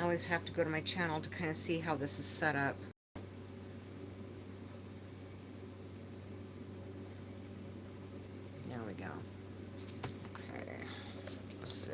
I always have to go to my channel to kind of see how this is set up. There we go. Okay, let's see.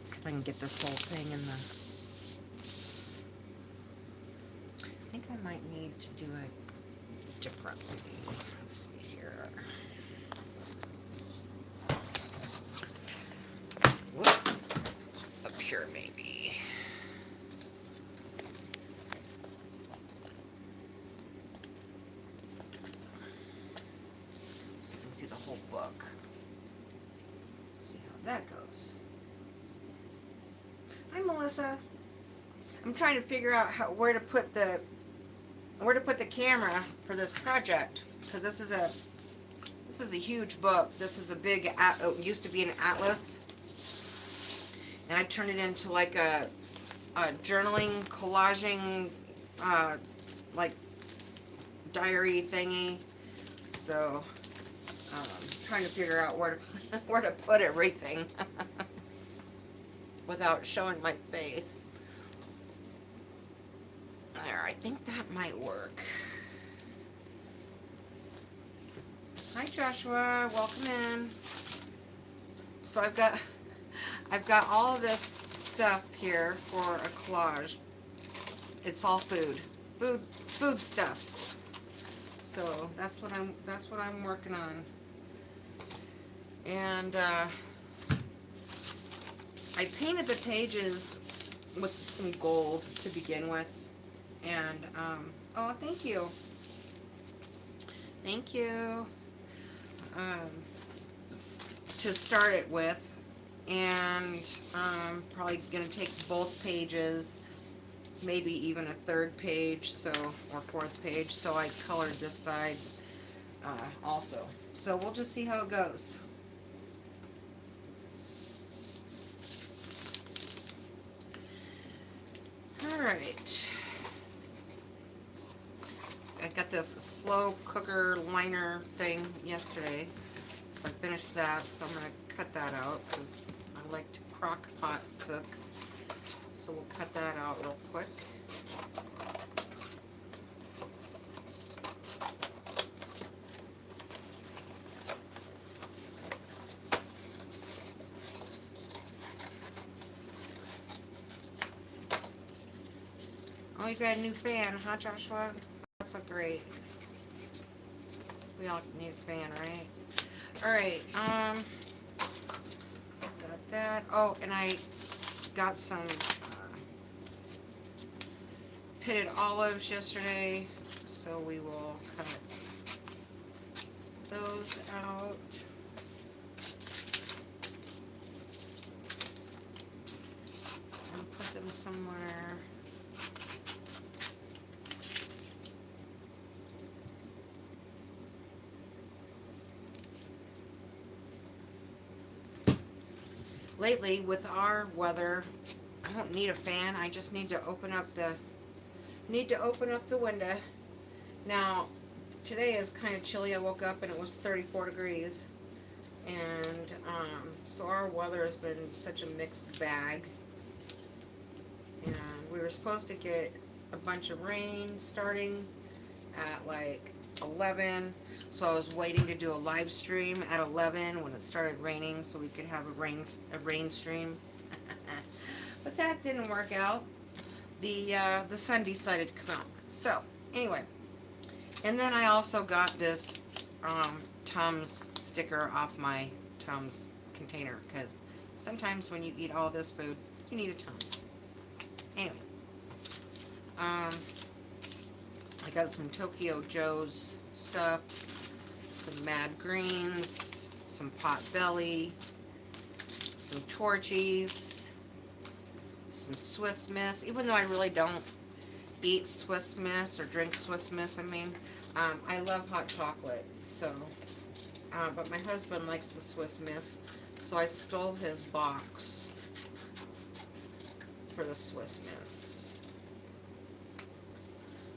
See if I can get this whole thing in the... I think I might need to do it differently. Let's see here. Whoops. Up here, maybe. So you can see the whole book. See how that goes. Hi, Melissa. I'm trying to figure out where to put the camera for this project, because this is a huge book. This is a big it used to be an atlas, and I turned it into like a journaling, collaging, like diary thingy. So trying to figure out where to put everything without showing my face. There, I think that might work. Hi Joshua, welcome in. So I've got all of this stuff here for a collage. It's all food stuff. So that's what I'm working on. And I painted the pages with some gold to begin with. And, oh, thank you. Thank you. To start it with. And I'm probably going to take both pages, maybe even a third page, or fourth page. So I colored this side also. So we'll just see how it goes. Alright. I got this slow cooker liner thing yesterday, so I finished that, so I'm going to cut that out because I like to crock pot cook, so we'll cut that out real quick. Oh, you got a new fan, huh, Joshua? That's so great. We all need a fan, right? Alright, got that. Oh, and I got some pitted olives yesterday, so we will cut those out. And put them somewhere. Lately, with our weather, I don't need a fan. I just need to open up the window. Now, today is kind of chilly. I woke up and it was 34 degrees, and so our weather has been such a mixed bag. And we were supposed to get a bunch of rain starting at like 11. So I was waiting to do a live stream at 11 when it started raining so we could have a rain stream. But that didn't work out. The sun decided to come out. So anyway, and then I also got this Tums sticker off my Tums container, because sometimes when you eat all this food, you need a Tums. Anyway, I got some Tokyo Joe's stuff, some Mad Greens, some Pot Belly, some Torchies, some Swiss Miss, even though I really don't eat Swiss Miss or drink Swiss Miss. I mean, I love hot chocolate, so but my husband likes the Swiss Miss, so I stole his box for the Swiss Miss.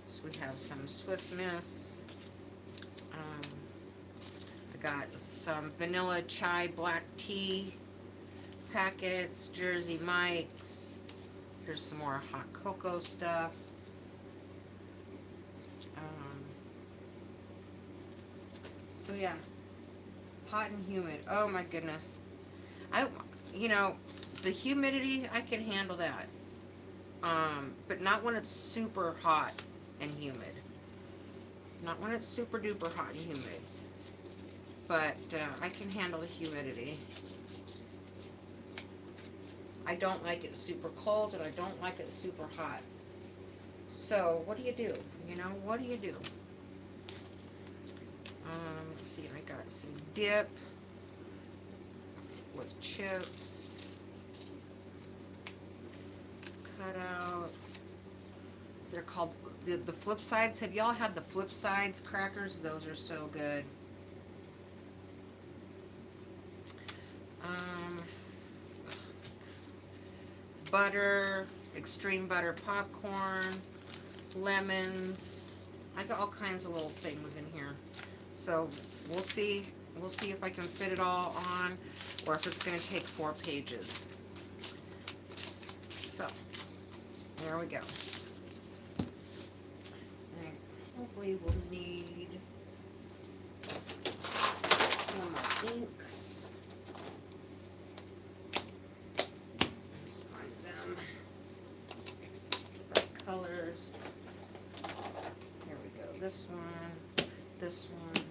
So we have some Swiss Miss. I got some vanilla chai black tea packets, Jersey Mike's. Here's some more hot cocoa stuff. So yeah, hot and humid. Oh my goodness. You know, the humidity, I can handle that. But not when it's super hot and humid. Not when it's super duper hot and humid. But I can handle the humidity. I don't like it super cold and I don't like it super hot. So what do you do? You know, what do you do? Let's see, I got some dip with chips, cut out. They're called the flip sides. Have y'all had the flip sides crackers? Those are so good. Butter, extreme butter popcorn, lemons. I got all kinds of little things in here. So we'll see if I can fit it all on or if it's going to take 4 pages. So there we go. And hopefully we'll need some more inks. Just find them. Bright colors. Here we go. This one. This one.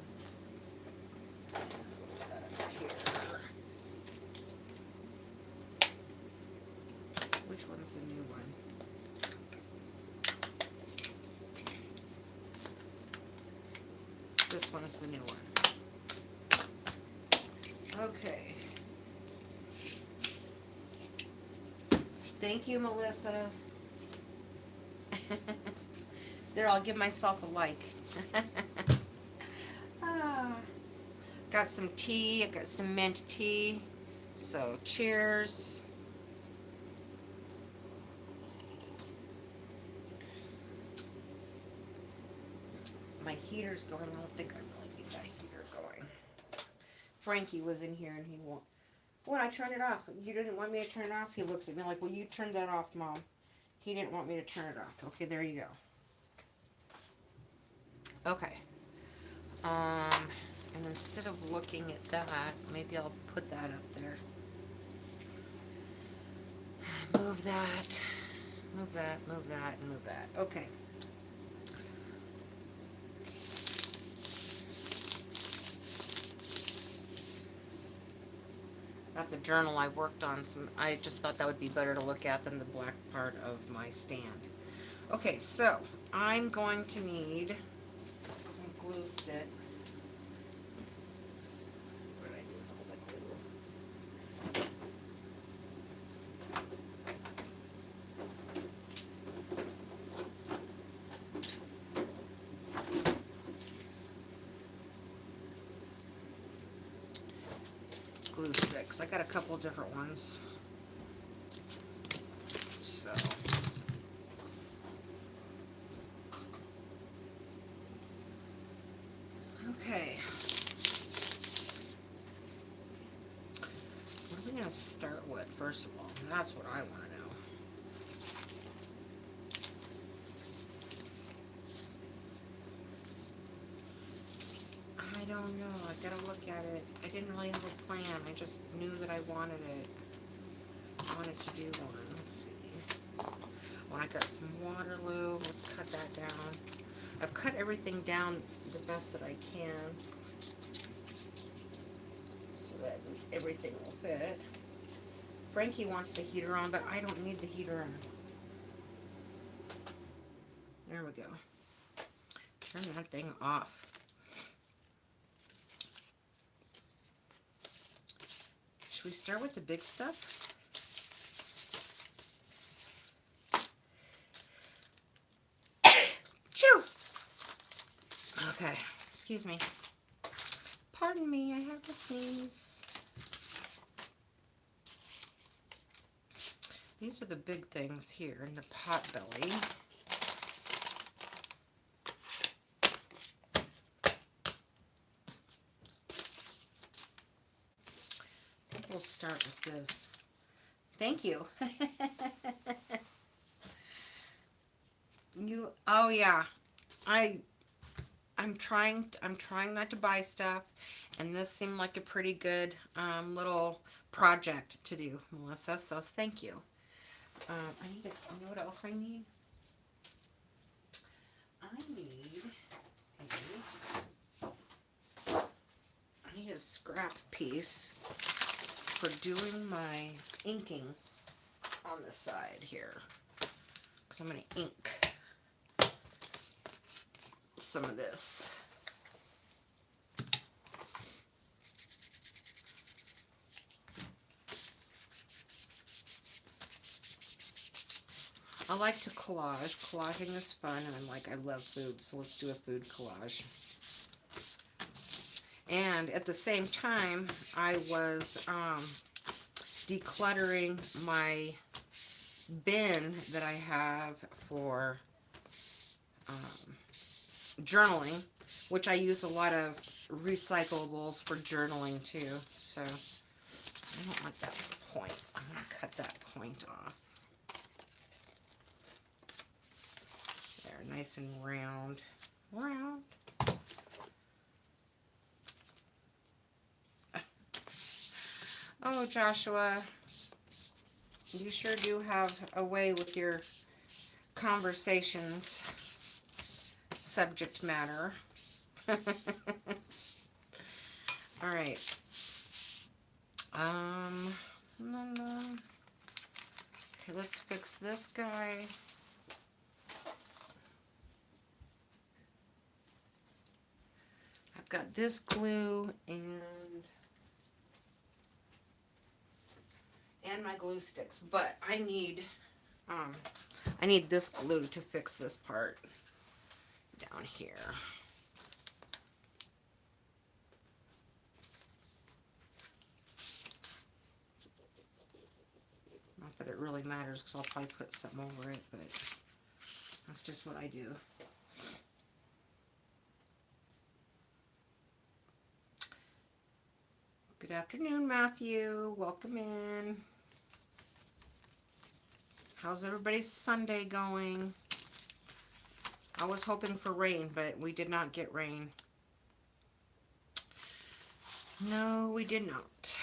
Here. Which one's the new one? This one's the new one. Okay. Thank you, Melissa. There, I'll give myself a like. Got some tea. I got some mint tea. So, cheers. My heater's going. I don't think I really need that heater going. Frankie was in here and he won't. What? I turned it off. You didn't want me to turn it off? He looks at me like, well, you turned that off, Mom. He didn't want me to turn it off. Okay, there you go. Okay. And instead of looking at that, maybe I'll put that up there. Move that. Move that, move that, and move that. Okay. That's a journal I worked on. I just thought that would be better to look at than the black part of my stand. Okay, so I'm going to need some glue sticks. Let's see what I do with all the glue sticks. I got a couple different ones. So okay. What are we gonna start with first of all? That's what I want to know. I don't know. I gotta look at it. I didn't really have a plan. I just knew that I wanted it. I wanted to do one. Let's see. When I got some Waterloo, let's cut that down. I've cut everything down the best that I can so that everything will fit. Frankie wants the heater on, but I don't need the heater on. There we go. Turn that thing off. Should we start with the big stuff? Chew! Okay, excuse me. Pardon me, I have to sneeze. These are the big things here in the pot belly. We'll start with this. Thank you. Oh yeah. I'm trying not to buy stuff, and this seemed like a pretty good little project to do, Melissa, so thank you. I need to, you know what else I need? I need a scrap piece for doing my inking on the side here, because I'm going to ink some of this. I like to collage. Collaging is fun, and I love food, so let's do a food collage. And at the same time, I was decluttering my bin that I have for journaling, which I use a lot of recyclables for journaling too. So I don't like that point. I'm going to cut that point off. There, nice and round. Round. Oh, Joshua, you sure do have a way with your conversations subject matter. All right. Okay, let's fix this guy. I've got this glue and my glue sticks, but I need this glue to fix this part down here. Not that it really matters, because I'll probably put something over it, but that's just what I do. Good afternoon, Matthew. Welcome in. How's everybody's Sunday going? I was hoping for rain, but we did not get rain. No, we did not.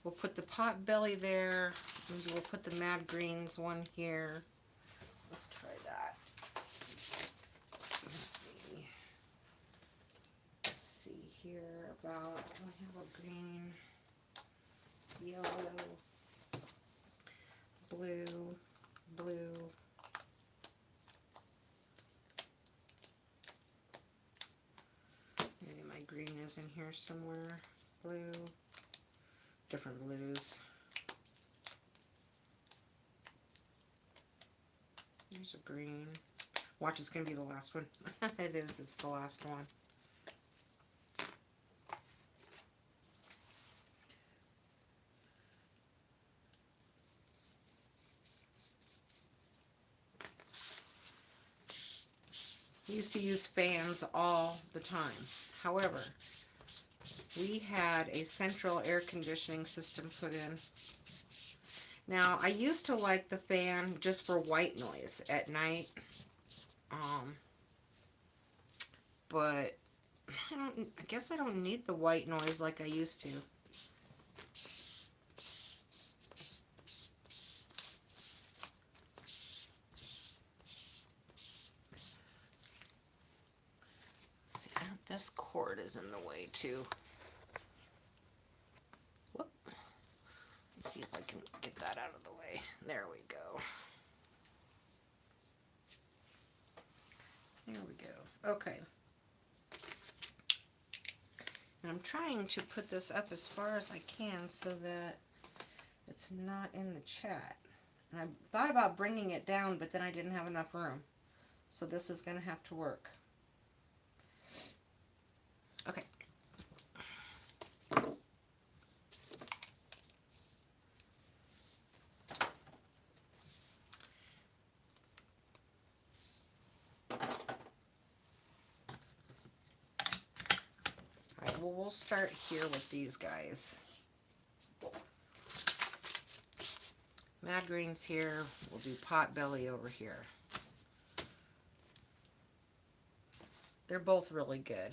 We'll put the pot belly there. Maybe we'll put the Mad Greens one here. Let's try that. Let's see here about, we have a green, yellow, blue, blue. Maybe my green is in here somewhere. Blue. Different blues. There's a green. Watch, it's going to be the last one. It is. It's the last one. We used to use fans all the time. However, we had a central air conditioning system put in. Now, I used to like the fan just for white noise at night. But I guess I don't need the white noise like I used to. See, this cord is in the way too. Whoop. Let's see if I can get that out of the way. There we go. There we go. Okay. And I'm trying to put this up as far as I can so that it's not in the chat. And I thought about bringing it down, but then I didn't have enough room. So this is going to have to work. well, we'll start here with these guys. Mad Greens here. We'll do Potbelly over here. They're both really good.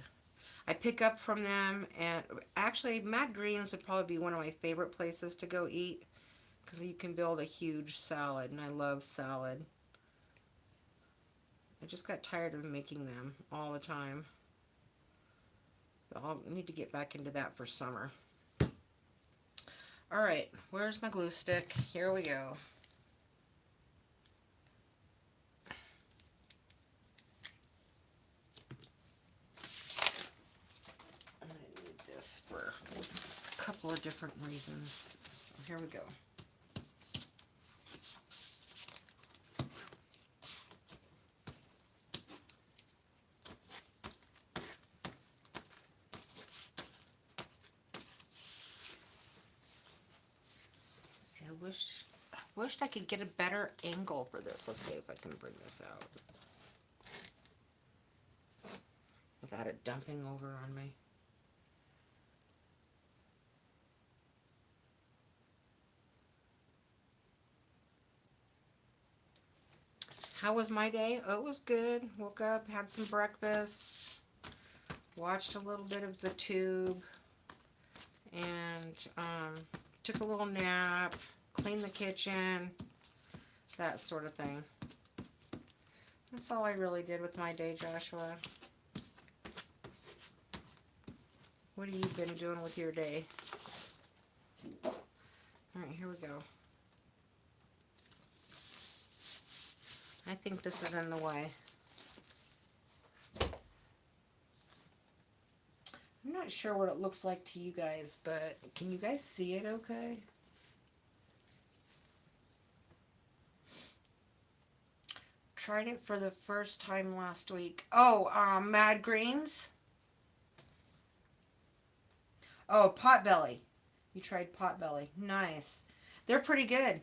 I pick up from them, and actually Mad Greens would probably be one of my favorite places to go eat because you can build a huge salad, and I love salad. I just got tired of making them all the time. But I'll need to get back into that for summer. Alright, where's my glue stick? Here we go. I'm going to need this for a couple of different reasons. So here we go. See, I wished I could get a better angle for this. Let's see if I can bring this out without it dumping over on me. How was my day? Oh, it was good. Woke up, had some breakfast, watched a little bit of the tube, and took a little nap, cleaned the kitchen, that sort of thing. That's all I really did with my day, Joshua. What have you been doing with your day? Alright, here we go. I think this is in the way. I'm not sure what it looks like to you guys, but can you guys see it okay? Tried it for the first time last week. Oh, Mad Greens? Oh, Potbelly. You tried Potbelly. Nice. They're pretty good.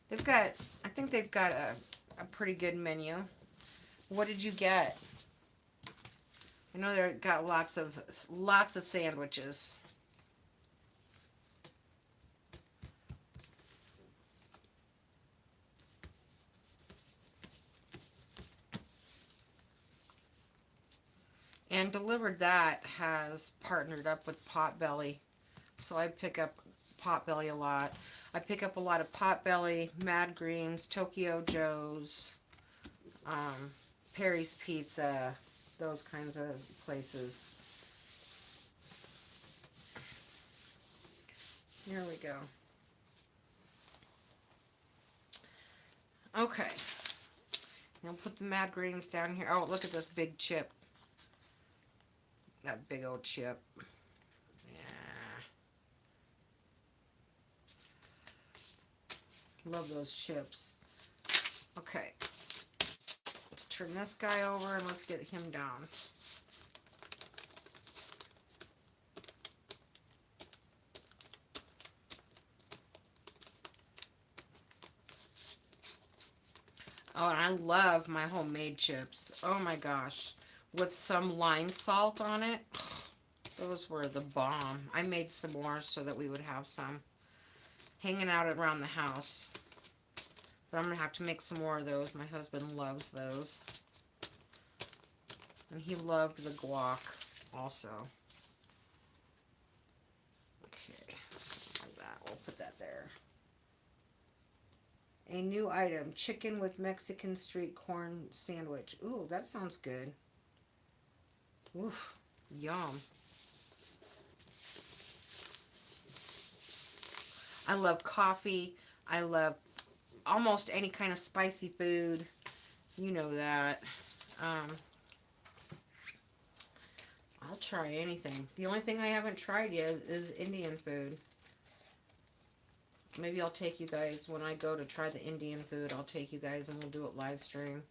They've got, I think they've got a pretty good menu. What did you get? I know they've got lots of sandwiches. And Delivered That has partnered up with Potbelly. So I pick up Potbelly a lot. I pick up a lot of Potbelly, Mad Greens, Tokyo Joe's, Perry's Pizza, those kinds of places. Here we go. Okay. I'll put the Mad Greens down here. Oh, look at this big chip. That big old chip. Love those chips. Okay. Let's turn this guy over and let's get him down. Oh, and I love my homemade chips. Oh my gosh. With some lime salt on it. Those were the bomb. I made some more so that we would have some hanging out around the house. But I'm going to have to make some more of those. My husband loves those. And he loved the guac also. Okay, something like that. We'll put that there. A new item, chicken with Mexican street corn sandwich. Ooh, that sounds good. Oof, yum. I love coffee. I love almost any kind of spicy food. You know that. I'll try anything. The only thing I haven't tried yet is Indian food. Maybe I'll take you guys, when I go to try the Indian food, I'll take you guys and we'll do it live stream.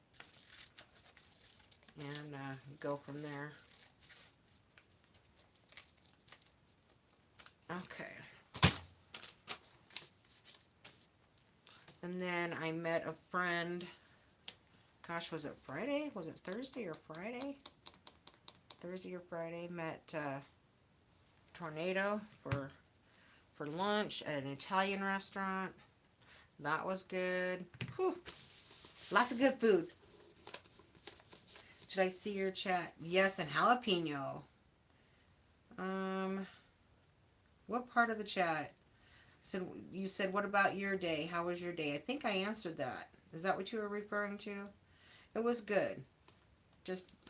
And go from there. Okay. And then I met a friend. Gosh, was it Friday? Was it Thursday or Friday? Thursday or Friday. Met tornado for lunch at an Italian restaurant. That was good. Whew. Lots of good food. Should I see your chat? Yes, and jalapeno. What part of the chat? You said, what about your day? How was your day? I think I answered that. Is that what you were referring to? It was good.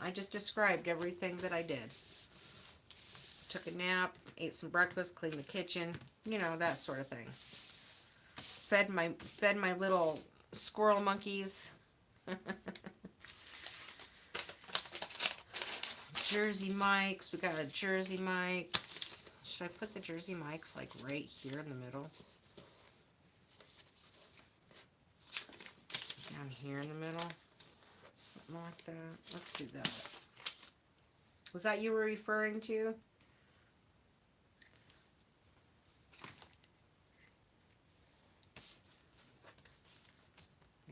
I just described everything that I did. Took a nap, ate some breakfast, cleaned the kitchen, you know, that sort of thing. Fed my little squirrel monkeys. Jersey mics. We got a Jersey mics. Should I put the Jersey mics like right here in the middle? Down here in the middle? Something like that. Let's do that. Was that you were referring to?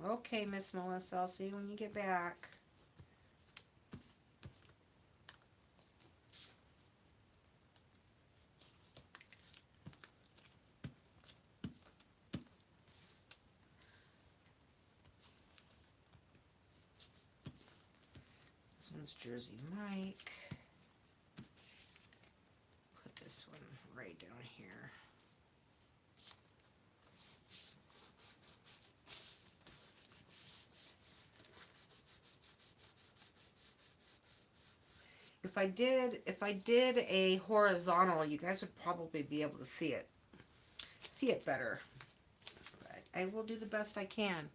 Okay, Miss Melissa, I'll see you when you get back. This one's Jersey Mike. Put this one right down here. If I did a horizontal, you guys would probably be able to see it better. But I will do the best I can.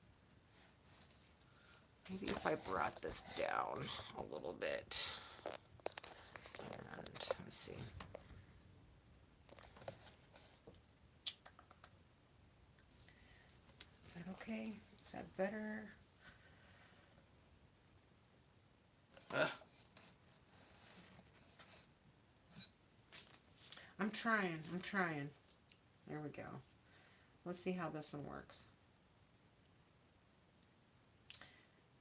Maybe if I brought this down a little bit. And let's see. Is that okay? Is that better? Ugh. I'm trying. There we go. Let's see how this one works.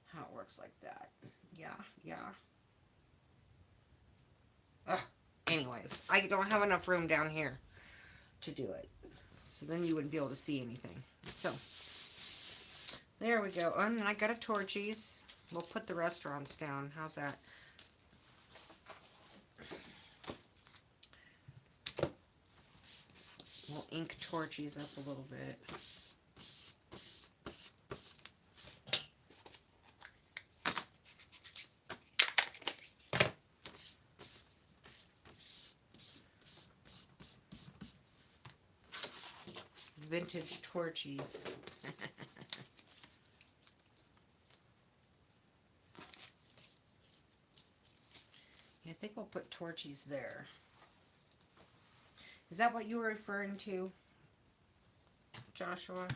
How it works like that. Yeah. Ugh. Anyways, I don't have enough room down here to do it. So then you wouldn't be able to see anything. So, there we go. And I got a Torchies. We'll put the restaurants down. How's that? We'll ink Torchies up a little bit. Vintage Torchies. I think we'll put Torchies there. Is that what you were referring to, Joshua?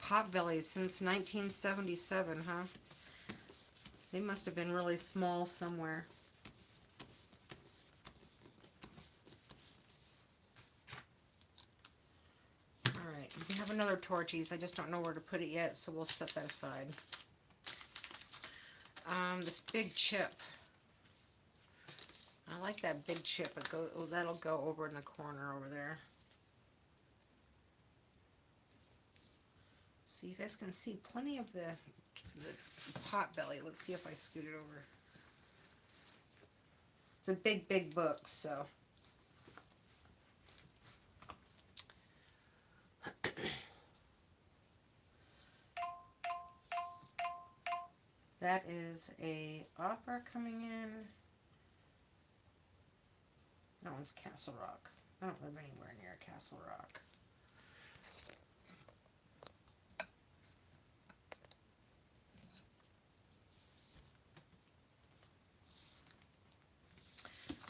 Potbellies since 1977, huh? They must have been really small somewhere. Alright, we have another Torchies. I just don't know where to put it yet, so we'll set that aside. This big chip. I like that big chip. That'll go over in the corner over there. So you guys can see plenty of the Potbelly. Let's see if I scoot it over. It's a big book, so. That is a opera coming in. That one's Castle Rock. I don't live anywhere near Castle Rock.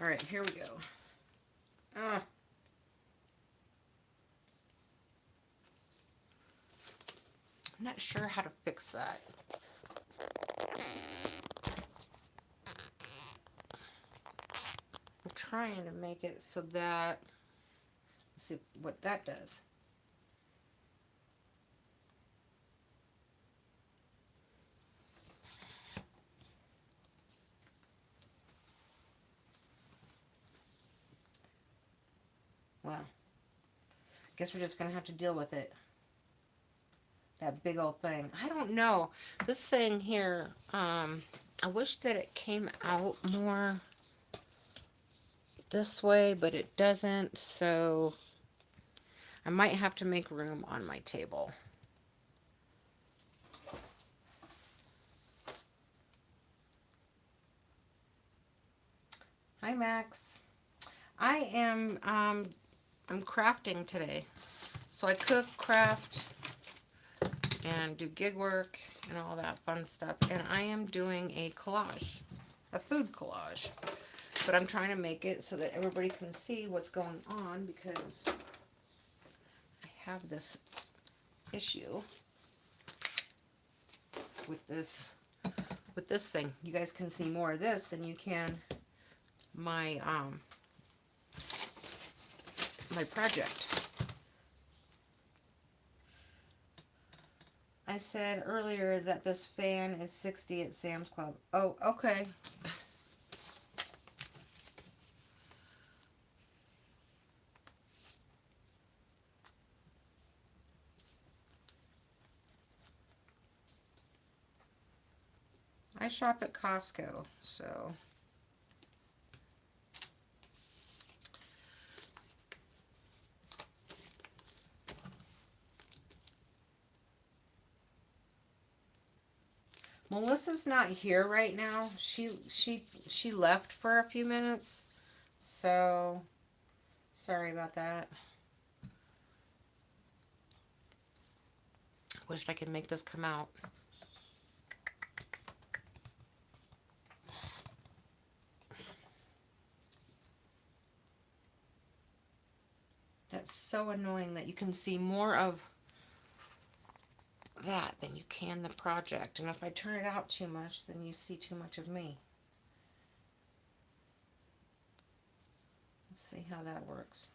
Alright, here we go. I'm not sure how to fix that. I'm trying to make it so that, let's see what that does. Well, guess we're just going to have to deal with it. That big old thing. I don't know. This thing here, I wish that it came out more this way, but it doesn't, so I might have to make room on my table. Hi, Max. I am, I'm crafting today. So I cook, craft, and do gig work and all that fun stuff. And I am doing a collage, a food collage. But I'm trying to make it so that everybody can see what's going on because I have this issue with this thing. You guys can see more of this than you can my my project. I said earlier that this fan is $60 at Sam's Club. Oh, okay. I shop at Costco, so Melissa's not here right now. She left for a few minutes. So sorry about that. Wish I could make this come out. That's so annoying that you can see more of that than you can the project. And if I turn it out too much, then you see too much of me. Let's see how that works.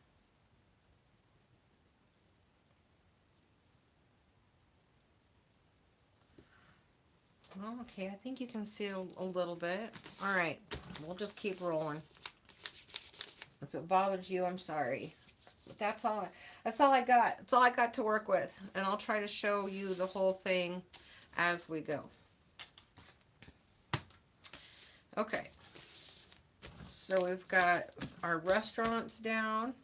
Well, okay, I think you can see it a little bit. All right, we'll just keep rolling. If it bothers you, I'm sorry. But that's all I got. That's all I got to work with. And I'll try to show you the whole thing as we go. Okay. So we've got our restaurants down.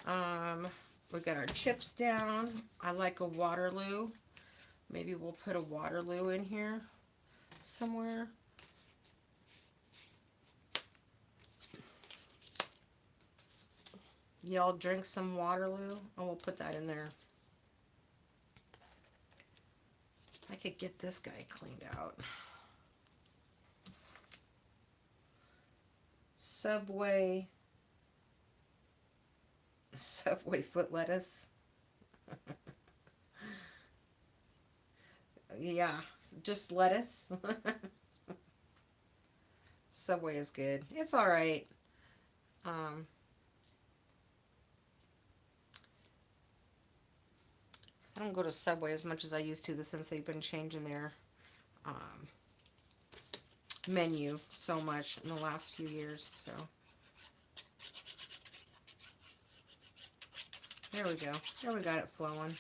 We got our chips down. I like a Waterloo. Maybe we'll put a Waterloo in here somewhere. Y'all drink some Waterloo, and we'll put that in there. I could get this guy cleaned out. Subway foot lettuce. Yeah, just lettuce. Subway is good. It's all right. I don't go to Subway as much as I used to since they've been changing their menu so much in the last few years. So there we go. There we got it flowing.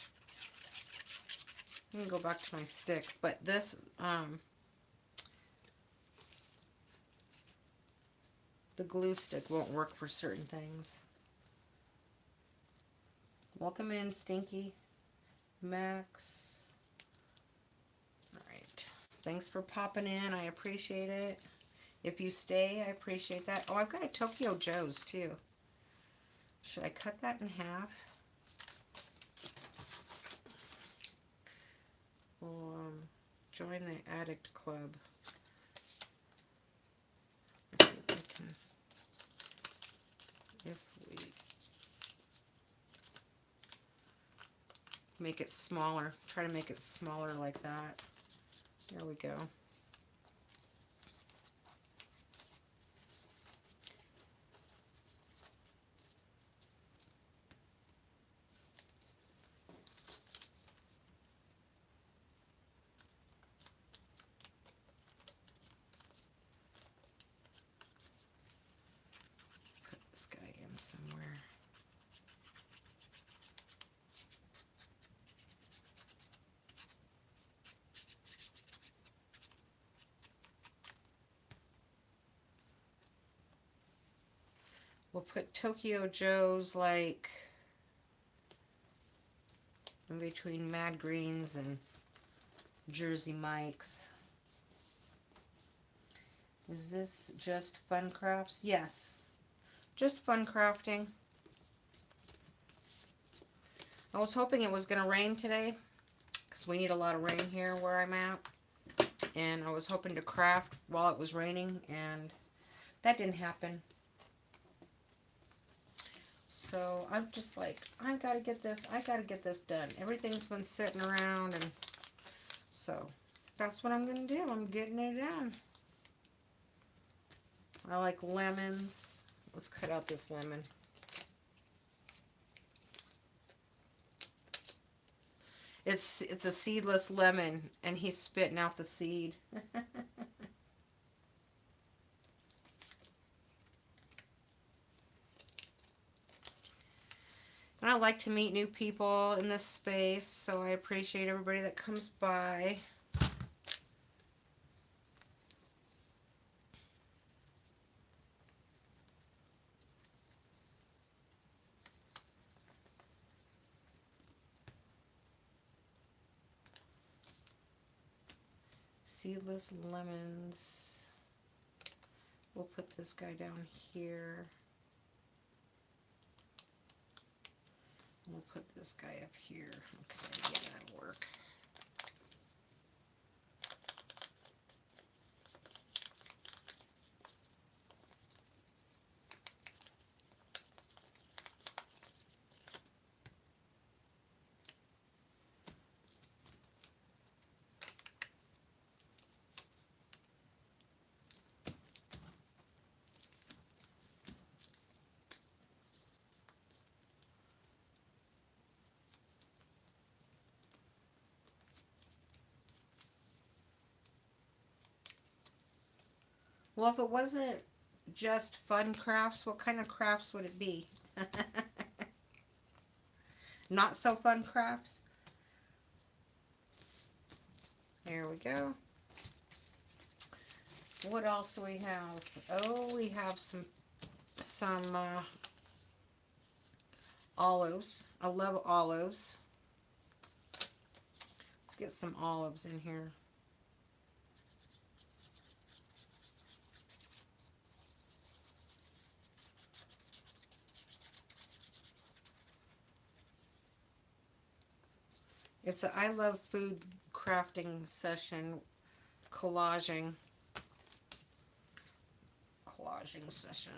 Let me go back to my stick. But this the glue stick won't work for certain things. Welcome in, Stinky. Max. Alright. Thanks for popping in. I appreciate it. If you stay, I appreciate that. Oh, I've got a Tokyo Joe's too. Should I cut that in half? We'll join the Addict Club. Let's see if we can. If we make it smaller, try to make it smaller like that. There we go. somewhere. We'll put Tokyo Joe's like in between Mad Greens and Jersey Mike's. Is this just fun crafts? Yes, just fun crafting. I was hoping it was going to rain today because we need a lot of rain here where I'm at. And I was hoping to craft while it was raining, and that didn't happen. So I'm just like, I gotta get this done. Everything's been sitting around, and so that's what I'm gonna do. I'm getting it done. I like lemons. Let's cut out this lemon. It's a seedless lemon, and he's spitting out the seed. And I like to meet new people in this space, so I appreciate everybody that comes by. Seedless lemons. We'll put this guy down here. We'll put this guy up here. Okay, yeah, that'll work. Well, if it wasn't just fun crafts, what kind of crafts would it be? Not so fun crafts? There we go. What else do we have? Oh, we have some olives. I love olives. Let's get some olives in here. It's a I love food crafting session, collaging session.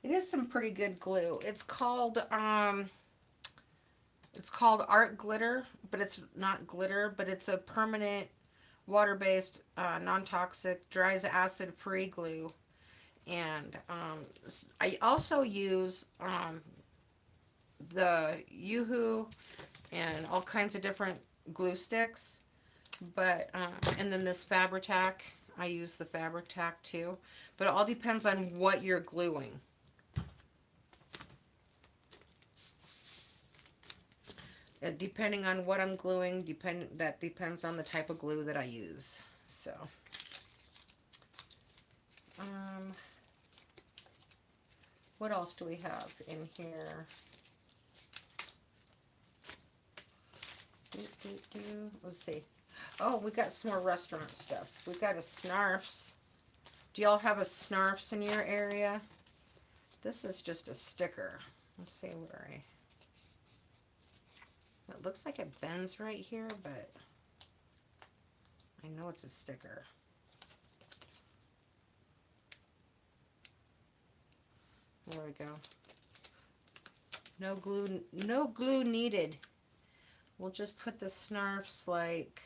It is some pretty good glue. It's called art glitter, but it's not glitter, but it's a permanent water-based, non-toxic, dries acid-free glue. And I also use the Yoo-Hoo and all kinds of different glue sticks. But and then this Fabri-Tac, I use the Fabri-Tac too. But it all depends on what you're gluing. Depending on what I'm gluing, that depends on the type of glue that I use. So, what else do we have in here? Let's see. Oh, we got some more restaurant stuff. We've got a Snarfs. Do y'all have a Snarfs in your area? This is just a sticker. Let's see where it looks like it bends right here, but I know it's a sticker. There we go. No glue needed. We'll just put the Snarfs like,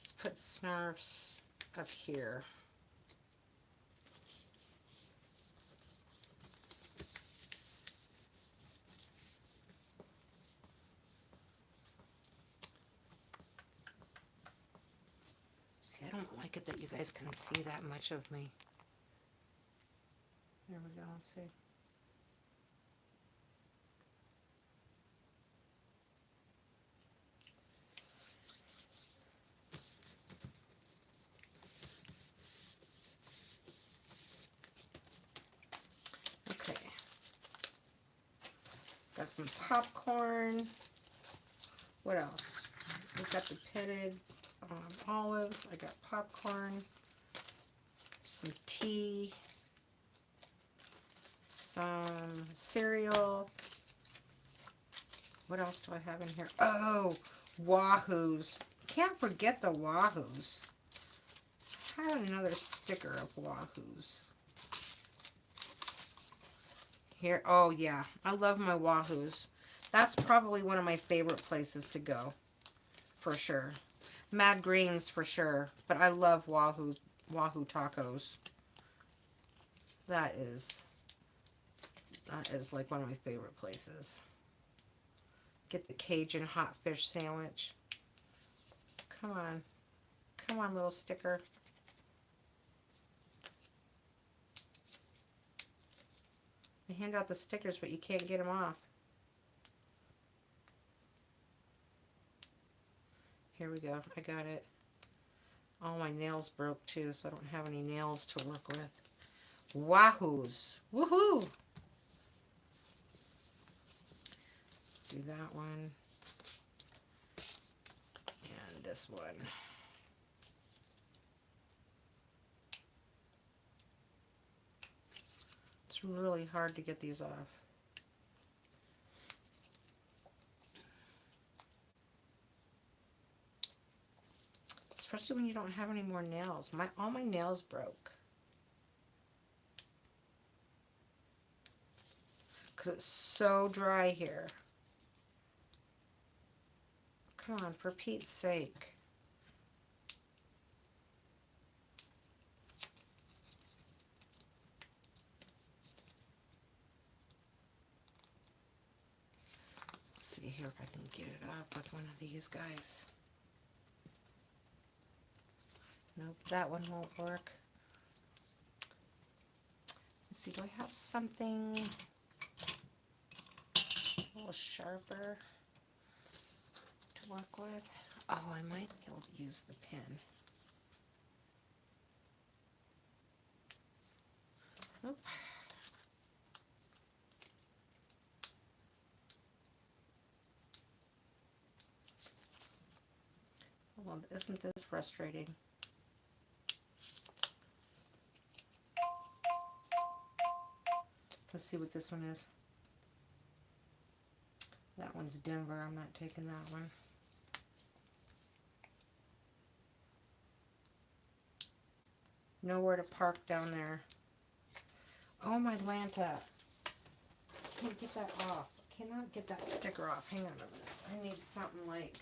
let's put Snarfs up here. like it that you guys can see that much of me. There we go, let's see. Okay. Got some popcorn. What else? We've got the pitted olives. I got popcorn, some tea, some cereal. What else do I have in here? Oh, Wahoos. Can't forget the Wahoos. I had another sticker of Wahoos. Here, oh yeah, I love my Wahoos. That's probably one of my favorite places to go, for sure. Mad Greens for sure, but I love Wahoo tacos. That is like one of my favorite places. Get the Cajun hot fish sandwich. Come on, little sticker. They hand out the stickers, but you can't get them off. Here we go. I got it. All my nails broke too, so I don't have any nails to work with. Wahoos. Woohoo! Do that one. And this one. It's really hard to get these off. Especially when you don't have any more nails. All my nails broke. Because it's so dry here. Come on, for Pete's sake. Let's see here if I can get it up with one of these guys. Nope, that one won't work. Let's see, do I have something a little sharper to work with? Oh, I might be able to use the pin. Nope. Well, isn't this frustrating? Let's see what this one is. That one's Denver. I'm not taking that one. Nowhere to park down there. Oh, my Lanta. Can't get that off. Cannot get that sticker off. Hang on a minute. I need something like...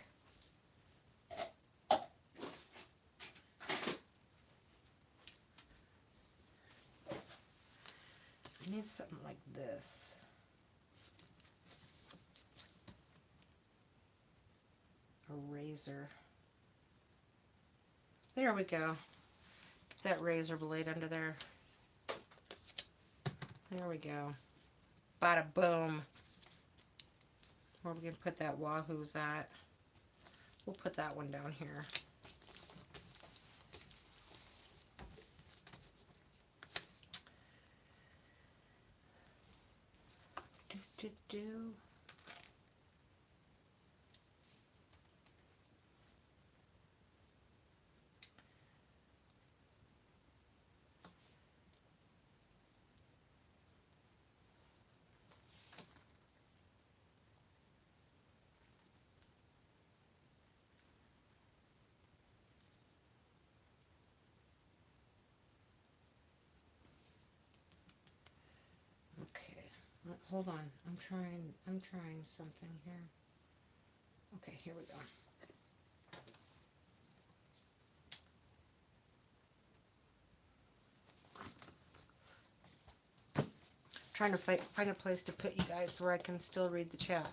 I need something like this. A razor. There we go. Get that razor blade under there. There we go. Bada boom. Where are we going to put that Wahoo's at? We'll put that one down here. Do. Hold on, I'm trying something here. Okay, here we go. Trying to find a place to put you guys where I can still read the chat.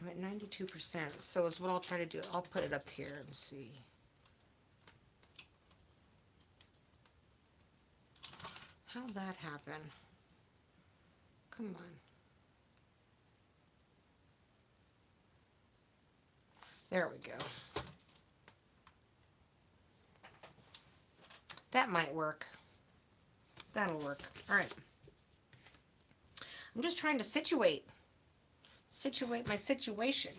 I'm at 92%, so is what I'll try to do. I'll put it up here and see. How'd that happen? Come on. There we go. That might work. That'll work. All right. I'm just trying to situate my situation.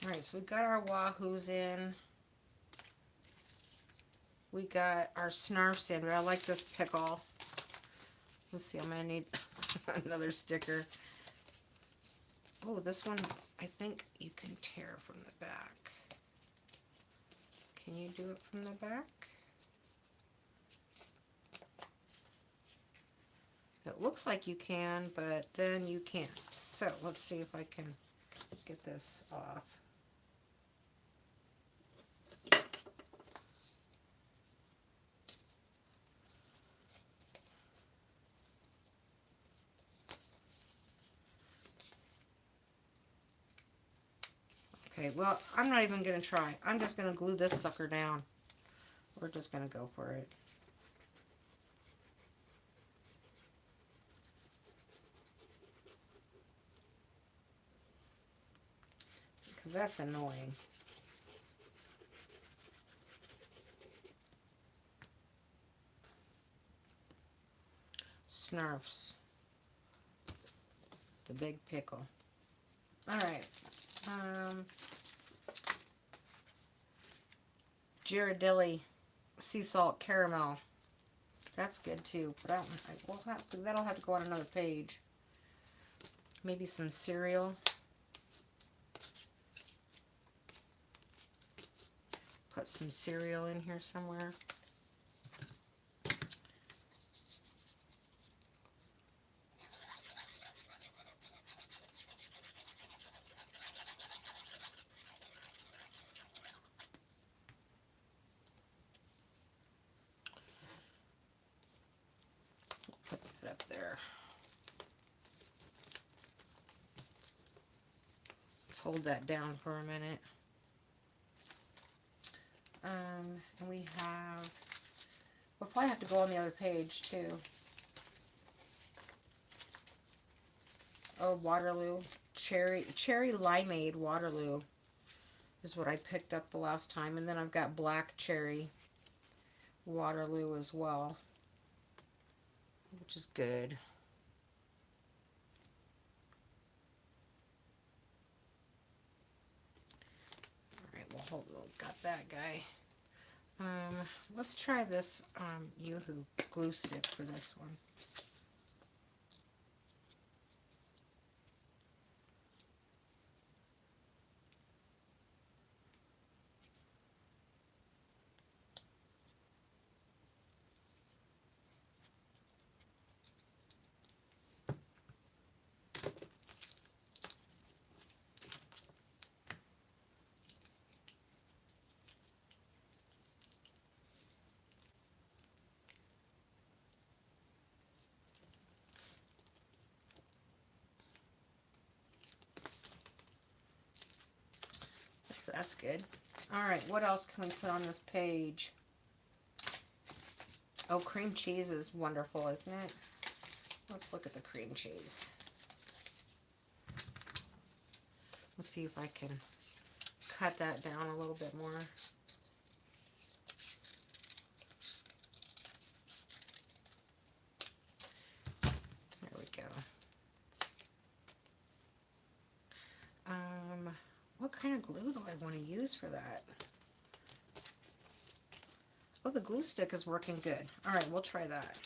All right, so we've got our wahoos in. We got our snarfs in, but I like this pickle. Let's see, I'm going to need another sticker. Oh, this one, I think you can tear from the back. Can you do it from the back? It looks like you can, but then you can't. So let's see if I can get this off. Okay, well, I'm not even going to try. I'm just going to glue this sucker down. We're just going to go for it. Because that's annoying. Snarfs. The big pickle. Alright. Ghirardelli sea salt caramel. That's good too. But that'll have to go on another page. Maybe some cereal. Put some cereal in here somewhere. Put that up there. Let's hold that down for a minute. And we have, we'll probably have to go on the other page too. Oh, Waterloo. Cherry limeade Waterloo is what I picked up the last time. And then I've got black cherry Waterloo as well, which is good. Alright, we'll got that guy. Let's try this Yoo-hoo glue stick for this one. That's good. Alright, what else can we put on this page? Oh, cream cheese is wonderful, isn't it? Let's look at the cream cheese. Let's see if I can cut that down a little bit more. There we go. What kind of glue do I want to use for that? Oh, the glue stick is working good. Alright, we'll try that.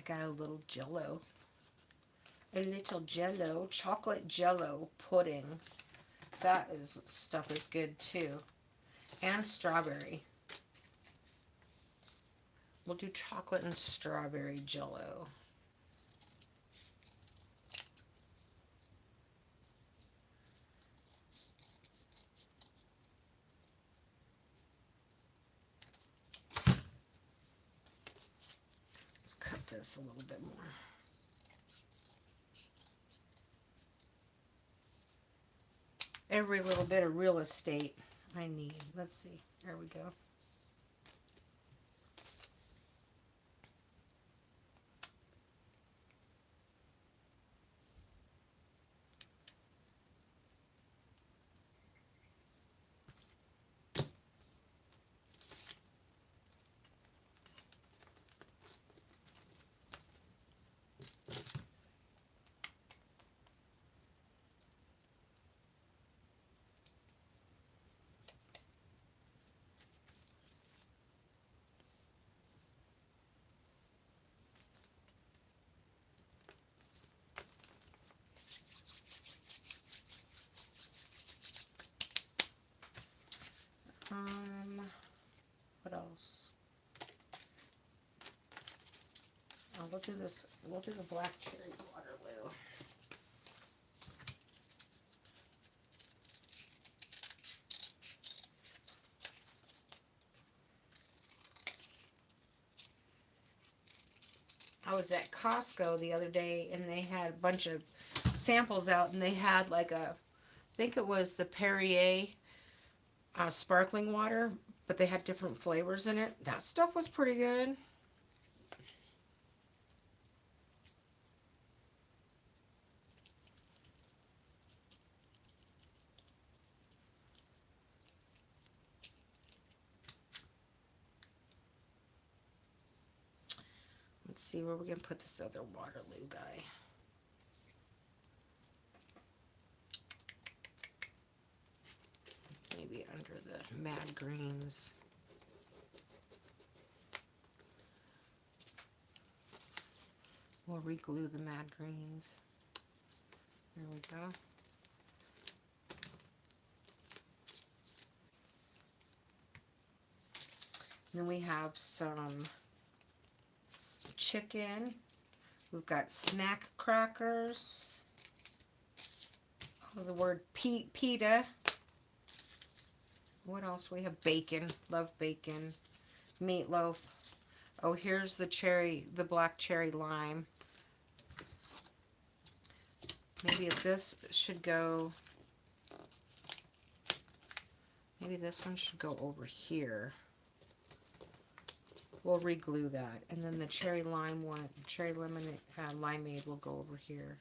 got a little jello. A little jello, chocolate jello pudding. That stuff is good too. And strawberry. We'll do chocolate and strawberry jello. Let's cut this a little bit more. Every little bit of real estate I need. Let's see. There we go. What else? Oh, we'll do this. We'll do the black cherry Waterloo. I was at Costco the other day and they had a bunch of samples out and they had like I think it was the Perrier sparkling water, but they had different flavors in it. That stuff was pretty good. Let's see where we're going to put this other Waterloo guy. Maybe under the mad greens. We'll re-glue the mad greens. There we go. Then we have some chicken. We've got snack crackers. Oh, the word pita. What else? We have bacon. Love bacon. Meatloaf. Oh, here's the black cherry lime. Maybe if this should go, maybe this one should go over here. We'll re-glue that. And then the cherry lime one, cherry lemon limeade will go over here.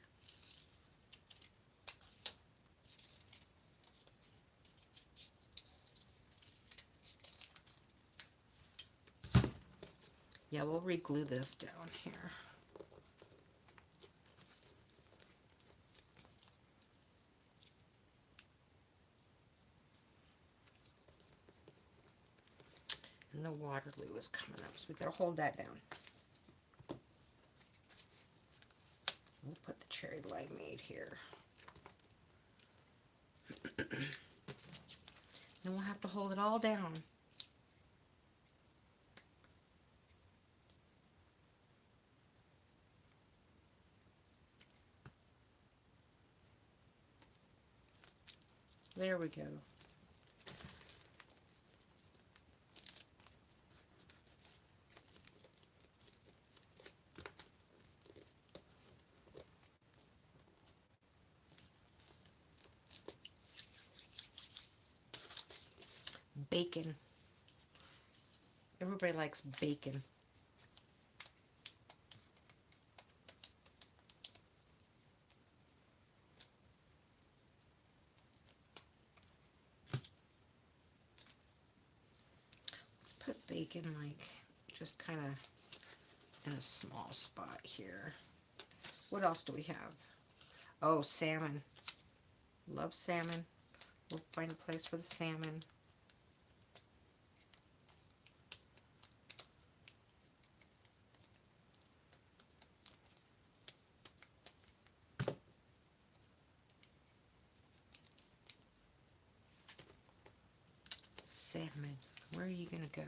Yeah, we'll re-glue this down here. And the Waterloo is coming up, so we gotta hold that down. We'll put the cherry limeade here. Then we'll have to hold it all down. There we go. Bacon. Everybody likes bacon. Let's put bacon like just kind of in a small spot here. What else do we have? Oh, salmon. Love salmon. We'll find a place for the salmon. salmon. Where are you going to go?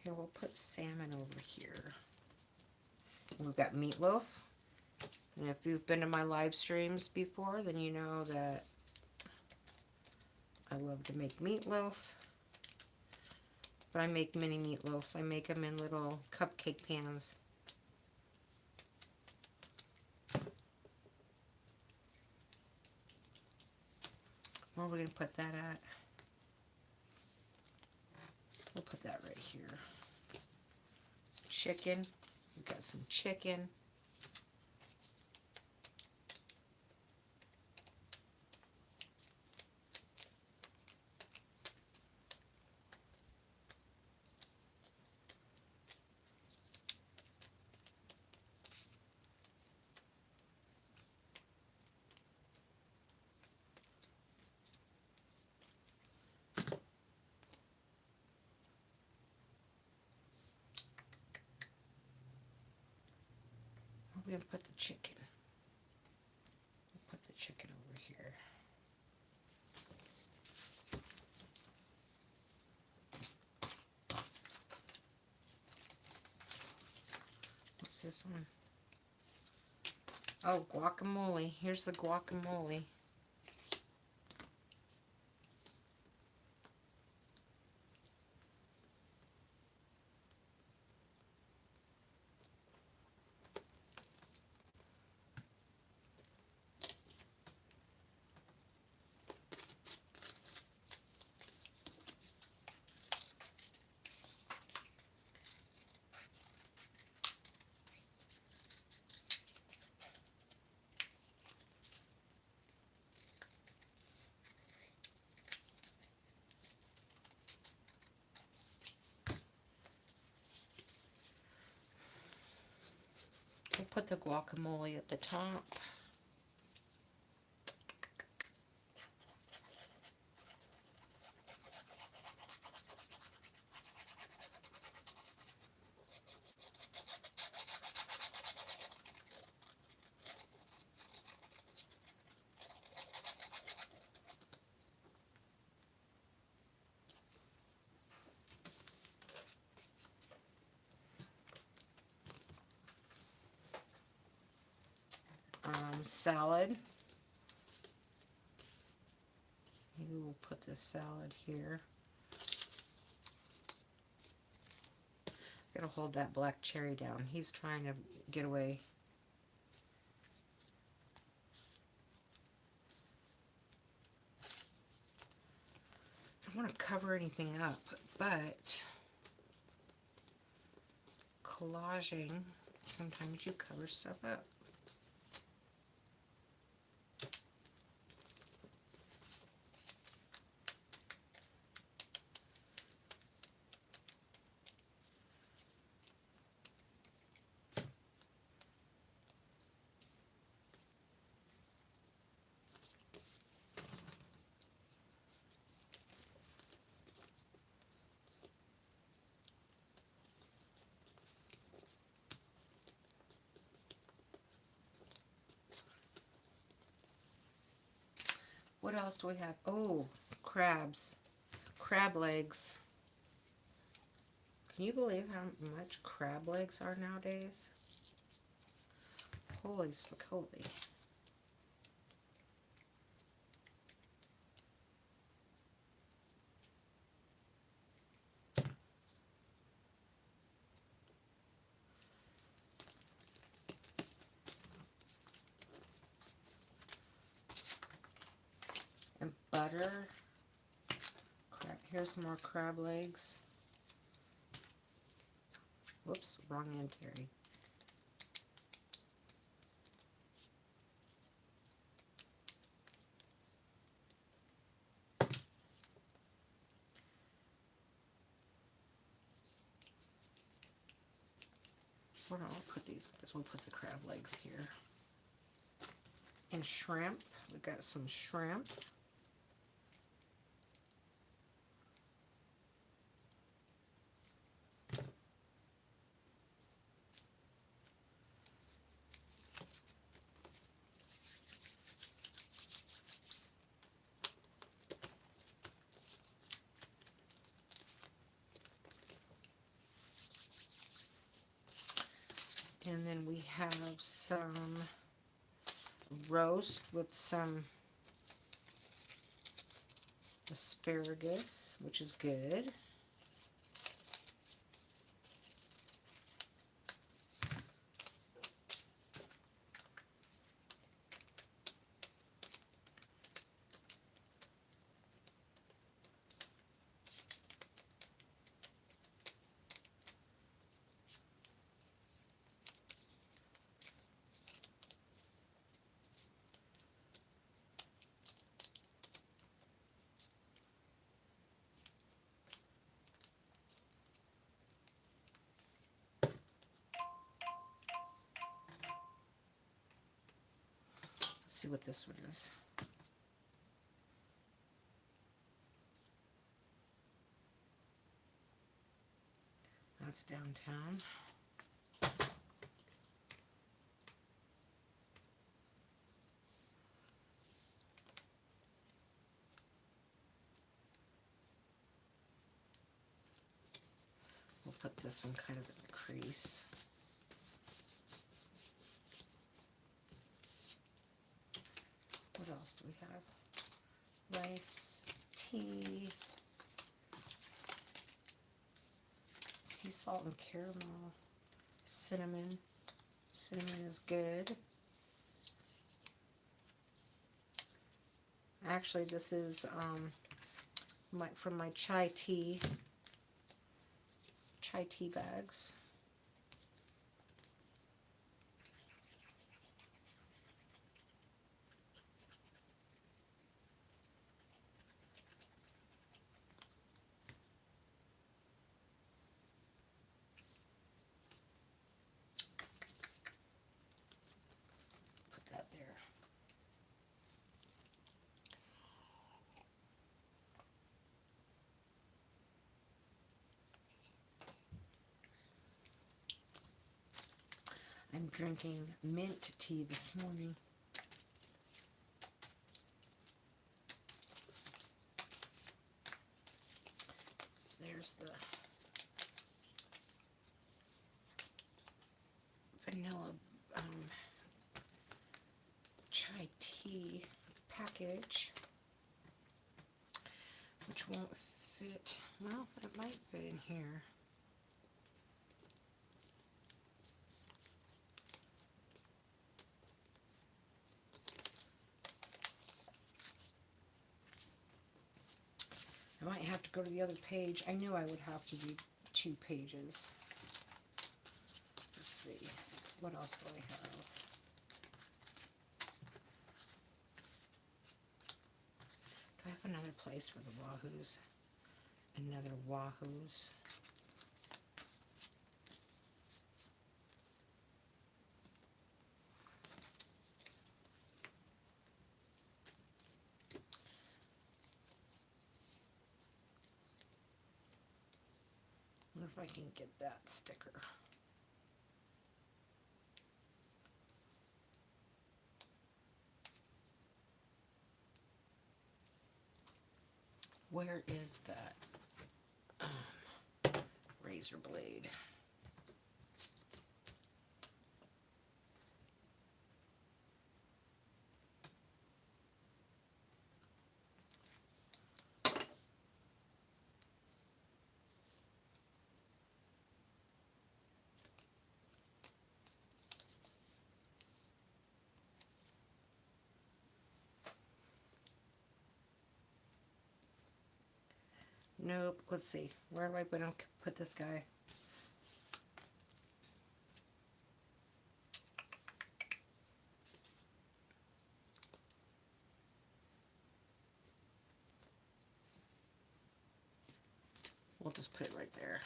Here, we'll put salmon over here. We've got meatloaf. And if you've been to my live streams before, then you know that I love to make meatloaf. But I make mini meatloafs. I make them in little cupcake pans. Where are we going to put that at? We'll put that right here. Chicken. We've got some chicken. We're going to put the chicken. We'll put the chicken over here. What's this one? Oh, guacamole. Here's the guacamole. We'll put the guacamole at the top. Salad. Maybe we'll put the salad here. Gotta hold that black cherry down. He's trying to get away. I don't want to cover anything up, but collaging, sometimes you cover stuff up. What else do we have? Oh, crabs. Crab legs. Can you believe how much crab legs are nowadays? Holy spicoli. And butter. Crab. Here's some more crab legs. Whoops, wrong end, Terry. Where do I put these? I guess we'll put the crab legs here. And shrimp. We've got some shrimp. we have some roast with some asparagus, which is good. See what this one is. That's downtown. We'll put this one kind of in the crease. What else do we have? Rice, tea, sea salt and caramel, cinnamon. Cinnamon is good. Actually, this is from my chai tea bags. Put that there. I'm drinking mint tea this morning. There's the vanilla chai tea package, which won't fit. Well, it might fit in here. I might have to go to the other page. I knew I would have to do 2 pages. Let's see. What else do I have? Do I have another place for the wahoos? Another wahoos. I wonder if I can get that sticker. Where is that razor blade? Nope. Let's see. Where am I going to put this guy? We'll just put it right there.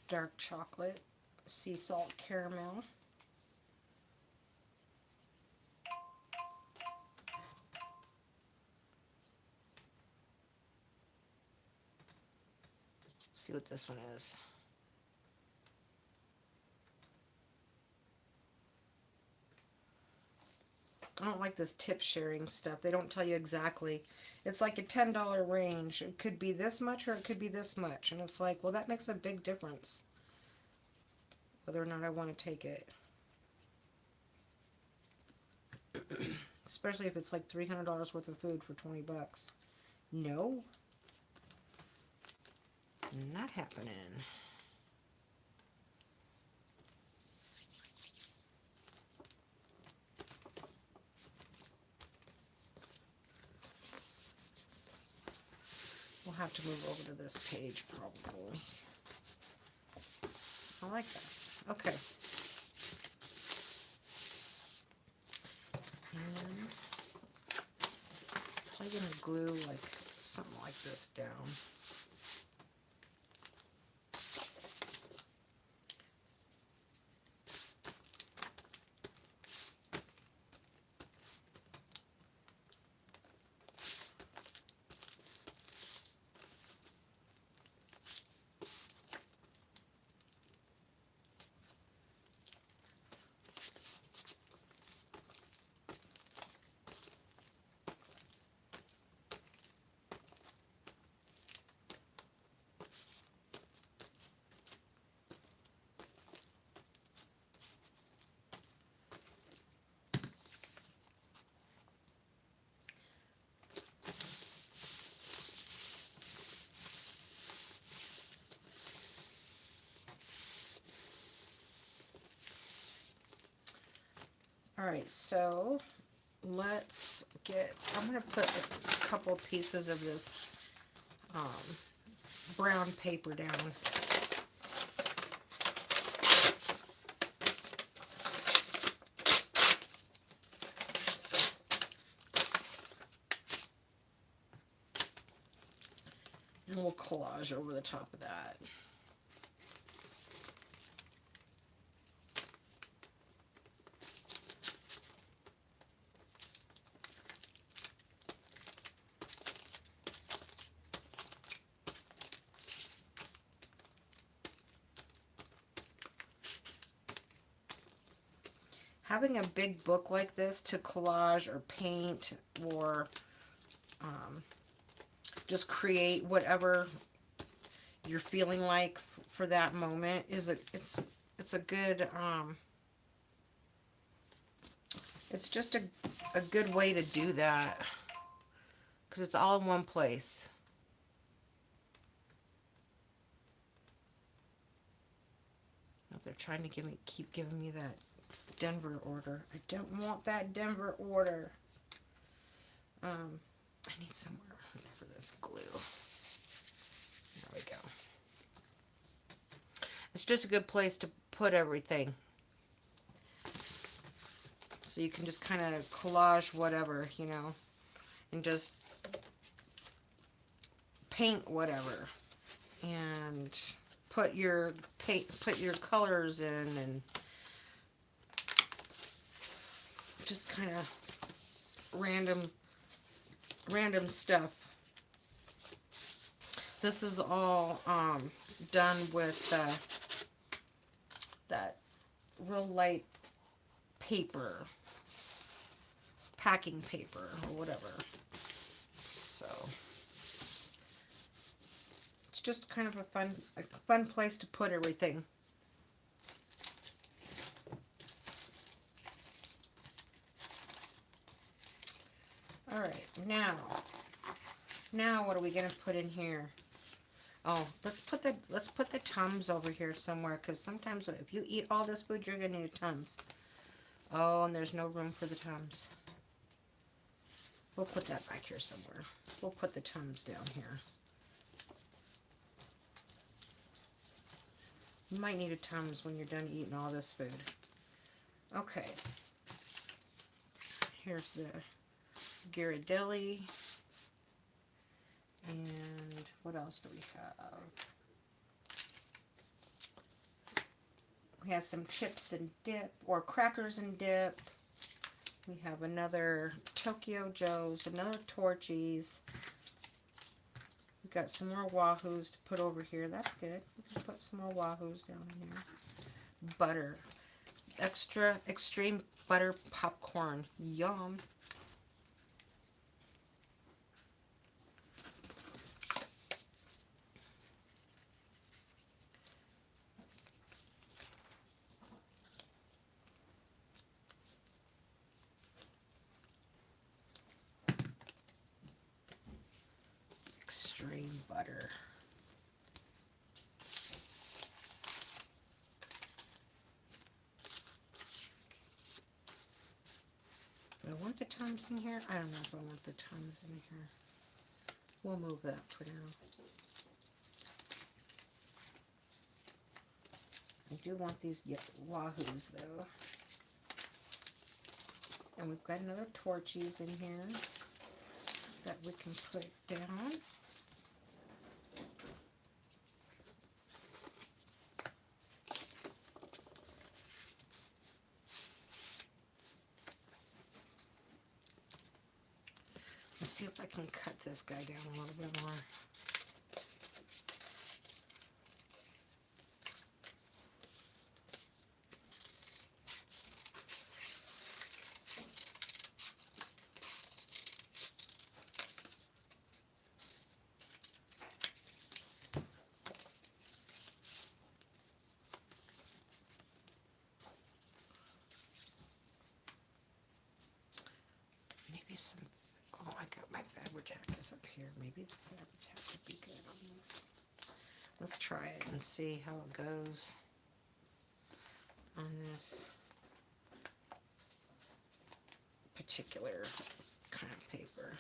Dark chocolate, sea salt caramel. See what this one is. I don't like this tip sharing stuff. They don't tell you exactly. It's like a $10 range. It could be this much or it could be this much. And it's like, well, that makes a big difference whether or not I want to take it. Especially if it's like $300 worth of food for 20 bucks. No. Not happening. We'll have to move over to this page probably. I like that. Okay. And I'm going to glue like something like this down. Alright, so let's I'm going to put a couple pieces of this brown paper down. And we'll collage over the top of that. Having a big book like this to collage or paint or just create whatever you're feeling like for that moment is it's a good it's just a good way to do that because it's all in one place. They're trying to keep giving me that Denver order. I don't want that Denver order. I need somewhere for this glue. There we go. It's just a good place to put everything. So you can just kind of collage whatever, you know, and just paint whatever. And put your colors in and just kind of random stuff. This is all done with that real light paper, packing paper or whatever. So it's just kind of a fun place to put everything. All right, now what are we gonna put in here? Oh, let's put the Tums over here somewhere, because sometimes if you eat all this food, you're gonna need a Tums. Oh, and there's no room for the Tums. We'll put that back here somewhere. We'll put the Tums down here. You might need a Tums when you're done eating all this food. Okay. Here's the Ghirardelli. And what else do we have? We have some chips and dip, or crackers and dip. We have another Tokyo Joe's, another Torchy's. We've got some more Wahoos to put over here. That's good. We can put some more Wahoos down here. Butter. Extra extreme butter popcorn. Yum. Extreme butter. Do I want the Tums in here? I don't know if I want the Tums in here. We'll move that for now. I do want these Wahoos though. And we've got another Torchies in here that we can put down. Let's see if I can cut this guy down a little bit more. Maybe some, oh, I got my Fabri-Tac up here. Maybe the Fabri-Tac would be good on this. Let's try it and see how it goes on this particular kind of paper.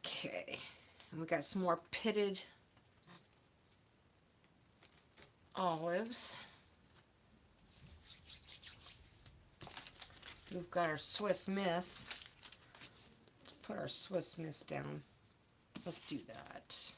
Okay, and we got some more pitted olives. We've got our Swiss Miss. Let's put our Swiss Miss down. Let's do that.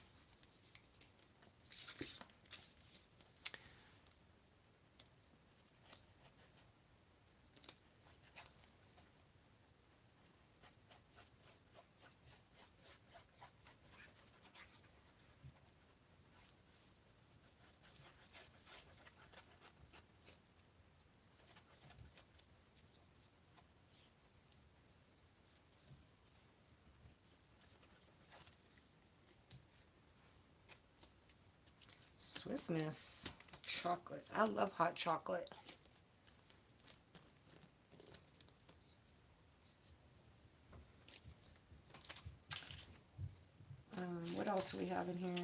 Swiss Miss chocolate. I love hot chocolate. What else do we have in here?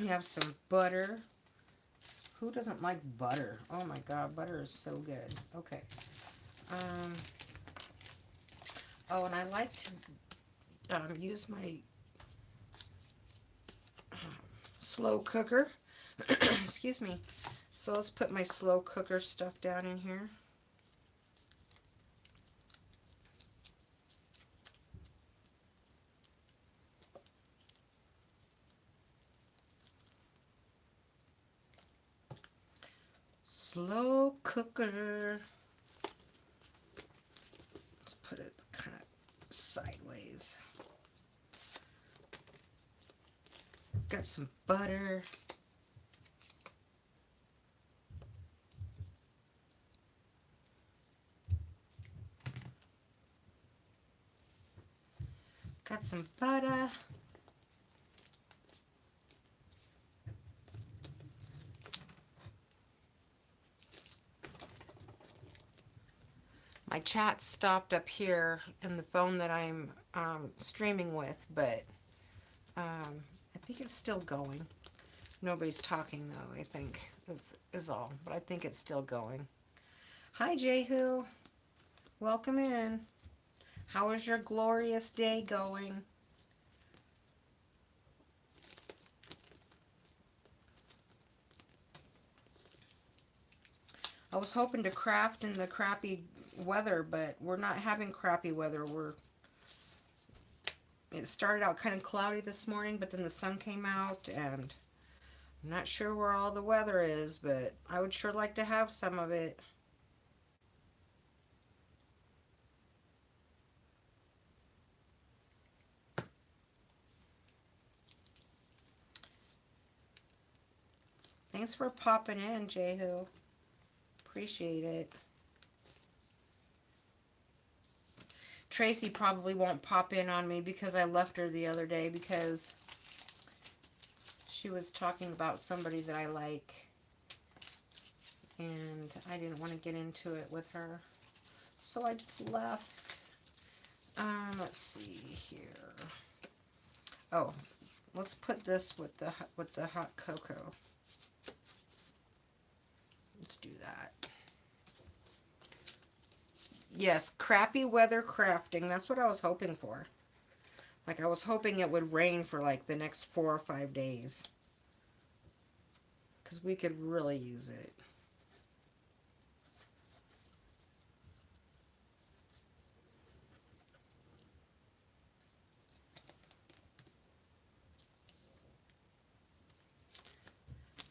We have some butter. Who doesn't like butter? Oh my god, butter is so good. Okay. Oh, and I like to use my slow cooker. Excuse me. So let's put my slow cooker stuff down in here. Slow cooker. Let's put it kind of sideways. Got some butter. Got some butter. My chat stopped up here in the phone that I'm streaming with, but I think it's still going. Nobody's talking though, I think, is all. But I think it's still going. Hi, Jehu. Welcome in. How is your glorious day going? I was hoping to craft in the crappy weather, but we're not having crappy weather. It started out kind of cloudy this morning, but then the sun came out, and I'm not sure where all the weather is, but I would sure like to have some of it. Thanks for popping in, Jehu. Appreciate it. Tracy probably won't pop in on me because I left her the other day because she was talking about somebody that I like, and I didn't want to get into it with her, so I just left. Let's see here. Oh, let's put this with the hot cocoa. Let's do that. Yes, crappy weather crafting. That's what I was hoping for. Like, I was hoping it would rain for like the next 4 or 5 days, because we could really use it.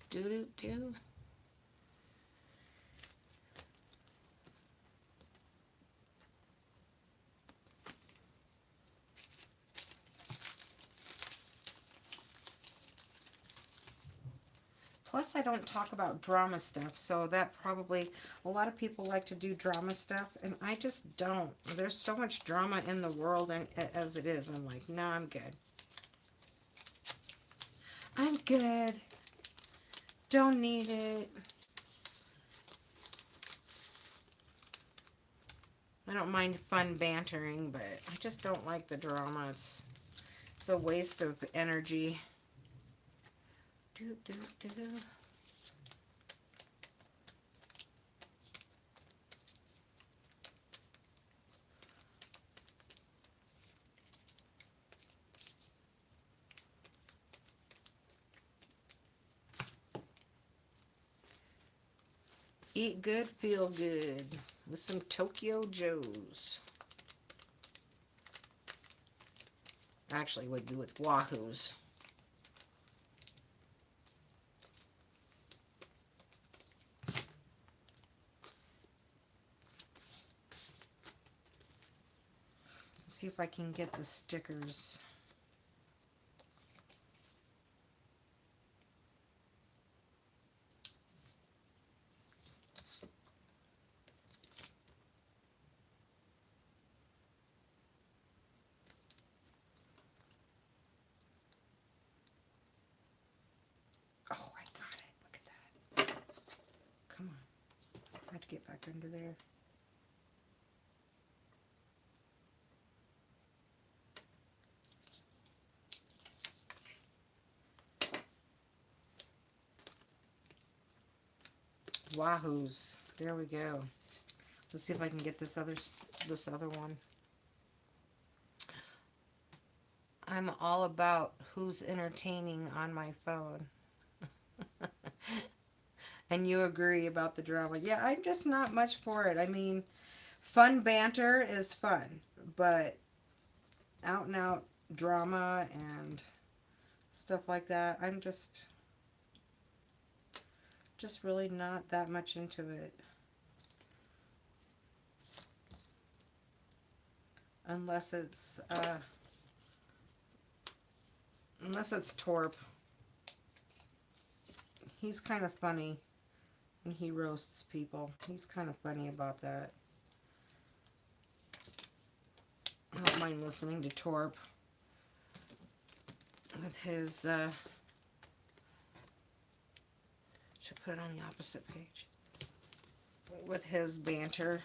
Do. Plus, I don't talk about drama stuff, so that probably, a lot of people like to do drama stuff, and I just don't. There's so much drama in the world and as it is. I'm like, no, I'm good. I'm good. Don't need it. I don't mind fun bantering, but I just don't like the drama. It's a waste of energy. Do. Eat good, feel good with some Tokyo Joes. Actually, would be with Wahoos. Let's see if I can get the stickers. Oh, I got it. Look at that. Come on. I have to get back under there. Wahoos. There we go. Let's see if I can get this other one. I'm all about who's entertaining on my phone. And you agree about the drama. Yeah, I'm just not much for it. I mean, fun banter is fun, but out and out drama and stuff like that, I'm just really not that much into it. Unless it's Torp. He's kind of funny and he roasts people. He's kind of funny about that. I don't mind listening to Torp with his should put it on the opposite page. With his banter.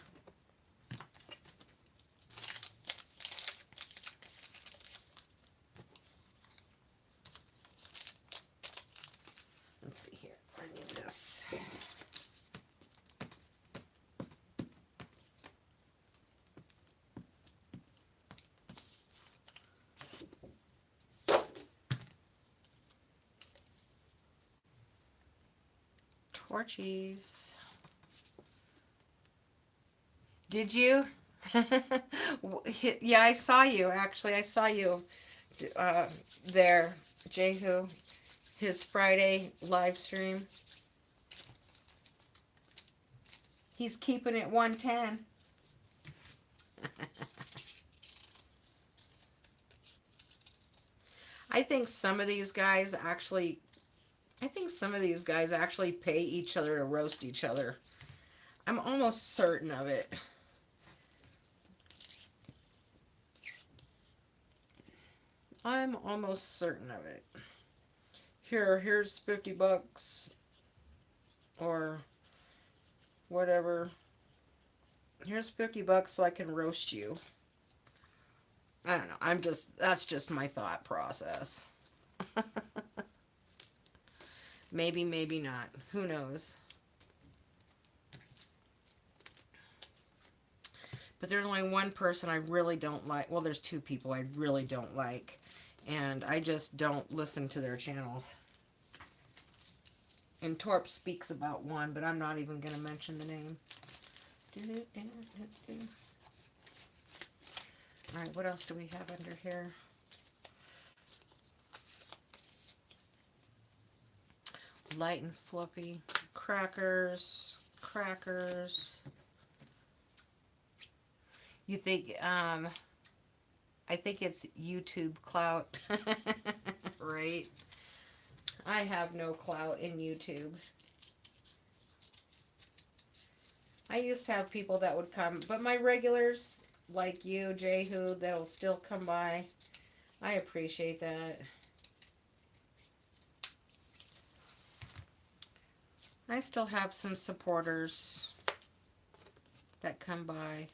Torchies. Did you? Yeah, I saw you, actually. I saw you there, Jehu. His Friday live stream. He's keeping it 110. I think some of these guys actually pay each other to roast each other. I'm almost certain of it. I'm almost certain of it. Here's $50 or whatever. Here's $50 so I can roast you. I don't know. That's just my thought process. Maybe, maybe not. Who knows? But there's only one person I really don't like. Well, there's two people I really don't like. And I just don't listen to their channels. And Torp speaks about one, but I'm not even going to mention the name. Alright, what else do we have under here? Light and fluffy. Crackers. Crackers. You think, I think it's YouTube clout. Right? I have no clout in YouTube. I used to have people that would come, but my regulars, like you, Jehu, that'll still come by. I appreciate that. I still have some supporters that come by.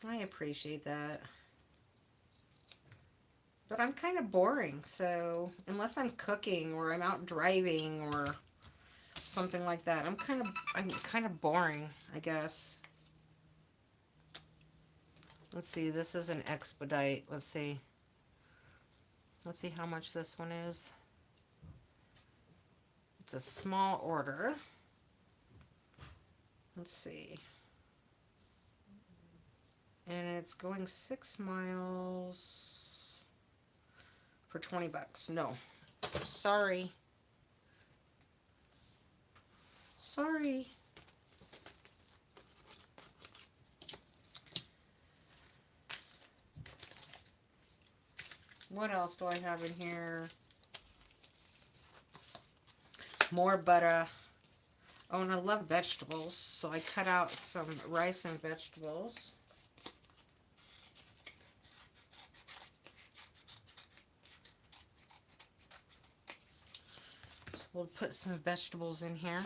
I appreciate that. But I'm kind of boring, so unless I'm cooking or I'm out driving or something like that, I'm kind of boring, I guess. Let's see, this is an expedite. Let's see. Let's see how much this one is. It's a small order. Let's see. And it's going 6 miles for $20. No. Sorry. Sorry. What else do I have in here? More butter. Oh, and I love vegetables, so I cut out some rice and vegetables. So we'll put some vegetables in here.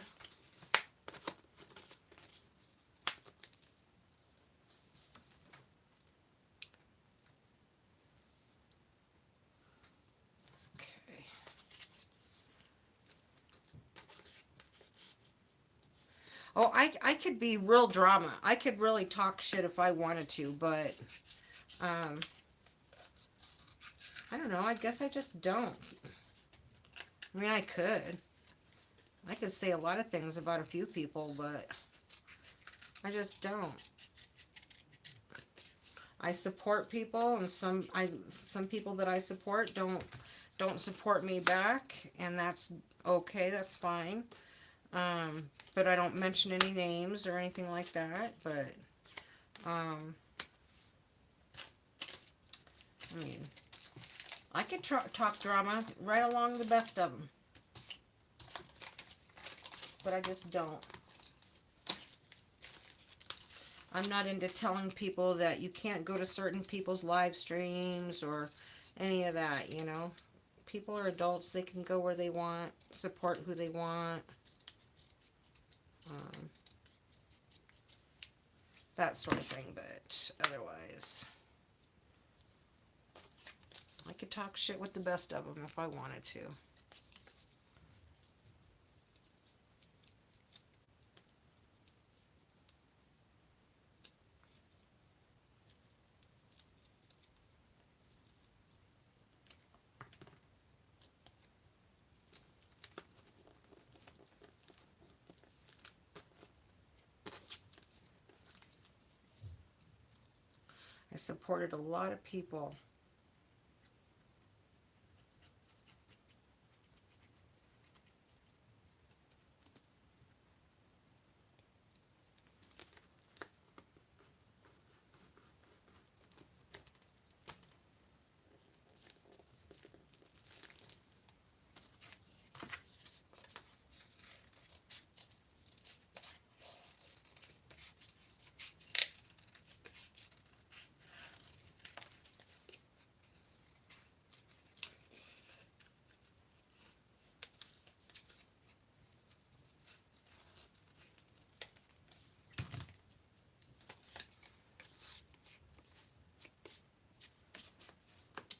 Oh, I could be real drama. I could really talk shit if I wanted to, but, I don't know. I guess I just don't. I mean, I could. I could say a lot of things about a few people, but I just don't. I support people, and some people that I support don't support me back, and that's okay. That's fine. But I don't mention any names or anything like that. But I mean, I could talk drama right along the best of them, but I just don't. I'm not into telling people that you can't go to certain people's live streams or any of that, you know. People are adults. They can go where they want, support who they want. That sort of thing, but otherwise, I could talk shit with the best of them if I wanted to. supported a lot of people.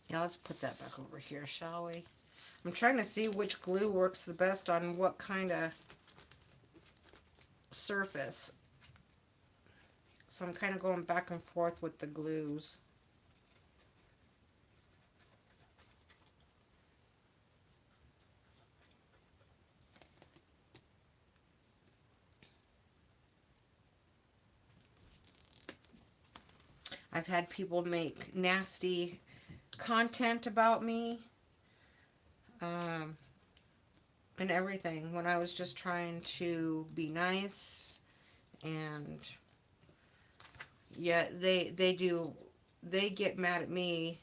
Yeah, let's put that back over here, shall we? I'm trying to see which glue works the best on what kind of surface. So I'm kind of going back and forth with the glues. I've had people make nasty content about me, and everything when I was just trying to be nice, and yeah, they get mad at me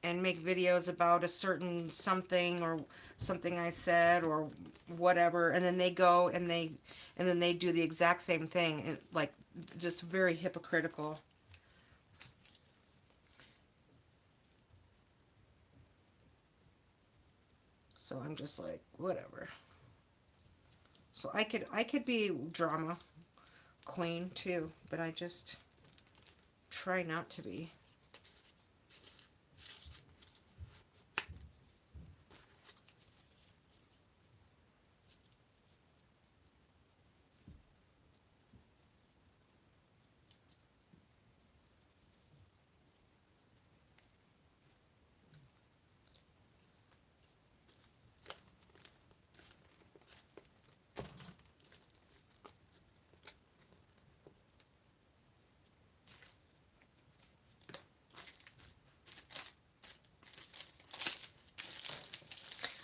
and make videos about a certain something or something I said or whatever, and then they go and then they do the exact same thing, and like just very hypocritical. So I'm just like, whatever. So I could be drama queen too, but I just try not to be.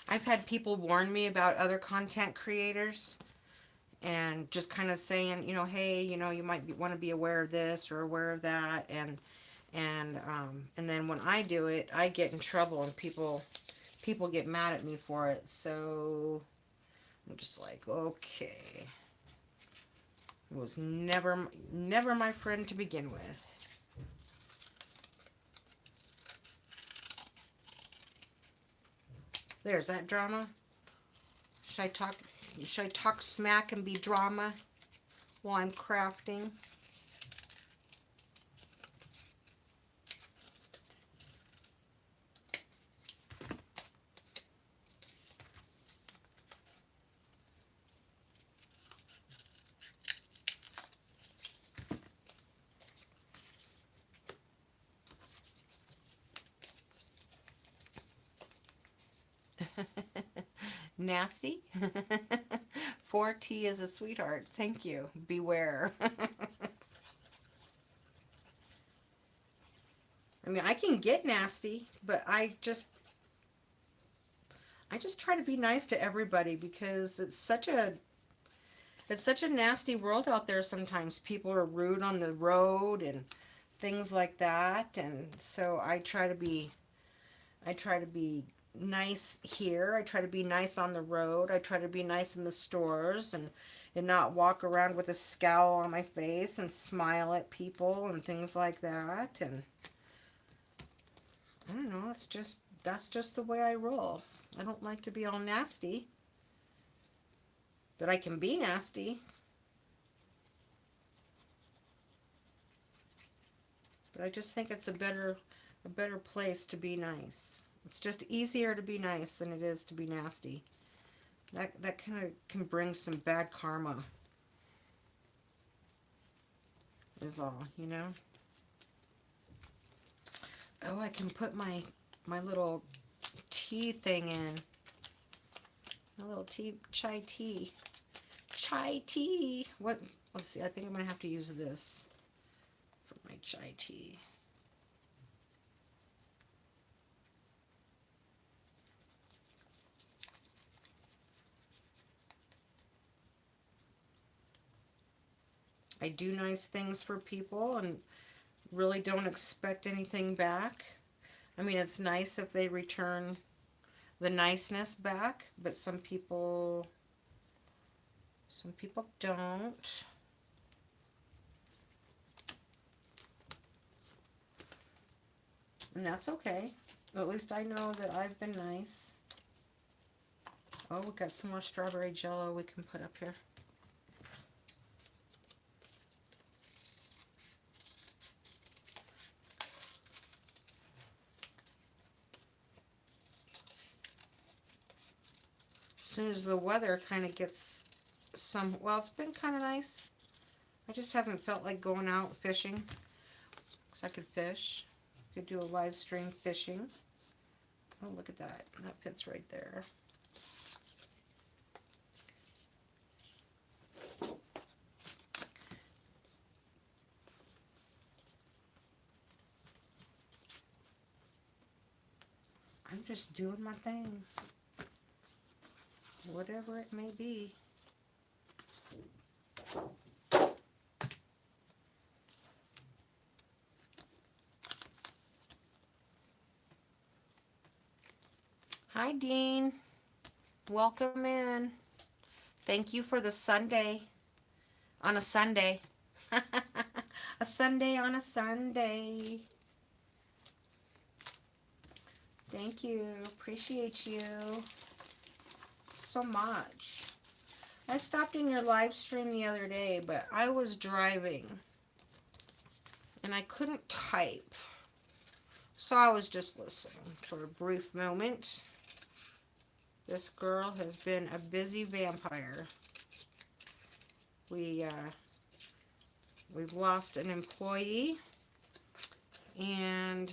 I've had people warn me about other content creators and just kind of saying, hey, you might want to be aware of this or aware of that, and then when I do it, I get in trouble and people get mad at me for it. So I'm just like, okay, it was never my friend to begin with. There's that drama. Should I talk? Should I talk smack and be drama while I'm crafting? Nasty? 4T is a sweetheart. Thank you. Beware. I mean, I can get nasty, but I just try to be nice to everybody because it's such a nasty world out there sometimes. People are rude on the road and things like that, and so I try to be nice here. I try to be nice on the road. I try to be nice in the stores and not walk around with a scowl on my face and smile at people and things like that. And I don't know, that's just the way I roll. I don't like to be all nasty, but I can be nasty. But I just think it's a better place to be nice. It's just easier to be nice than it is to be nasty. That kind of can bring some bad karma, is all. Oh, I can put my little tea thing in. My little chai tea. Chai tea. What? Let's see. I think I'm gonna have to use this. for my chai tea. I do nice things for people and really don't expect anything back. I mean, it's nice if they return the niceness back, but some people don't. And that's okay. At least I know that I've been nice. Oh, we got some more strawberry jello we can put up here. As soon as the weather kind of gets some, well, it's been kind of nice. I just haven't felt like going out fishing. Because I could fish. Could do a live stream fishing. Oh, look at that. That fits right there. I'm just doing my thing. Whatever it may be. Hi, Dean. Welcome in. Thank you for the Sunday. On a Sunday. A Sunday on a Sunday. Thank you. Appreciate you so much. I stopped in your live stream the other day, but I was driving and I couldn't type. So I was just listening for a brief moment. This girl has been a busy vampire. We've lost an employee, and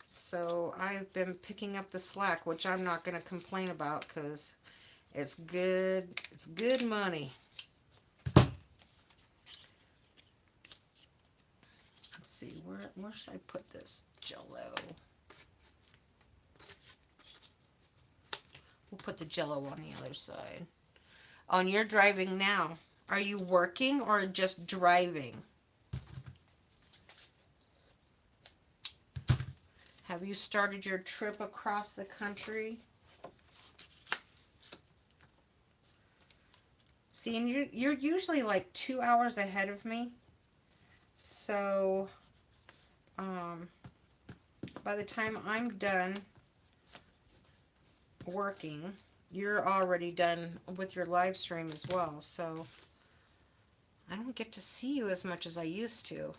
so I've been picking up the slack, which I'm not going to complain about because it's good money. Let's see, where should I put this jello? We'll put the jello on the other side. Oh, and you're driving now. Are you working or just driving? Have you started your trip across the country? See, and you're usually like 2 hours ahead of me. So, by the time I'm done working, you're already done with your live stream as well. So, I don't get to see you as much as I used to.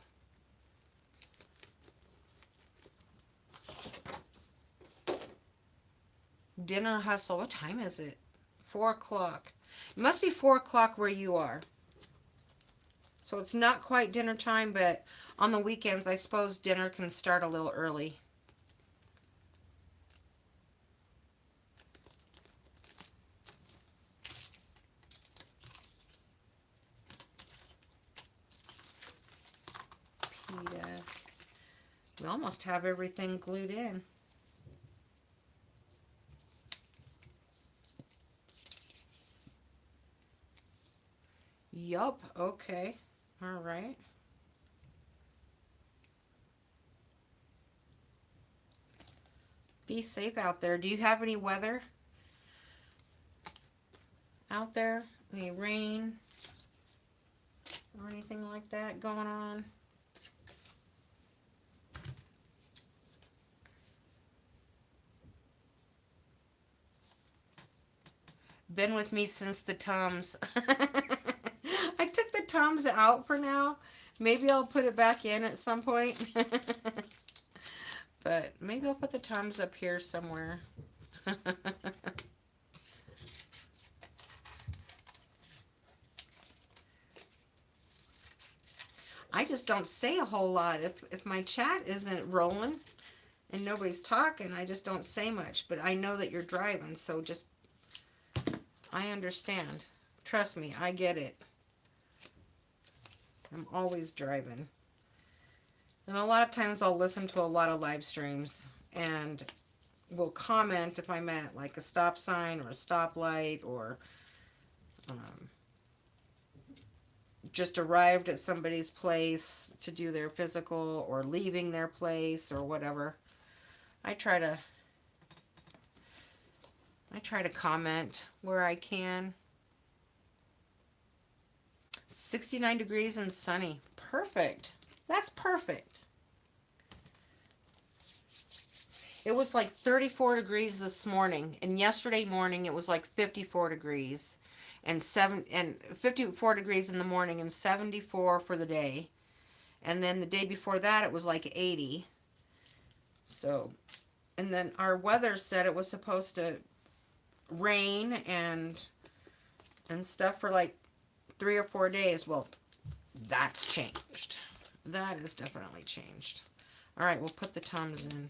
Dinner hustle. What time is it? 4 o'clock. It must be 4 o'clock where you are. So it's not quite dinner time, but on the weekends, I suppose dinner can start a little early. Pita. We almost have everything glued in. Yup, okay. All right. Be safe out there. Do you have any weather out there? Any rain or anything like that going on? Been with me since the Tums. I took the Tums out for now. Maybe I'll put it back in at some point. But maybe I'll put the Tums up here somewhere. I just don't say a whole lot. If my chat isn't rolling and nobody's talking, I just don't say much. But I know that you're driving, so just, I understand. Trust me, I get it. I'm always driving. And a lot of times I'll listen to a lot of live streams and will comment if I'm at like a stop sign or a stoplight, or um, just arrived at somebody's place to do their physical, or leaving their place or whatever. I try to comment where I can. 69 degrees and sunny. Perfect. That's perfect. It was like 34 degrees this morning, and yesterday morning it was like 54 degrees and 54 degrees in the morning and 74 for the day. And then the day before that it was like 80. So, and then our weather said it was supposed to rain and stuff for like 3 or 4 days. Well, that's changed. That is definitely changed. All right, we'll put the Tums in.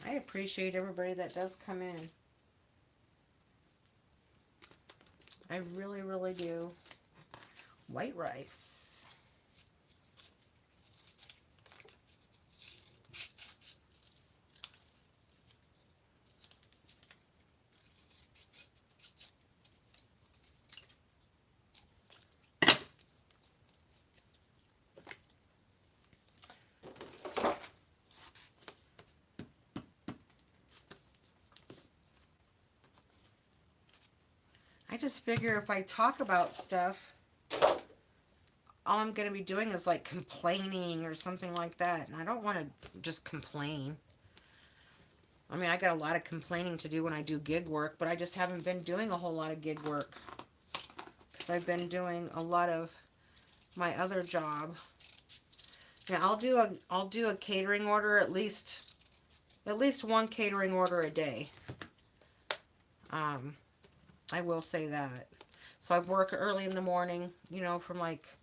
I appreciate everybody that does come in. I really, really do. White rice. I just figure if I talk about stuff, all I'm going to be doing is like complaining or something like that. And I don't want to just complain. I mean, I got a lot of complaining to do when I do gig work, but I just haven't been doing a whole lot of gig work because I've been doing a lot of my other job. Now I'll do a catering order, at least one catering order a day. I will say that. So I work early in the morning, from like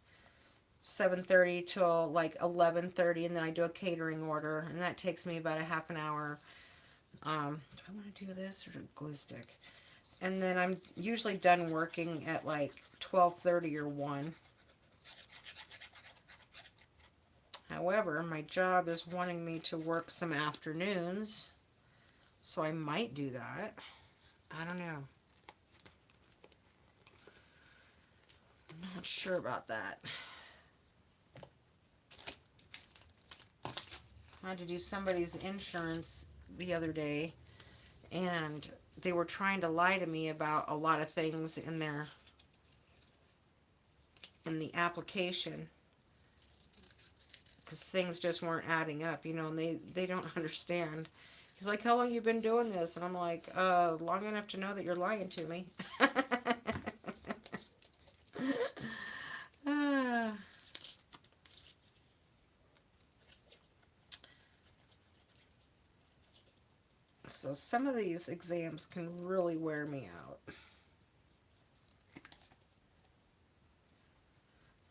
7:30 till like 11:30, and then I do a catering order, and that takes me about a half an hour. Do I want to do this or do glue stick? And then I'm usually done working at like 12:30 or 1. However, my job is wanting me to work some afternoons, so I might do that. I don't know. I'm not sure about that. I had to do somebody's insurance the other day, and they were trying to lie to me about a lot of things in the application, because things just weren't adding up, and they don't understand. He's like, how long you been doing this? And I'm like, long enough to know that you're lying to me. So some of these exams can really wear me out.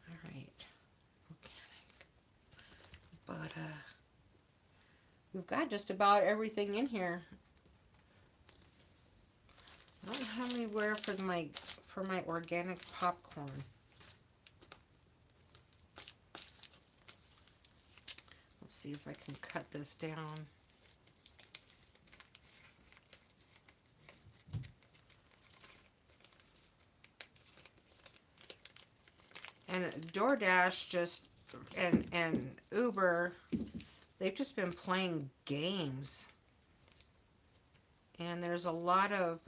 All right, organic. But we've got just about everything in here. I don't have anywhere for my organic popcorn. Let's see if I can cut this down. And DoorDash and Uber, they've just been playing games. And there's a lot of,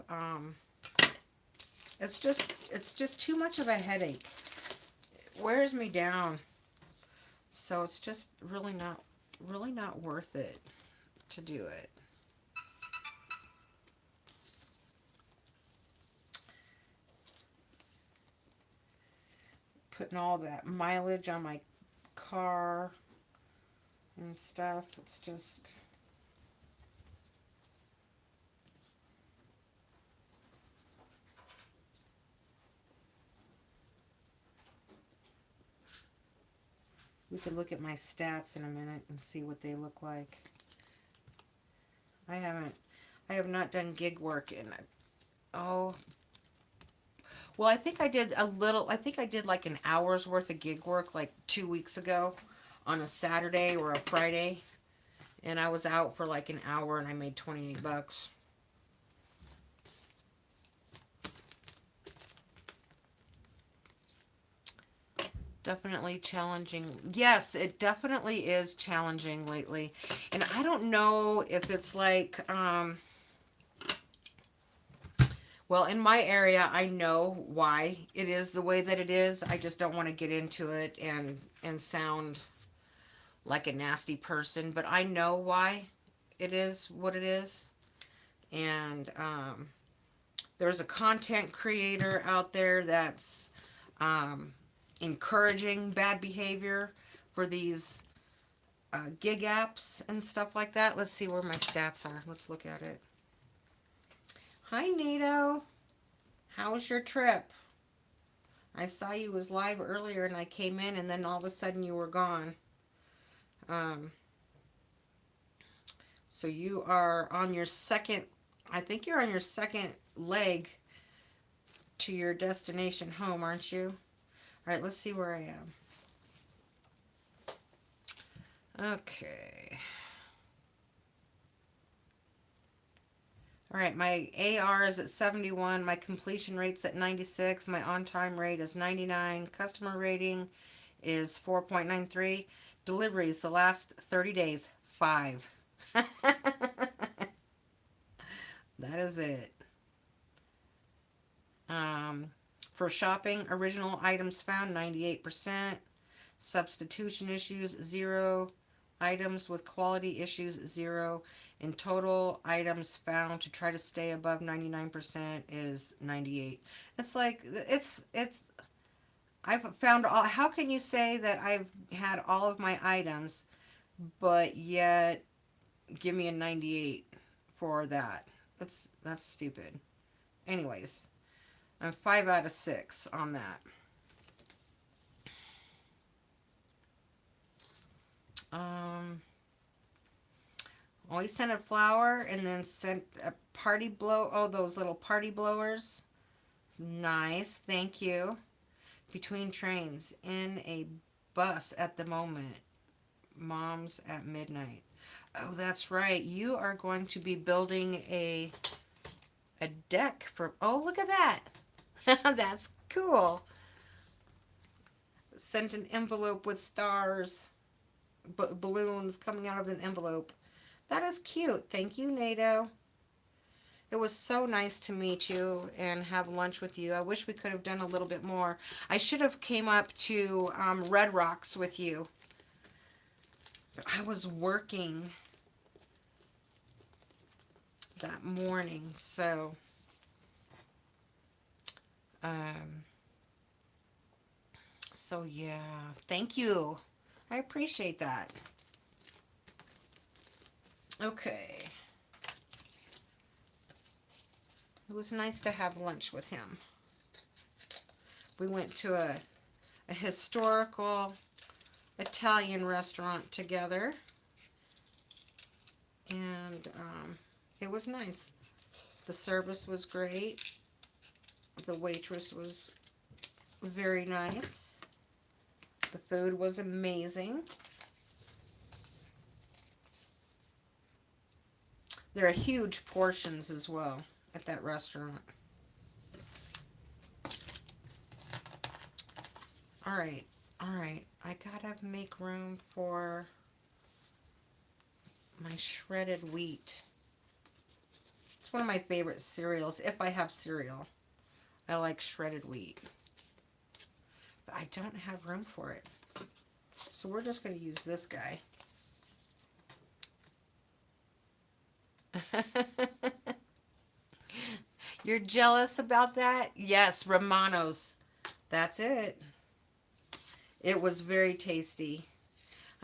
it's just too much of a headache. It wears me down. So it's just really not worth it to do it. Putting all that mileage on my car and stuff. It's just... We could look at my stats in a minute and see what they look like. I have not done gig work in, oh, well, I think I did a little, I think I did like an hour's worth of gig work like 2 weeks ago on a Saturday or a Friday. And I was out for like an hour and I made 28 bucks. Definitely challenging. Yes, it definitely is challenging lately. And I don't know if it's like, well, in my area, I know why it is the way that it is. I just don't want to get into it and sound like a nasty person, but I know why it is what it is. And there's a content creator out there that's encouraging bad behavior for these gig apps and stuff like that. Let's see where my stats are. Let's look at it. Hi, Nato. How was your trip? I saw you was live earlier and I came in and then all of a sudden you were gone. So you are on your second, I think you're on your second leg to your destination home, aren't you? All right, let's see where I am. Okay. All right, my AR is at 71, my completion rate's at 96, my on-time rate is 99, customer rating is 4.93, deliveries the last 30 days, 5. That is it. For shopping, original items found, 98%. Substitution issues, 0. Items with quality issues, 0. In total, items found to try to stay above 99% is 98. It's like, I've found all, how can you say that I've had all of my items, but yet give me a 98 for that? That's stupid. Anyways, I'm 5 out of 6 on that. Always sent a flower and then sent a party blow. Oh, those little party blowers. Nice, thank you. Between trains in a bus at the moment. Mom's at midnight. Oh, that's right. You are going to be building a deck for. Oh, look at that. That's cool. Sent an envelope with stars, balloons coming out of an envelope. That is cute. Thank you, Nato. It was so nice to meet you and have lunch with you. I wish we could have done a little bit more. I should have came up to Red Rocks with you. But I was working that morning, so yeah, thank you. I appreciate that. Okay. It was nice to have lunch with him. We went to a historical Italian restaurant together, and it was nice. The service was great. The waitress was very nice. The food was amazing. There are huge portions as well at that restaurant. All right. I gotta make room for my shredded wheat. It's one of my favorite cereals. If I have cereal, I like shredded wheat. But I don't have room for it. So we're just going to use this guy. You're jealous about that? Yes, Romano's. That's it. It was very tasty.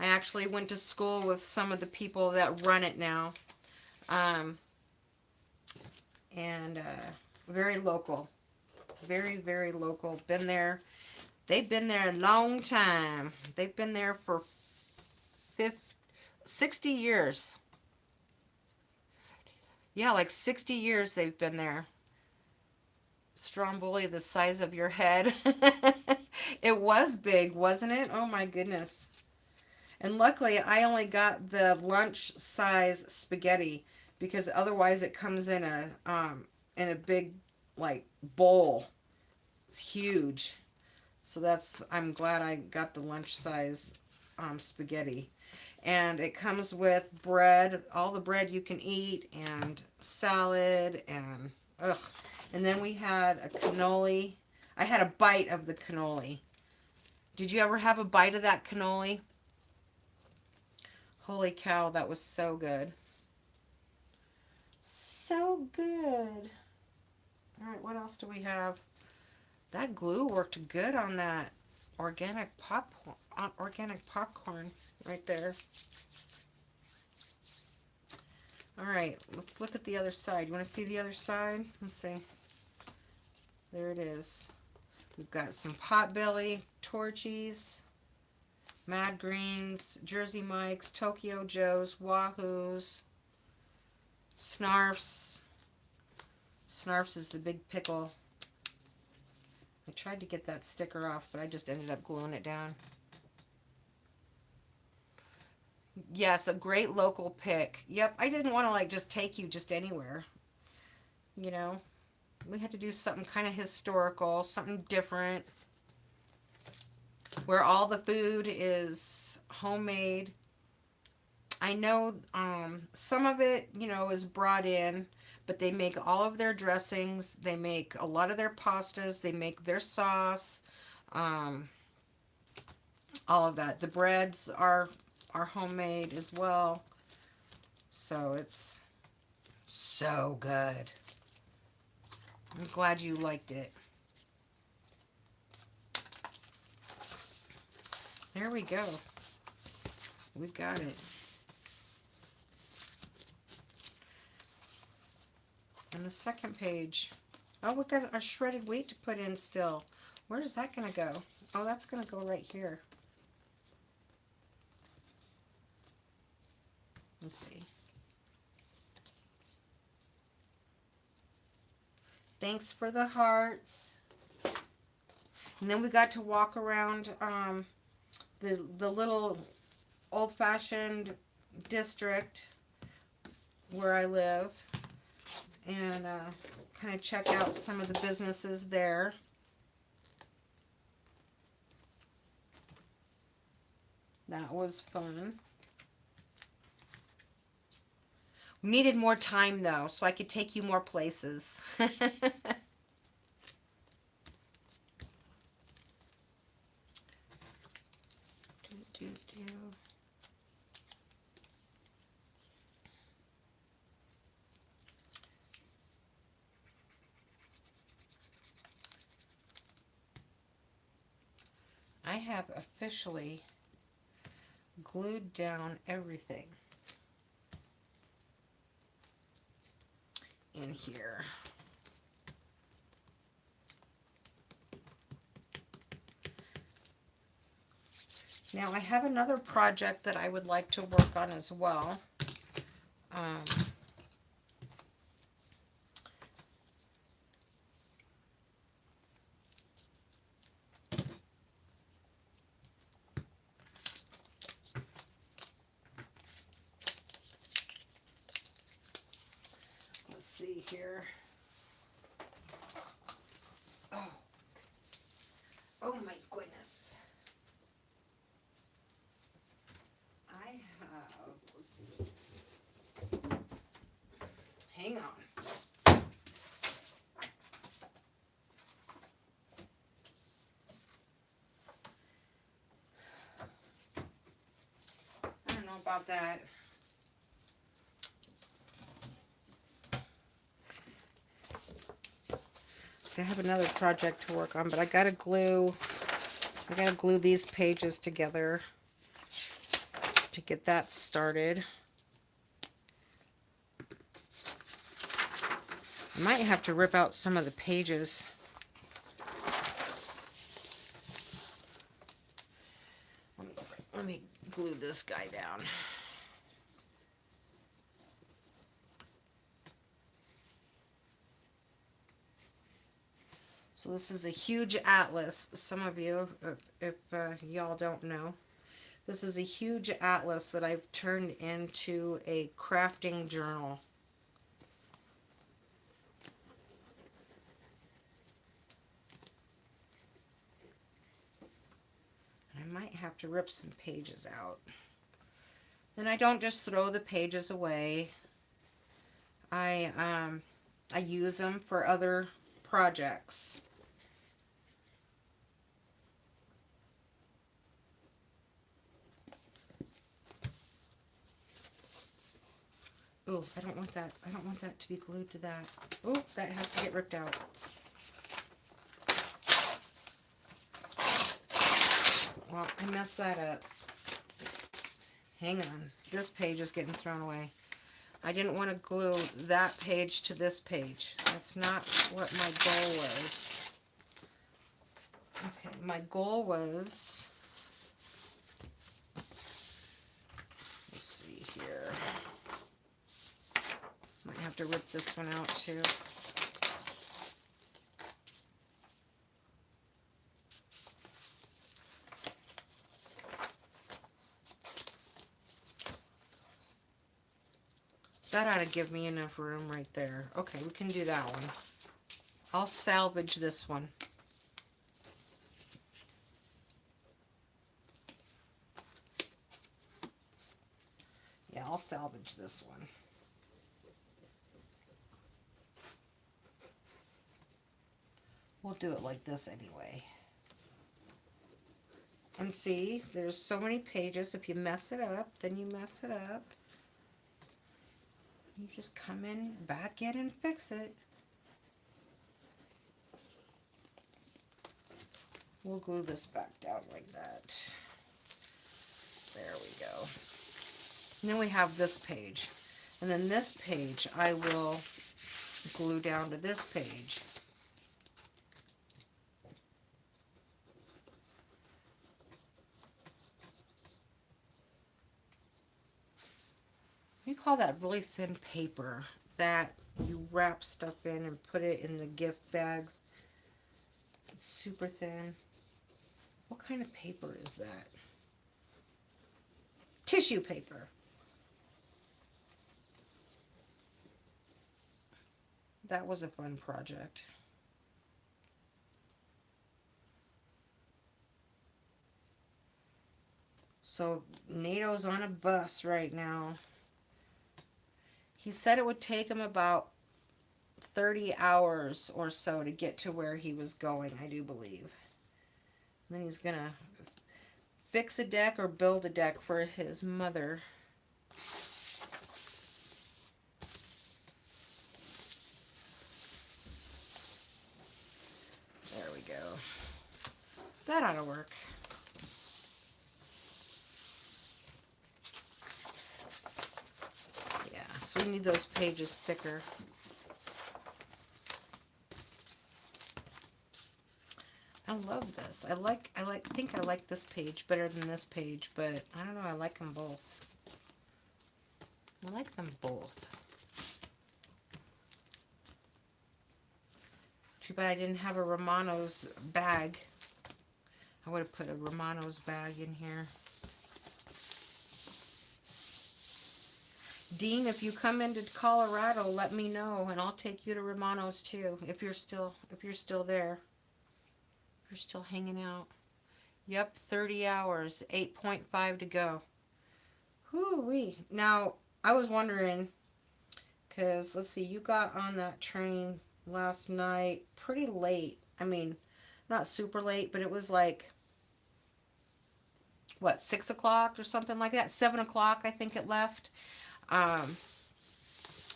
I actually went to school with some of the people that run it now. And very local. Very, very local. Been there They've been there a long time. They've been there for 60 years. Yeah, like 60 years they've been there. Stromboli the size of your head. It was big, wasn't it? Oh my goodness. And luckily I only got the lunch size spaghetti because otherwise it comes in a big like bowl. It's huge. So I'm glad I got the lunch size spaghetti. And it comes with bread, all the bread you can eat, and salad, and ugh. And then we had a cannoli. I had a bite of the cannoli. Did you ever have a bite of that cannoli? Holy cow, that was so good. So good. All right, what else do we have? That glue worked good on that organic popcorn right there. All right, let's look at the other side. You want to see the other side? Let's see. There it is. We've got some Potbelly, Torchies, Mad Greens, Jersey Mike's, Tokyo Joe's, Wahoo's, Snarf's. Snarf's is the big pickle. I tried to get that sticker off, but I just ended up gluing it down. Yes, a great local pick. Yep, I didn't want to like just take you just anywhere. You know, we had to do something kind of historical, something different, where all the food is homemade. I know some of it, you know, is brought in, but they make all of their dressings. They make a lot of their pastas. They make their sauce. All of that. The breads are homemade as well. So it's so good. I'm glad you liked it. There we go. We got it. And the second page. Oh, we got our shredded wheat to put in still. Where is that going to go? Oh, that's going to go right here. Let's see. Thanks for the hearts. And then we got to walk around the little old-fashioned district where I live and kind of check out some of the businesses there. That was fun. We needed more time though, so I could take you more places. I have officially glued down everything in here. Now I have another project that I would like to work on as well. Let's see here. Oh my goodness. I have, let's see. Hang on. I don't know about that. See, I have another project to work on, but I gotta glue these pages together to get that started. I might have to rip out some of the pages. this guy down. So this is a huge atlas. Some of you, if y'all don't know, this is a huge atlas that I've turned into a crafting journal. I might have to rip some pages out. And I don't just throw the pages away. I use them for other projects. Oh, I don't want that. I don't want that to be glued to that. Oh, that has to get ripped out. Well, I messed that up. Hang on. This page is getting thrown away. I didn't want to glue that page to this page. That's not what my goal was. Okay, my goal was... Let's see here. Might have to rip this one out too. That ought to give me enough room right there. Okay, we can do that one. I'll salvage this one. Yeah, I'll salvage this one. We'll do it like this anyway. And see, there's so many pages. If you mess it up, then you mess it up. You just come in, back in, and fix it. We'll glue this back down like that. There we go. And then we have this page. And then this page I will glue down to this page. We call that really thin paper that you wrap stuff in and put it in the gift bags. It's super thin. What kind of paper is that? Tissue paper. That was a fun project. So NATO's on a bus right now. He said it would take him about 30 hours or so to get to where he was going, I do believe. And then he's going to fix a deck or build a deck for his mother. There we go. That ought to work. Yeah, so we need those pages thicker. I love this. I think I like this page better than this page, but I don't know, I like them both. I like them both. Too bad I didn't have a Romano's bag. I would have put a Romano's bag in here. Dean, if you come into Colorado, let me know and I'll take you to Romano's too, if you're still there. If you're still hanging out. Yep, 30 hours, 8.5 to go. Whoo-wee. Now, I was wondering, because, let's see, you got on that train last night pretty late. I mean, not super late, but it was like, what, 6 o'clock or something like that? 7 o'clock, I think it left.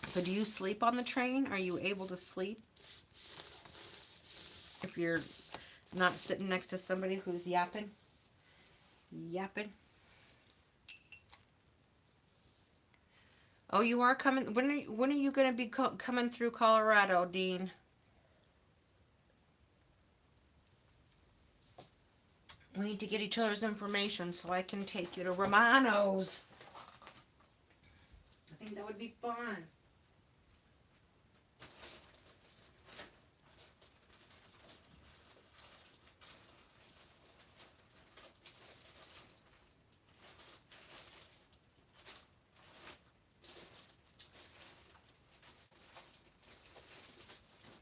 So do you sleep on the train? Are you able to sleep? If you're not sitting next to somebody who's yapping? Yapping? Oh, you are coming? When are you going to be coming through Colorado, Dean? We need to get each other's information so I can take you to Romano's. I think that would be fun.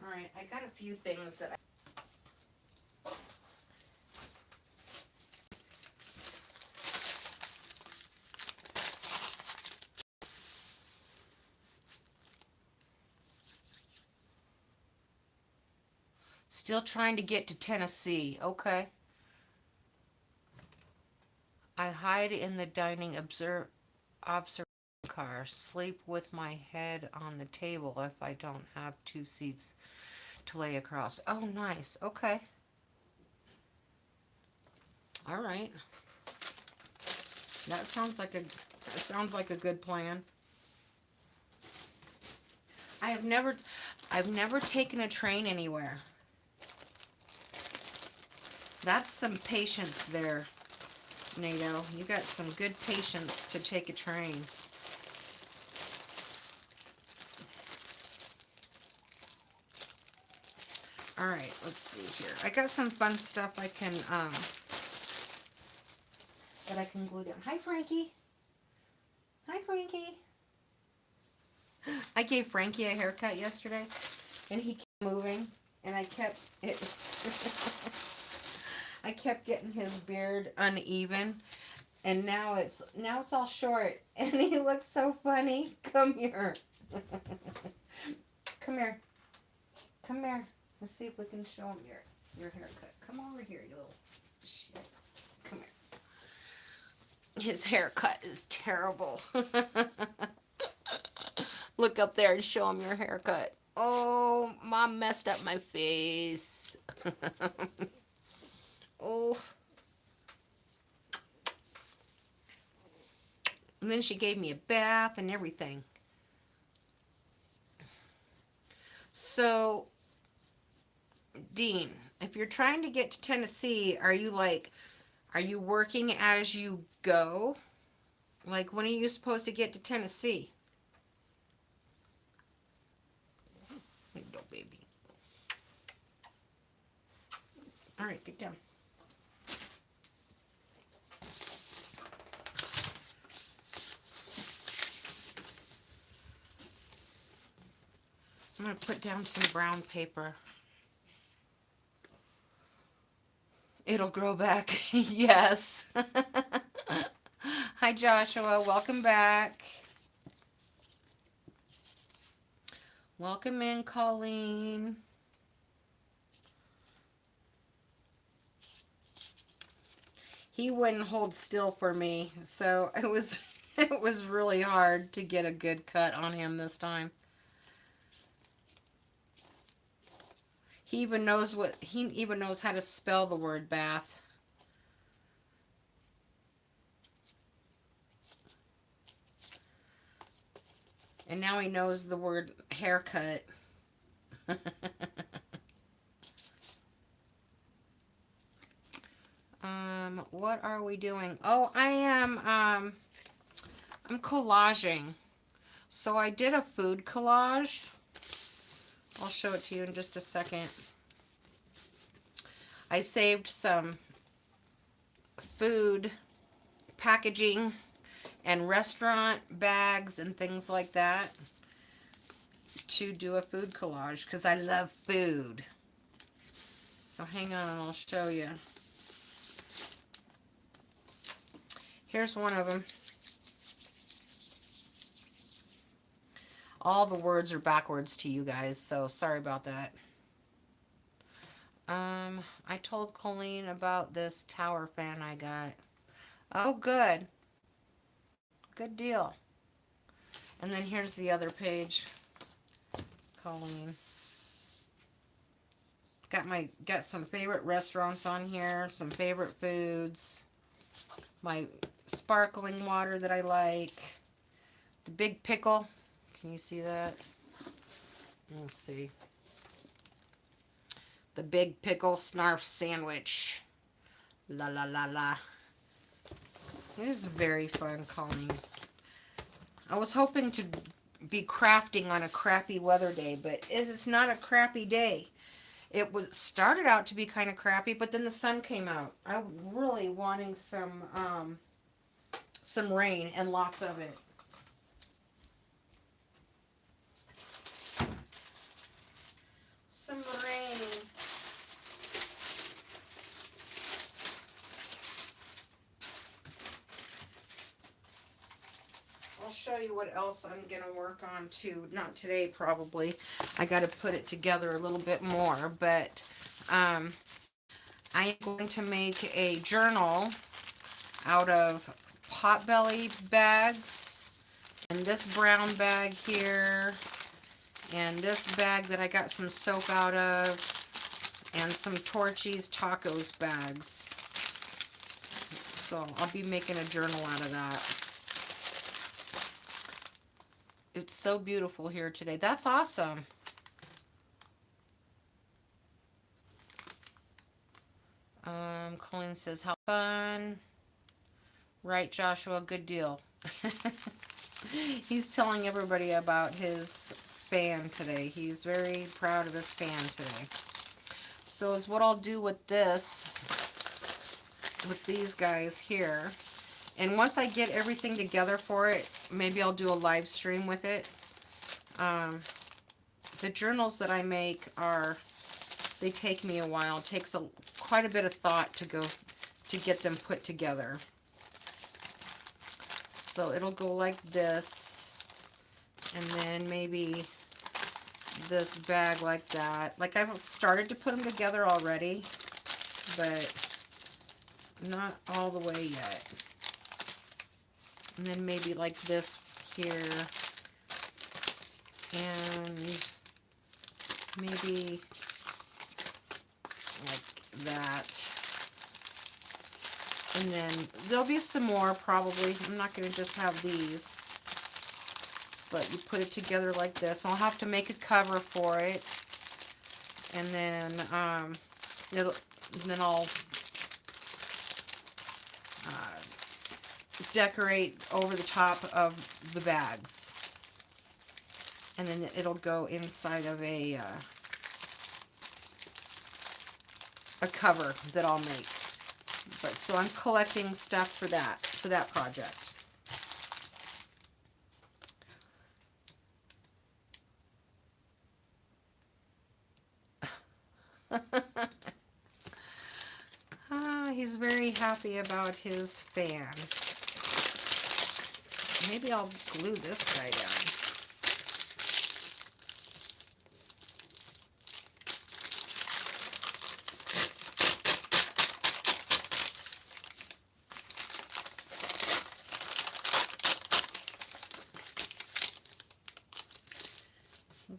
Alright, I got a few things that I still trying to get to Tennessee. Okay. I hide in the dining observation car, sleep with my head on the table if I don't have two seats to lay across. Oh, nice. Okay. All right. That sounds like a good plan. I've never taken a train anywhere. That's some patience there, NATO. You got some good patience to take a train. All right, let's see here. I got some fun stuff I can that I can glue down. Hi, Frankie. Hi, Frankie. I gave Frankie a haircut yesterday, and he kept moving, and I kept it. I kept getting his beard uneven, and now it's all short, and he looks so funny. Come here. Come here. Come here. Let's see if we can show him your haircut. Come over here, you little shit. Come here. His haircut is terrible. Look up there and show him your haircut. Oh, Mom messed up my face. Oh. And then she gave me a bath and everything. So, Dean, if you're trying to get to Tennessee, are you working as you go? Like, when are you supposed to get to Tennessee? No, baby. All right, get down. I'm going to put down some brown paper. It'll grow back. Yes. Hi, Joshua. Welcome back. Welcome in, Colleen. He wouldn't hold still for me, so it was really hard to get a good cut on him this time. He even knows how to spell the word bath. And now he knows the word haircut. What are we doing? Oh, I'm collaging. So I did a food collage. I'll show it to you in just a second. I saved some food packaging and restaurant bags and things like that to do a food collage because I love food. So hang on and I'll show you. Here's one of them. All the words are backwards to you guys, so sorry about that. I told Colleen about this tower fan I got. Oh, good. Good deal. And then here's the other page. Colleen. Got some favorite restaurants on here, some favorite foods, my sparkling water that I like, the big pickle. Can you see that? Let's see. The big pickle snarf sandwich. La la la la. It is very fun calling. I was hoping to be crafting on a crappy weather day, but it's not a crappy day. It was started out to be kind of crappy, but then the sun came out. I'm really wanting some rain and lots of it. Some rain. I'll show you what else I'm going to work on too. Not today, probably. I got to put it together a little bit more, but I am going to make a journal out of potbelly bags and this brown bag here and this bag that I got some soap out of and some Torchy's Tacos bags. So I'll be making a journal out of that. It's so beautiful here today. That's awesome. Colleen says, how fun. Right, Joshua, good deal. He's telling everybody about his fan today. He's very proud of his fan today. So is what I'll do with this, with these guys here. And once I get everything together for it, maybe I'll do a live stream with it. The journals that I make they take me a while. It takes quite a bit of thought to get them put together. So it'll go like this, and then maybe this bag like that. Like I've started to put them together already, but not all the way yet. And then maybe like this here, and maybe like that. And then there'll be some more probably. I'm not going to just have these. But you put it together like this. I'll have to make a cover for it. And then I'll decorate over the top of the bags. And then it'll go inside of a cover that I'll make. But so I'm collecting stuff for that project. He's very happy about his fan. Maybe I'll glue this guy down.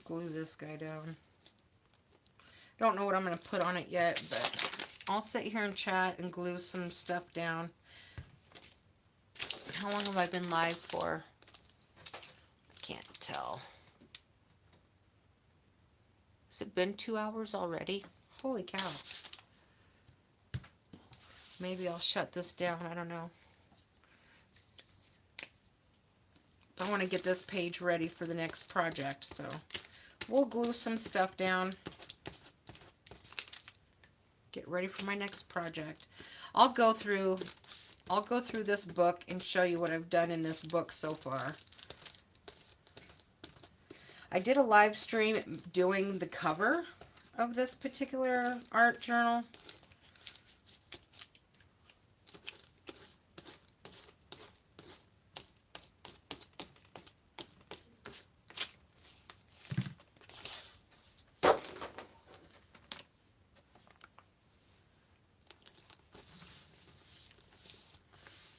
Glue this guy down. Don't know what I'm going to put on it yet, but I'll sit here and chat and glue some stuff down. How long have I been live for? Can't tell. Has it been 2 hours already? Holy cow. Maybe I'll shut this down. I don't know. I want to get this page ready for the next project, so we'll glue some stuff down. Get ready for my next project. I'll go through this book and show you what I've done in this book so far. I did a live stream doing the cover of this particular art journal.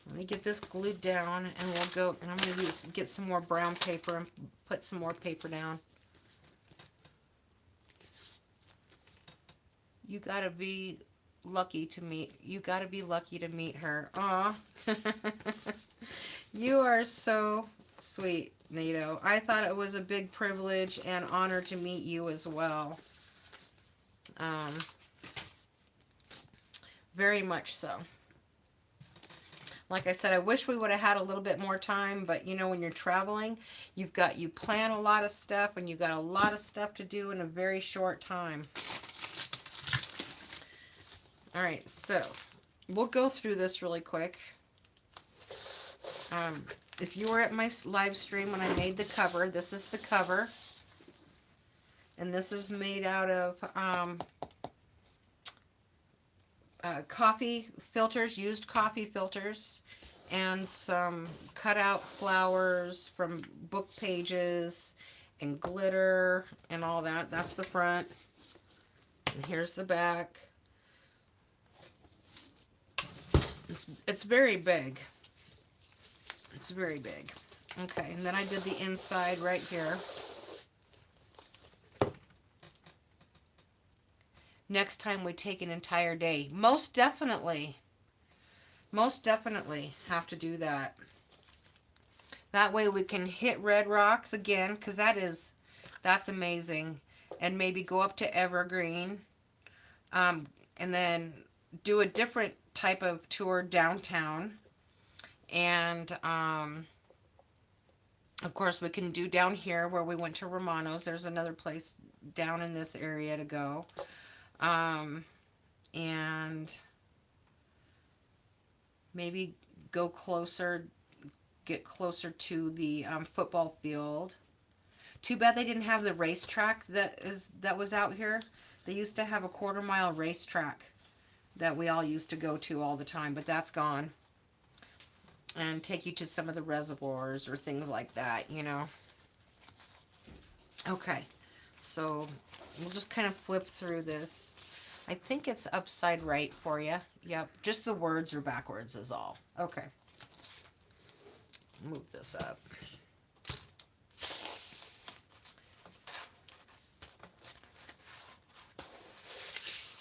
Let me get this glued down, and we'll go, and I'm going to get some more brown paper and put some more paper down. You gotta be lucky to meet her. Aw. You are so sweet, Nato. I thought it was a big privilege and honor to meet you as well. Very much so. Like I said, I wish we would have had a little bit more time, but you know, when you're traveling, you plan a lot of stuff and you got a lot of stuff to do in a very short time. All right, so we'll go through this really quick. Um, if you were at my live stream when I made the cover, this is the cover. And this is made out of coffee filters, used coffee filters, and some cutout flowers from book pages and glitter and all that. That's the front. And here's the back. It's very big. It's very big. Okay, and then I did the inside right here. Next time we take an entire day. Most definitely have to do that. That way we can hit Red Rocks again, because that's amazing. And maybe go up to Evergreen. And then do a different type of tour downtown. And of course we can do down here where we went to Romano's. There's another place down in this area to go. And maybe go closer, get closer to the football field. Too bad they didn't have the racetrack that was out here. They used to have a 1/4 mile racetrack that we all used to go to all the time, but that's gone. And take you to some of the reservoirs or things like that, you know. Okay, so we'll just kind of flip through this. I think it's upside right for you. Yep, just the words are backwards is all. Okay. Move this up.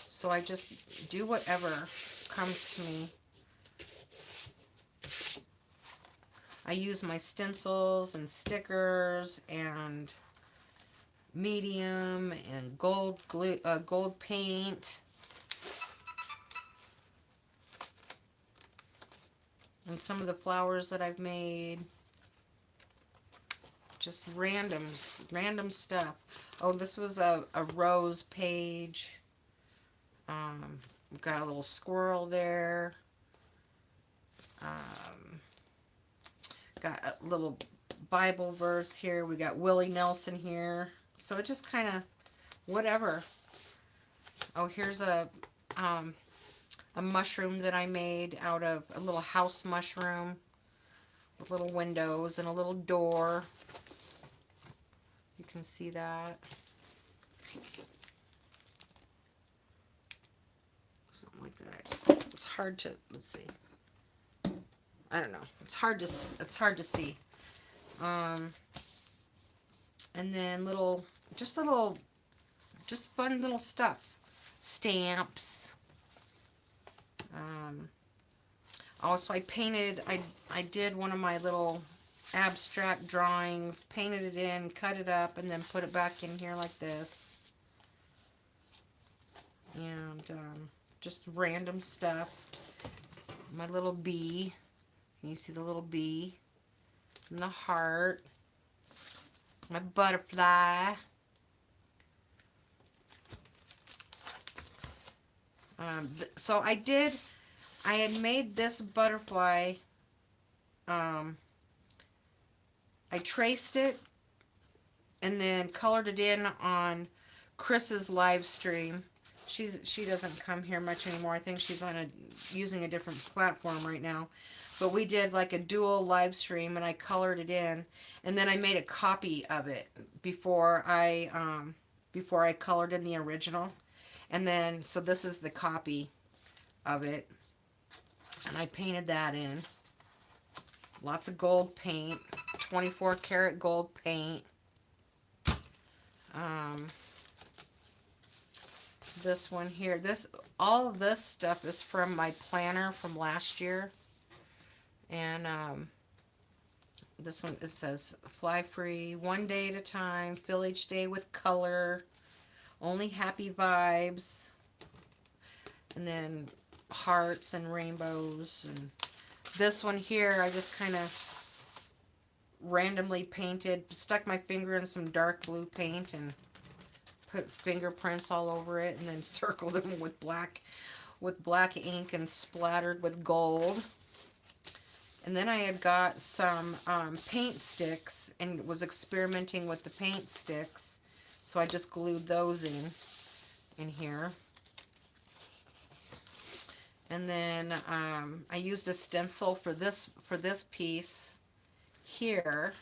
So I just do whatever comes to me. I use my stencils and stickers and medium and gold glue, gold paint, and some of the flowers that I've made. Just random stuff. Oh, this was a rose page. We've got a little squirrel there. Got a little Bible verse here. We got Willie Nelson here. So it just kind of whatever. Oh, here's a mushroom that I made out of a little house mushroom with little windows and a little door. You can see that. Something like that. It's hard to, let's see. I don't know. It's hard to see. And then just fun little stuff. Stamps. Also, I did one of my little abstract drawings, painted it in, cut it up, and then put it back in here like this. And just random stuff. My little bee. Can you see the little bee? And the heart. My butterfly. So I had made this butterfly. I traced it and then colored it in on Chris's live stream. She doesn't come here much anymore. I think she's using a different platform right now. But we did like a dual live stream, and I colored it in, and then I made a copy of it before I colored in the original, and then so this is the copy of it, and I painted that in. Lots of gold paint, 24 karat gold paint. This one here, all of this stuff is from my planner from last year. And this one, it says, fly free, one day at a time, fill each day with color, only happy vibes. And then hearts and rainbows. And this one here, I just kind of randomly painted, stuck my finger in some dark blue paint and put fingerprints all over it, and then circled them with black ink and splattered with gold. And then I had got some paint sticks and was experimenting with the paint sticks, so I just glued those in here. And then I used a stencil for this piece here,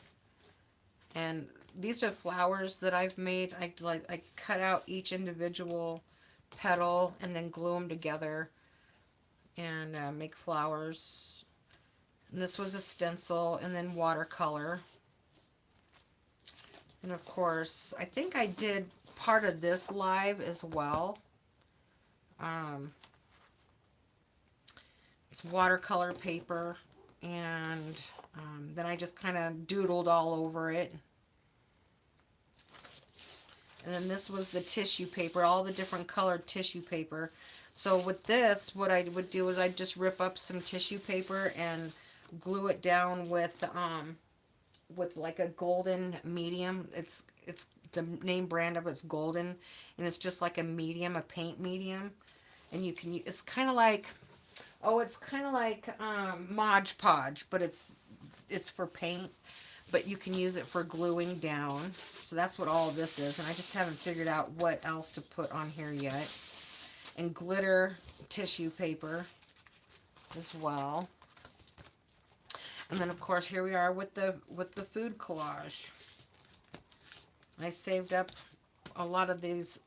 and these are flowers that I've made. I cut out each individual petal and then glue them together and make flowers. And this was a stencil, and then watercolor. And of course, I think I did part of this live as well. It's watercolor paper, and then I just kind of doodled all over it. And then this was the tissue paper, all the different colored tissue paper. So with this, what I would do is I'd just rip up some tissue paper and glue it down with like a golden medium. It's the name brand of it's golden, and it's just like a medium, a paint medium. And you can, it's kind of like, Mod Podge, but it's for paint. But you can use it for gluing down. So that's what all of this is. And I just haven't figured out what else to put on here yet. And glitter tissue paper as well. And then of course here we are with the food collage. I saved up a lot of these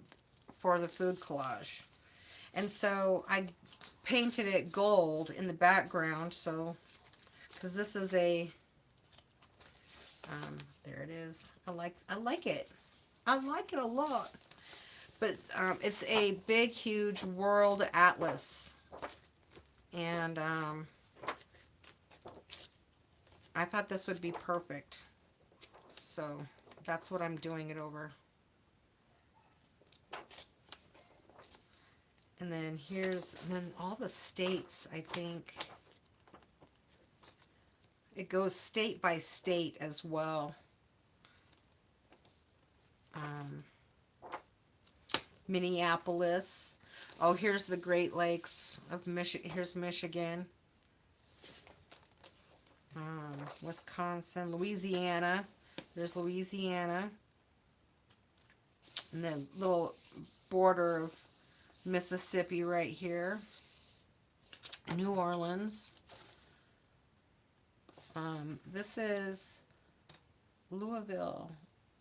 for the food collage. And so I painted it gold in the background, so because this is a there it is. I like it. I like it a lot. But it's a big, huge world atlas. And I thought this would be perfect. So that's what I'm doing it over. And then then all the states, I think. It goes state by state as well. Minneapolis. Oh, here's the Great Lakes of Michigan. Here's Michigan. Wisconsin, Louisiana. There's Louisiana. And the little border of Mississippi right here. New Orleans. This is Louisville.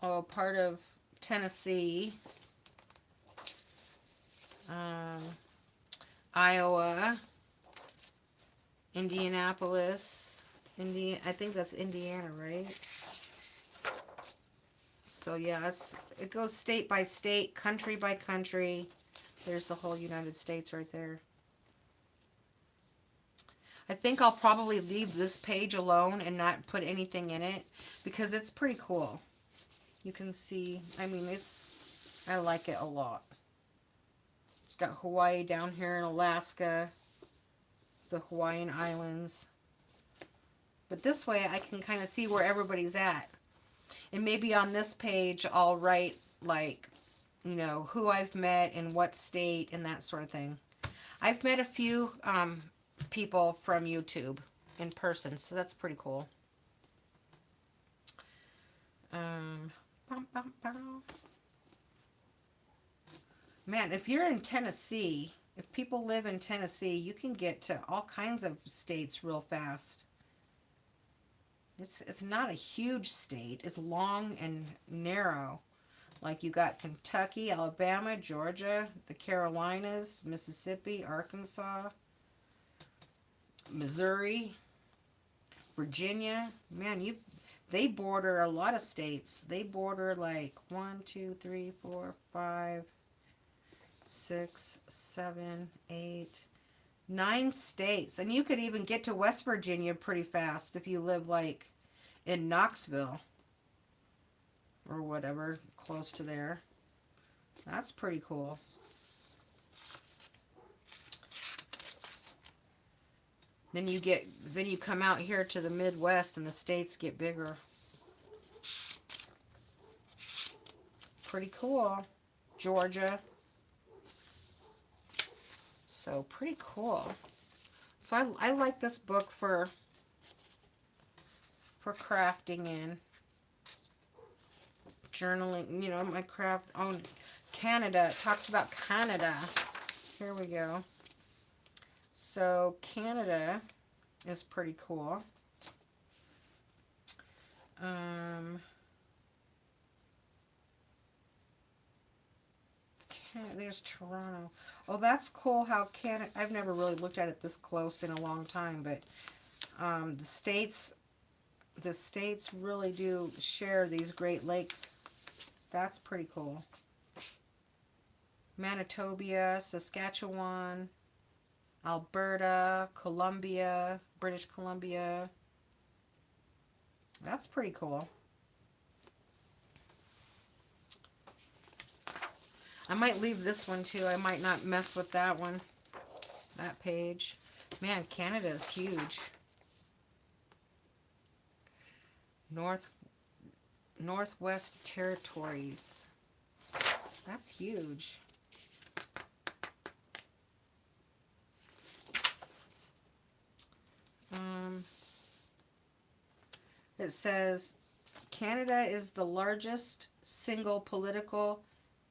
Oh, part of Tennessee. Iowa. Indianapolis. I think that's Indiana, right? So yeah, it goes state by state, country by country. There's the whole United States right there. I think I'll probably leave this page alone and not put anything in it because it's pretty cool. You can see, I mean, I like it a lot. It's got Hawaii down here in Alaska, the Hawaiian Islands. But this way I can kind of see where everybody's at. And maybe on this page I'll write, like, you know, who I've met in what state and that sort of thing. I've met a few people from YouTube in person, so that's pretty cool. Man, if you're in Tennessee, if people live in Tennessee, you can get to all kinds of states real fast. It's not a huge state. It's long and narrow. Like you got Kentucky, Alabama, Georgia, the Carolinas, Mississippi, Arkansas, Missouri, Virginia. Man, they border a lot of states. They border like 1, 2, 3, 4, 5, 6, 7, 8, 9 states. And you could even get to West Virginia pretty fast if you live like in Knoxville or whatever, close to there. That's pretty cool. Then you come out here to the Midwest and the states get bigger. Pretty cool. Georgia. So pretty cool. So I like this book for crafting in journaling. You know, my craft. Oh, Canada. It talks about Canada. Here we go. So Canada is pretty cool. Um, there's Toronto. Oh, that's cool how Canada, I've never really looked at it this close in a long time, but the states really do share these Great Lakes. That's pretty cool. Manitoba, Saskatchewan, Alberta, Columbia, British Columbia. That's pretty cool. I might leave this one too. I might not mess with that one. That page. Man, Canada is huge. Northwest Territories. That's huge. It says Canada is the largest single political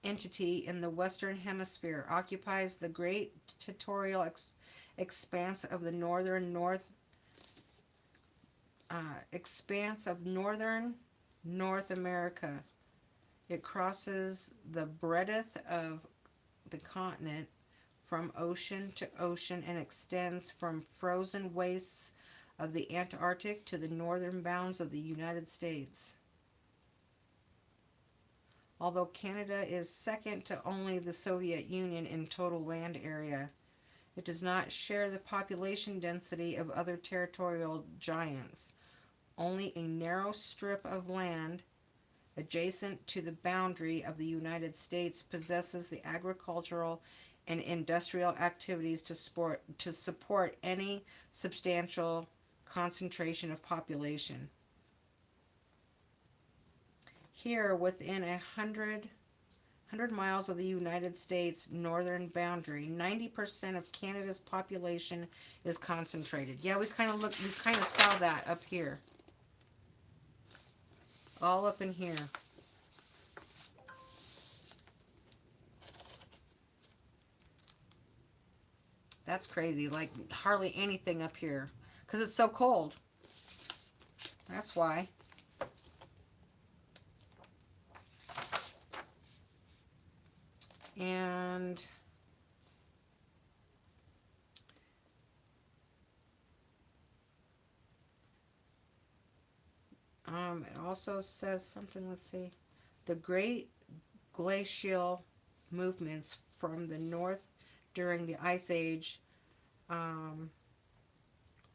entity in the Western Hemisphere, occupies the great territorial expanse of the northern North America. It crosses the breadth of the continent from ocean to ocean and extends from frozen wastes of the Antarctic to the northern bounds of the United States. Although Canada is second to only the Soviet Union in total land area, it does not share the population density of other territorial giants. Only a narrow strip of land adjacent to the boundary of the United States possesses the agricultural and industrial activities to support any substantial concentration of population. Here, within 100 miles of the United States northern boundary, 90% of Canada's population is concentrated. Yeah, we kind of saw that up here. All up in here. That's crazy. Like hardly anything up here. Because it's so cold. That's why. And it also says something, let's see. The great glacial movements from the north during the Ice Age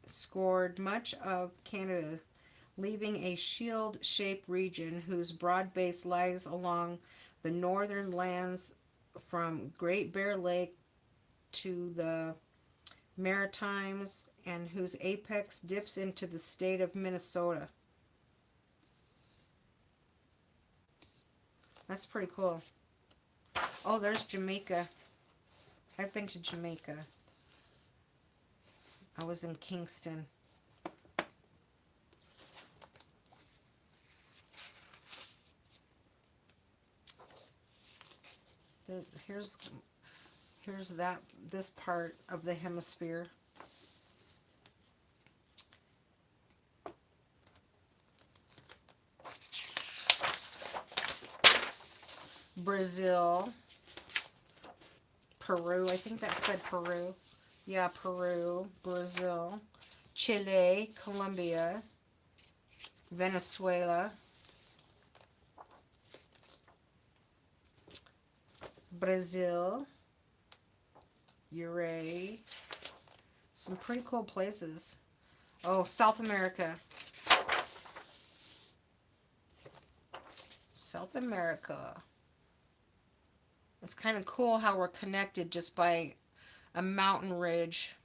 scored much of Canada, leaving a shield-shaped region whose broad base lies along the northern lands from Great Bear Lake to the Maritimes and whose apex dips into the state of Minnesota. That's pretty cool. Oh, there's Jamaica. I've been to Jamaica. I was in Kingston. Here's this part of the hemisphere. Brazil, Peru, I think that said Peru. Yeah, Peru, Brazil, Chile, Colombia, Venezuela, Brazil, Uruguay. Some pretty cool places. Oh, South America. South America. It's kind of cool how we're connected just by a mountain ridge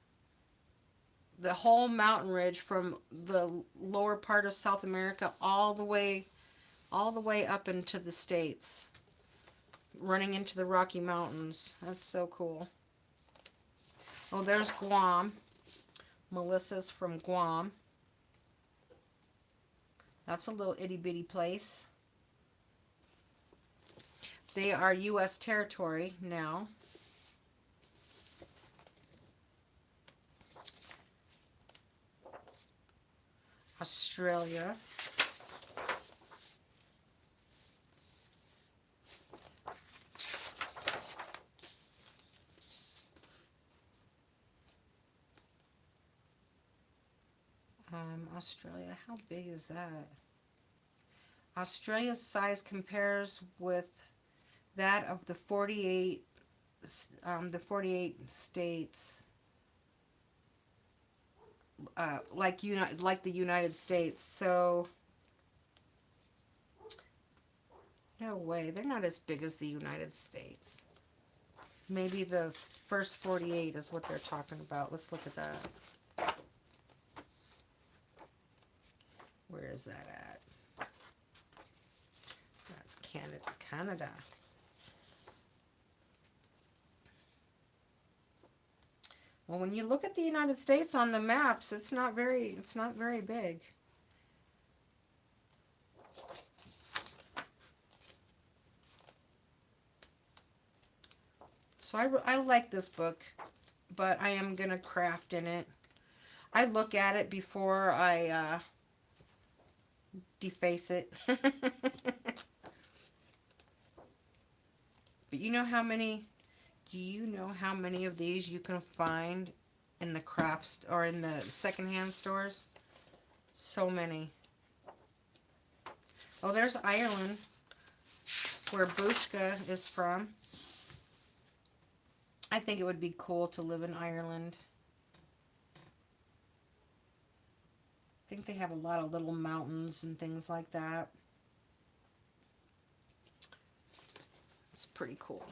the whole mountain ridge from the lower part of South America all the way up into the States, running into the Rocky Mountains. That's so cool. Oh, there's Guam. Melissa's from Guam. That's a little itty bitty place. They are U.S. territory now. Australia. Australia, how big is that? Australia's size compares with that of the 48 states, like the United States. So no way, they're not as big as the United States. Maybe the first 48 is what they're talking about. Let's look at that. Where is that at? That's Canada. Well, when you look at the United States on the maps, it's not very big. So I like this book, but I am going to craft in it. I look at it before I deface it. But do you know how many of these you can find in the crafts or in the secondhand stores? So many. Oh, there's Ireland, where Bushka is from. I think it would be cool to live in Ireland. I think they have a lot of little mountains and things like that. It's pretty cool.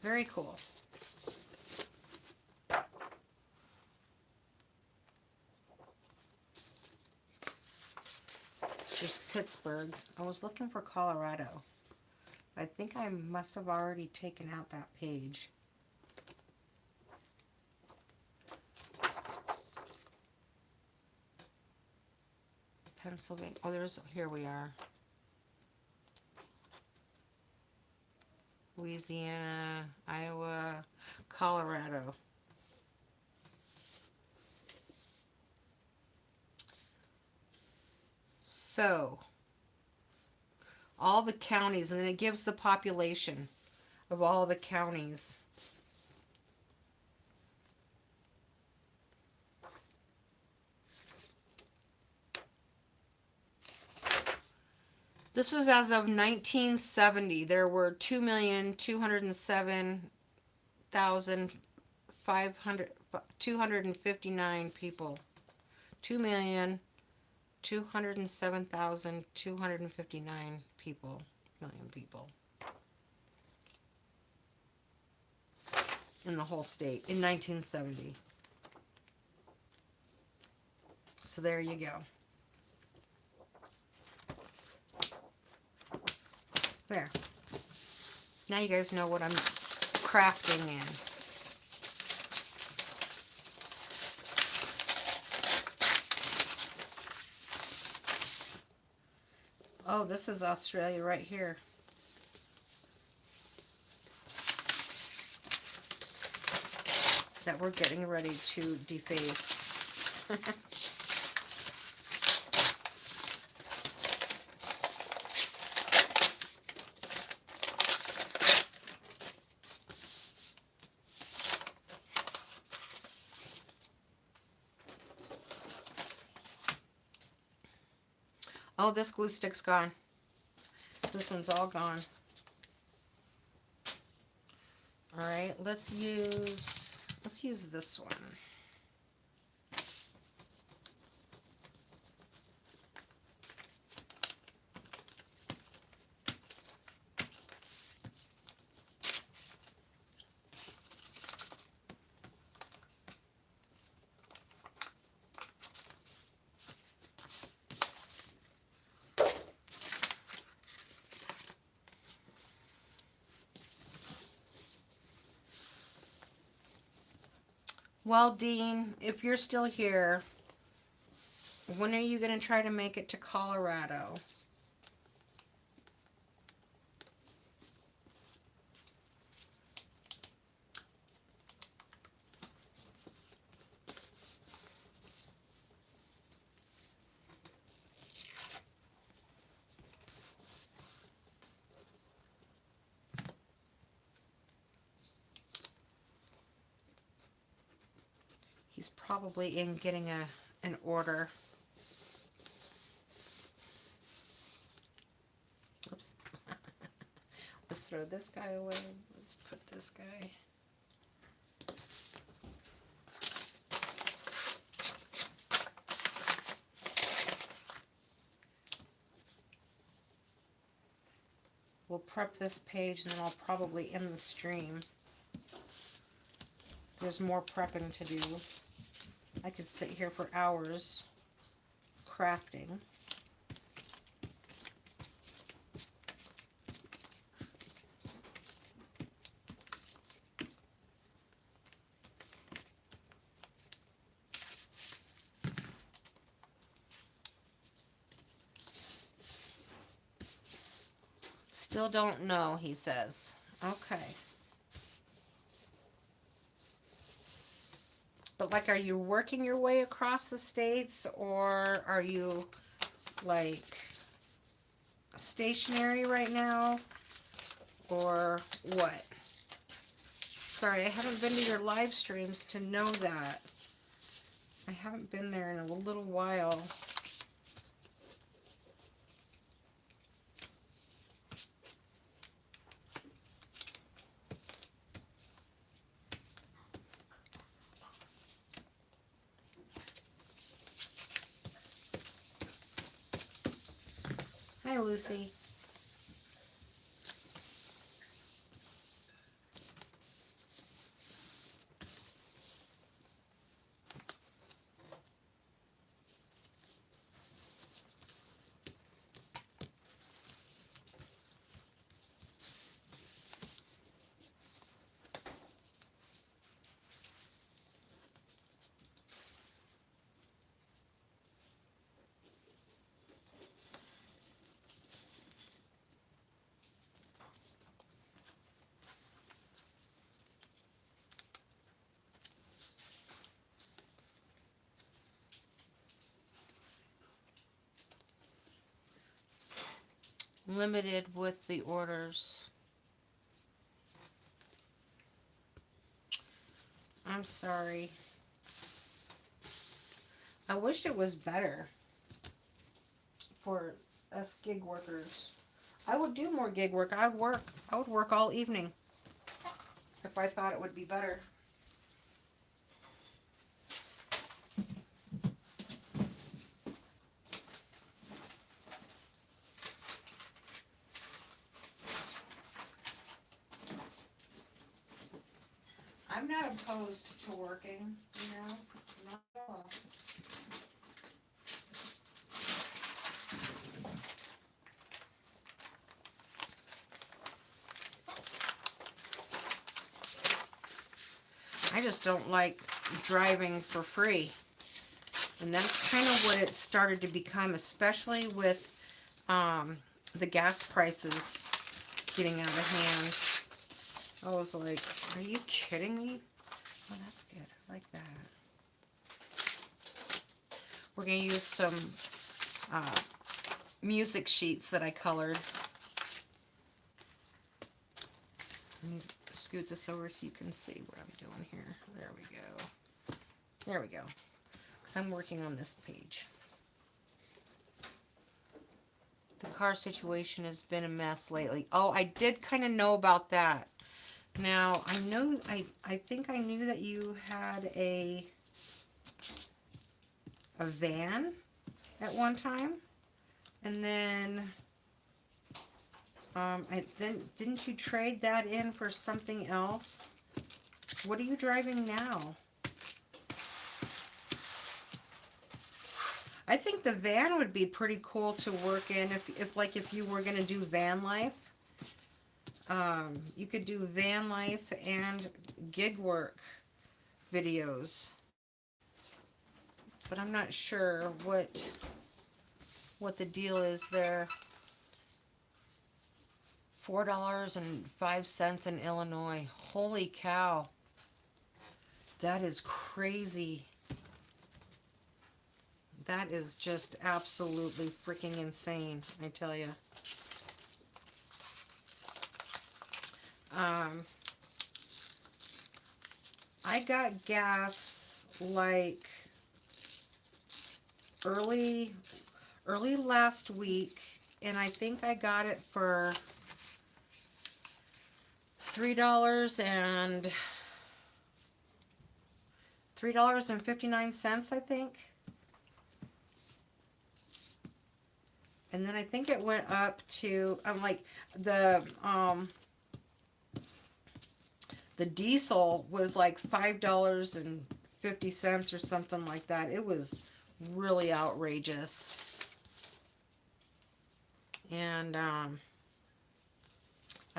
Very cool. There's Pittsburgh. I was looking for Colorado. I think I must have already taken out that page. Pennsylvania. Oh, here we are. Louisiana, Iowa, Colorado. So, all the counties, and then it gives the population of all the counties. This was as of 1970. There were 2,207,259 people. 2,207,259 people. Million people. In the whole state in 1970. So there you go. There. Now you guys know what I'm crafting in. Oh, this is Australia right here. That we're getting ready to deface. Oh, this glue stick's gone. This one's all gone. All right, let's use this one. Well, Dean, if you're still here, when are you going to try to make it to Colorado? He's probably in getting an order. Oops. Let's throw this guy away. Let's put this guy. We'll prep this page and then I'll probably end the stream. There's more prepping to do. I could sit here for hours crafting. Still don't know, he says. Okay. But like, are you working your way across the states, or are you like stationary right now, or what? Sorry, I haven't been to your live streams to know that. I haven't been there in a little while. Hi, Lucy. Limited with the orders. I'm sorry. I wished it was better for us gig workers. I would do more gig work. I would work all evening if I thought it would be better. I'm not opposed to working, not at all. I just don't like driving for free. And that's kind of what it started to become, especially with the gas prices getting out of hand. I was like, are you kidding me? Oh, that's good. I like that. We're going to use some music sheets that I colored. Let me scoot this over so you can see what I'm doing here. There we go. There we go. Because I'm working on this page. The car situation has been a mess lately. Oh, I did kind of know about that. Now, I think I knew that you had a van at one time. And then, didn't you trade that in for something else? What are you driving now? I think the van would be pretty cool to work in if you were going to do van life. You could do van life and gig work videos, but I'm not sure what the deal is there. $4.05 in Illinois. Holy cow. That is crazy. That is just absolutely freaking insane, I tell you. I got gas like early last week, and I think I got it for $3.59, I think. And then I think it went up to the diesel was like $5.50 or something like that. It was really outrageous. And I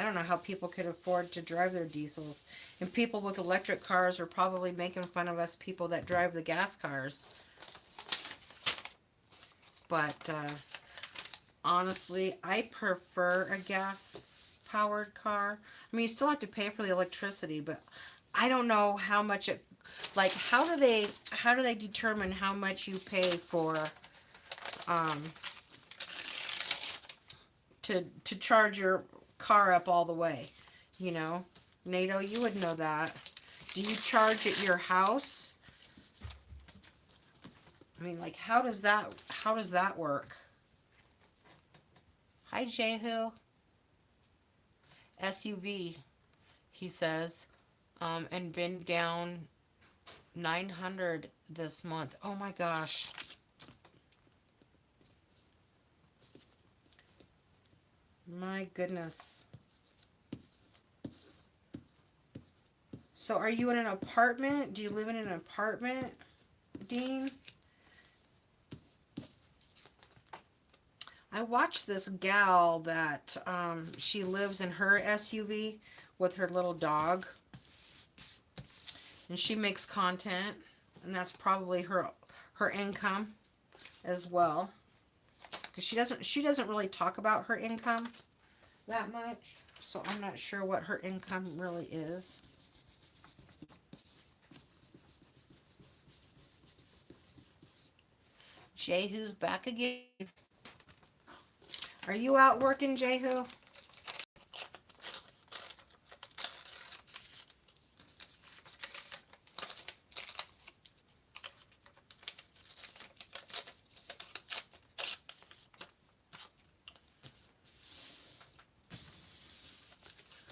don't know how people could afford to drive their diesels. And people with electric cars are probably making fun of us people that drive the gas cars. But honestly, I prefer a gas-powered car. I mean, you still have to pay for the electricity, but I don't know how much it, like, how do they determine how much you pay for to charge your car up all the way, you know? NATO, you would know that. Do you charge at your house? I mean, like, how does that work? Hi, Jehu. SUV, he says, and been down 900 this month. Oh my gosh. My goodness. So are you in an apartment? Do you live in an apartment, Dean? I watched this gal that she lives in her SUV with her little dog, and she makes content, and that's probably her income as well, because she doesn't really talk about her income that much, so I'm not sure what her income really is. Jehu's back again. Are you out working, Jehu?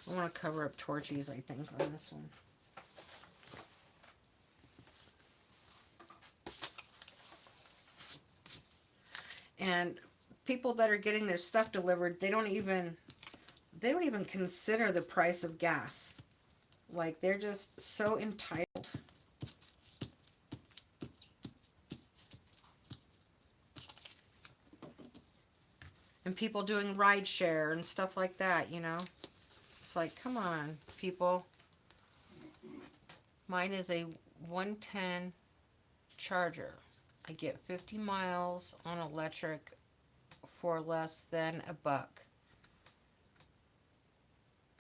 I want to cover up Torchies, I think, on this one. And people that are getting their stuff delivered, they don't even consider the price of gas. Like, they're just so entitled. And people doing ride share and stuff like that, you know. It's like, come on, people. Mine is a 110 charger. I get 50 miles on electric for less than $1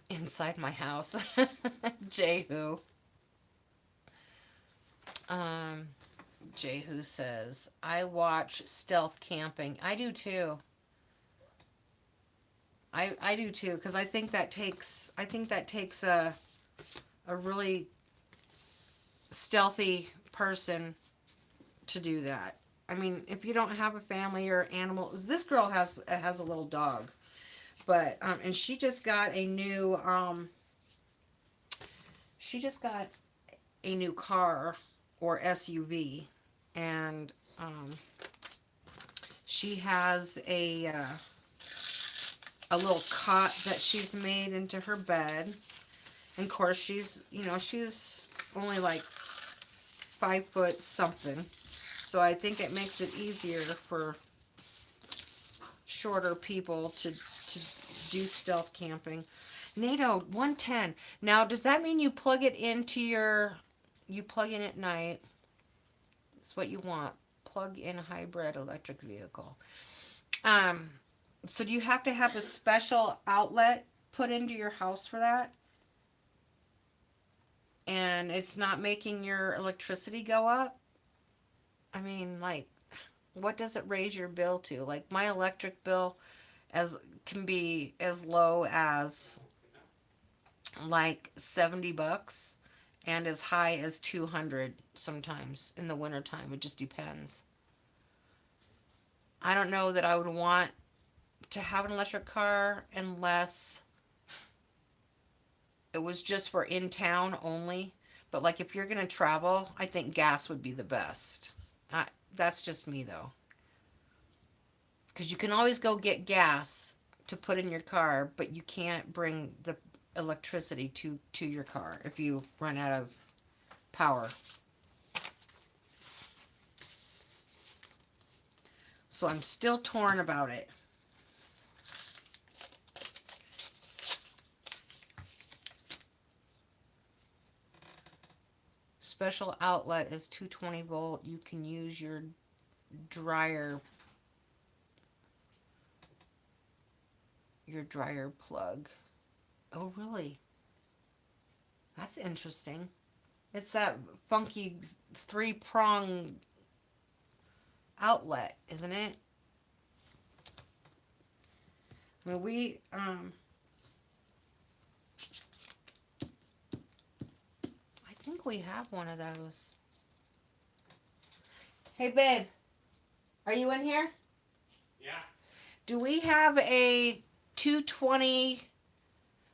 inside my house. Jehu. Jehu says, I watch stealth camping. I do too. I do too, because I think that takes a really stealthy person to do that. I mean, if you don't have a family or animal, this girl has a little dog, but and she just got a new car or SUV, and she has a little cot that she's made into her bed. And of course, she's only like 5 foot something. So I think it makes it easier for shorter people to do stealth camping. NATO 110. Now, does that mean you plug it into your you plug in at night. It's what you want. Plug-in hybrid electric vehicle. Um, so do you have to have a special outlet put into your house for that? And it's not making your electricity go up? I mean, like, what does it raise your bill to? Like, my electric bill as can be as low as like $70 and as high as 200 sometimes in the wintertime. It just depends. I don't know that I would want to have an electric car unless it was just for in town only. But like if you're going to travel, I think gas would be the best. That's just me though. Because you can always go get gas to put in your car, but you can't bring the electricity to your car if you run out of power. So I'm still torn about it. Special outlet is 220 volt. You can use your dryer plug. Oh, really? That's interesting. It's that funky 3-prong outlet, isn't it? I mean, I think we have one of those. Hey, babe, are you in here? Yeah. Do we have a 220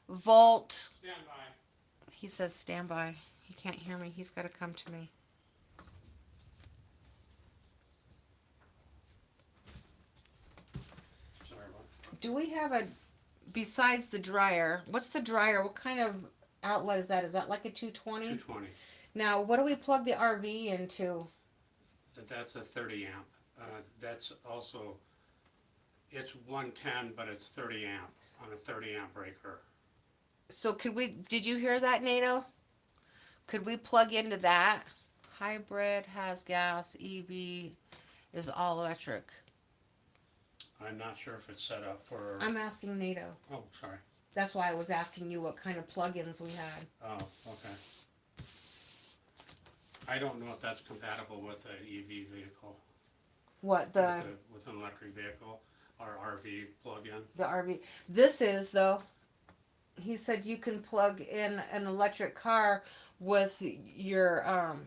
volt? Stand by. He says stand by. He can't hear me. He's got to come to me. Sorry, what? Do we have a, besides the dryer, what's the dryer? What kind of outlet is that? Is that like a 220? 220. Now, what do we plug the RV into? That's a 30 amp. That's also, it's 110, but it's 30 amp on a 30 amp breaker. So did you hear that, NATO? Could we plug into that? Hybrid, has gas, EV is all electric. I'm not sure if it's set up for. I'm asking NATO. Oh, sorry. That's why I was asking you what kind of plugins we had. Oh, okay. I don't know if that's compatible with an EV vehicle. What with an electric vehicle or RV plug-in. The RV. This is though. He said you can plug in an electric car with your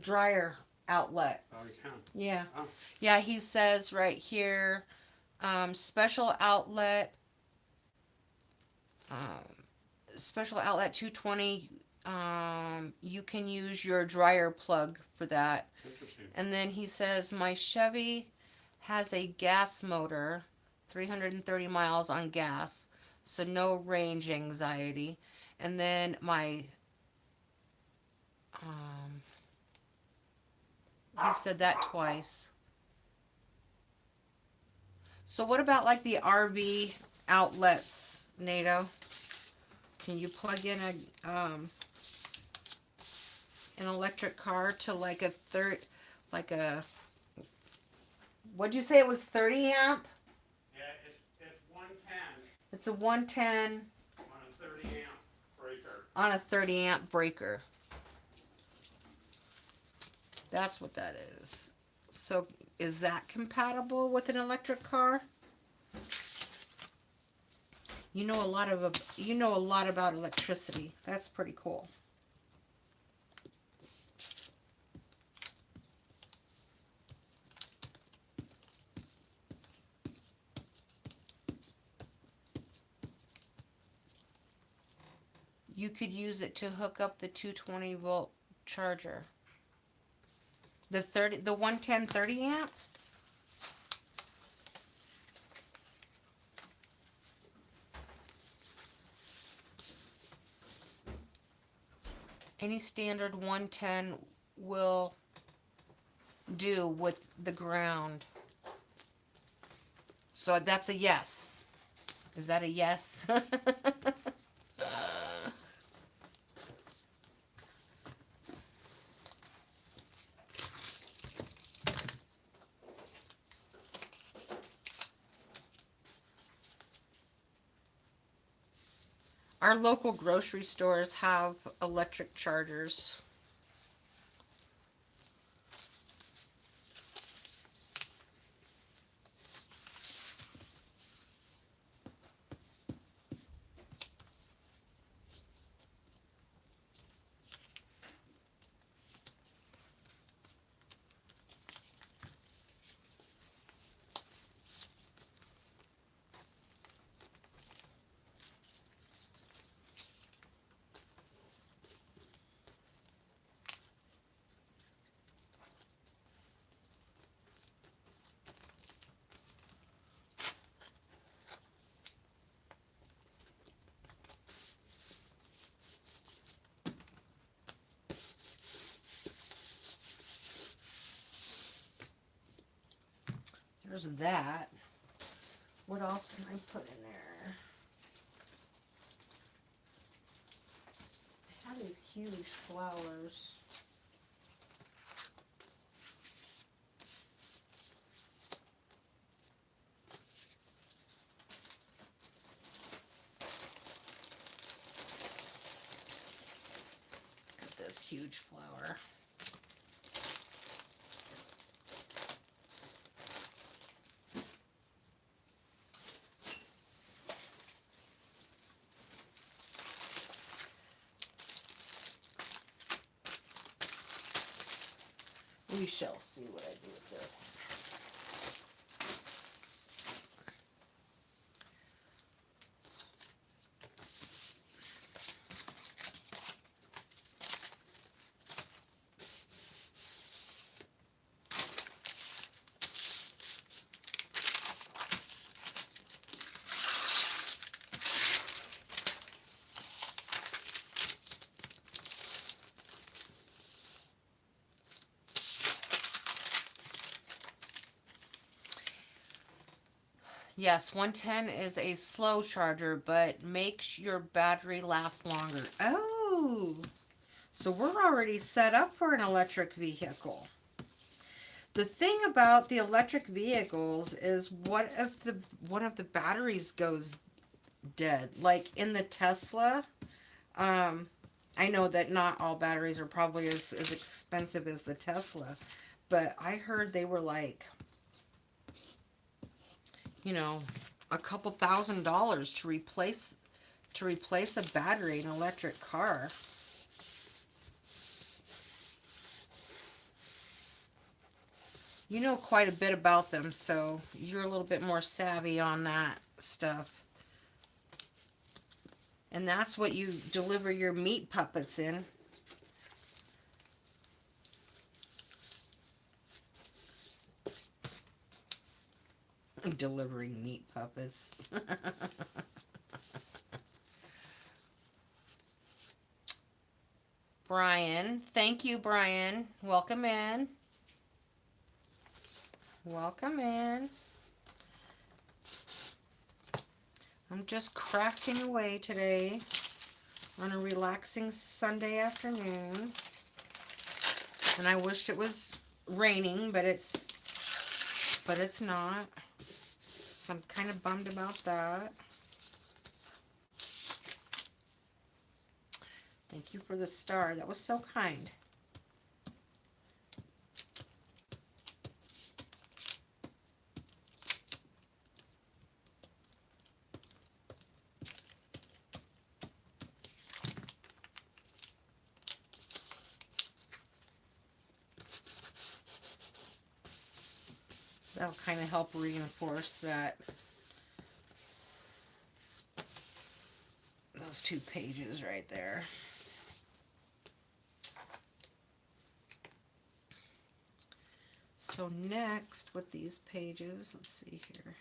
dryer outlet. Oh, you can. Yeah. Oh. Yeah, he says right here, special outlet 220. You can use your dryer plug for that. Interesting. And then he says my Chevy has a gas motor, 330 miles on gas, so no range anxiety. And then my he said that twice. So what about like the RV outlets, NATO? Can you plug in an electric car to like what'd you say it was, 30 amp? Yeah, it's 110. It's a 110 on a 30 amp breaker. On a 30 amp breaker. That's what that is. So is that compatible with an electric car? You know a lot about electricity. That's pretty cool. You could use it to hook up the 220 volt charger. The 110 30 amp? Any standard 110 will do with the ground. So that's a yes. Is that a yes? Our local grocery stores have electric chargers. There's that. What else can I put in there? I have these huge flowers. Look at this huge flower. We shall see what I do with this. Yes, 110 is a slow charger, but makes your battery last longer. Oh, so we're already set up for an electric vehicle. The thing about the electric vehicles is what if one of the batteries goes dead? Like in the Tesla, I know that not all batteries are probably as expensive as the Tesla, but I heard they were like, you know, a couple $1,000s to replace a battery in an electric car. You know quite a bit about them, so you're a little bit more savvy on that stuff. And that's what you deliver your meat puppets in. Delivering meat puppets. Brian, thank you, Brian. Welcome in. Welcome in. I'm just crafting away today on a relaxing Sunday afternoon. And I wished it was raining, but it's not. So I'm kind of bummed about that. Thank you for the star. That was so kind. That'll kind of help reinforce that. Those 2 pages right there. So next with these pages, let's see here.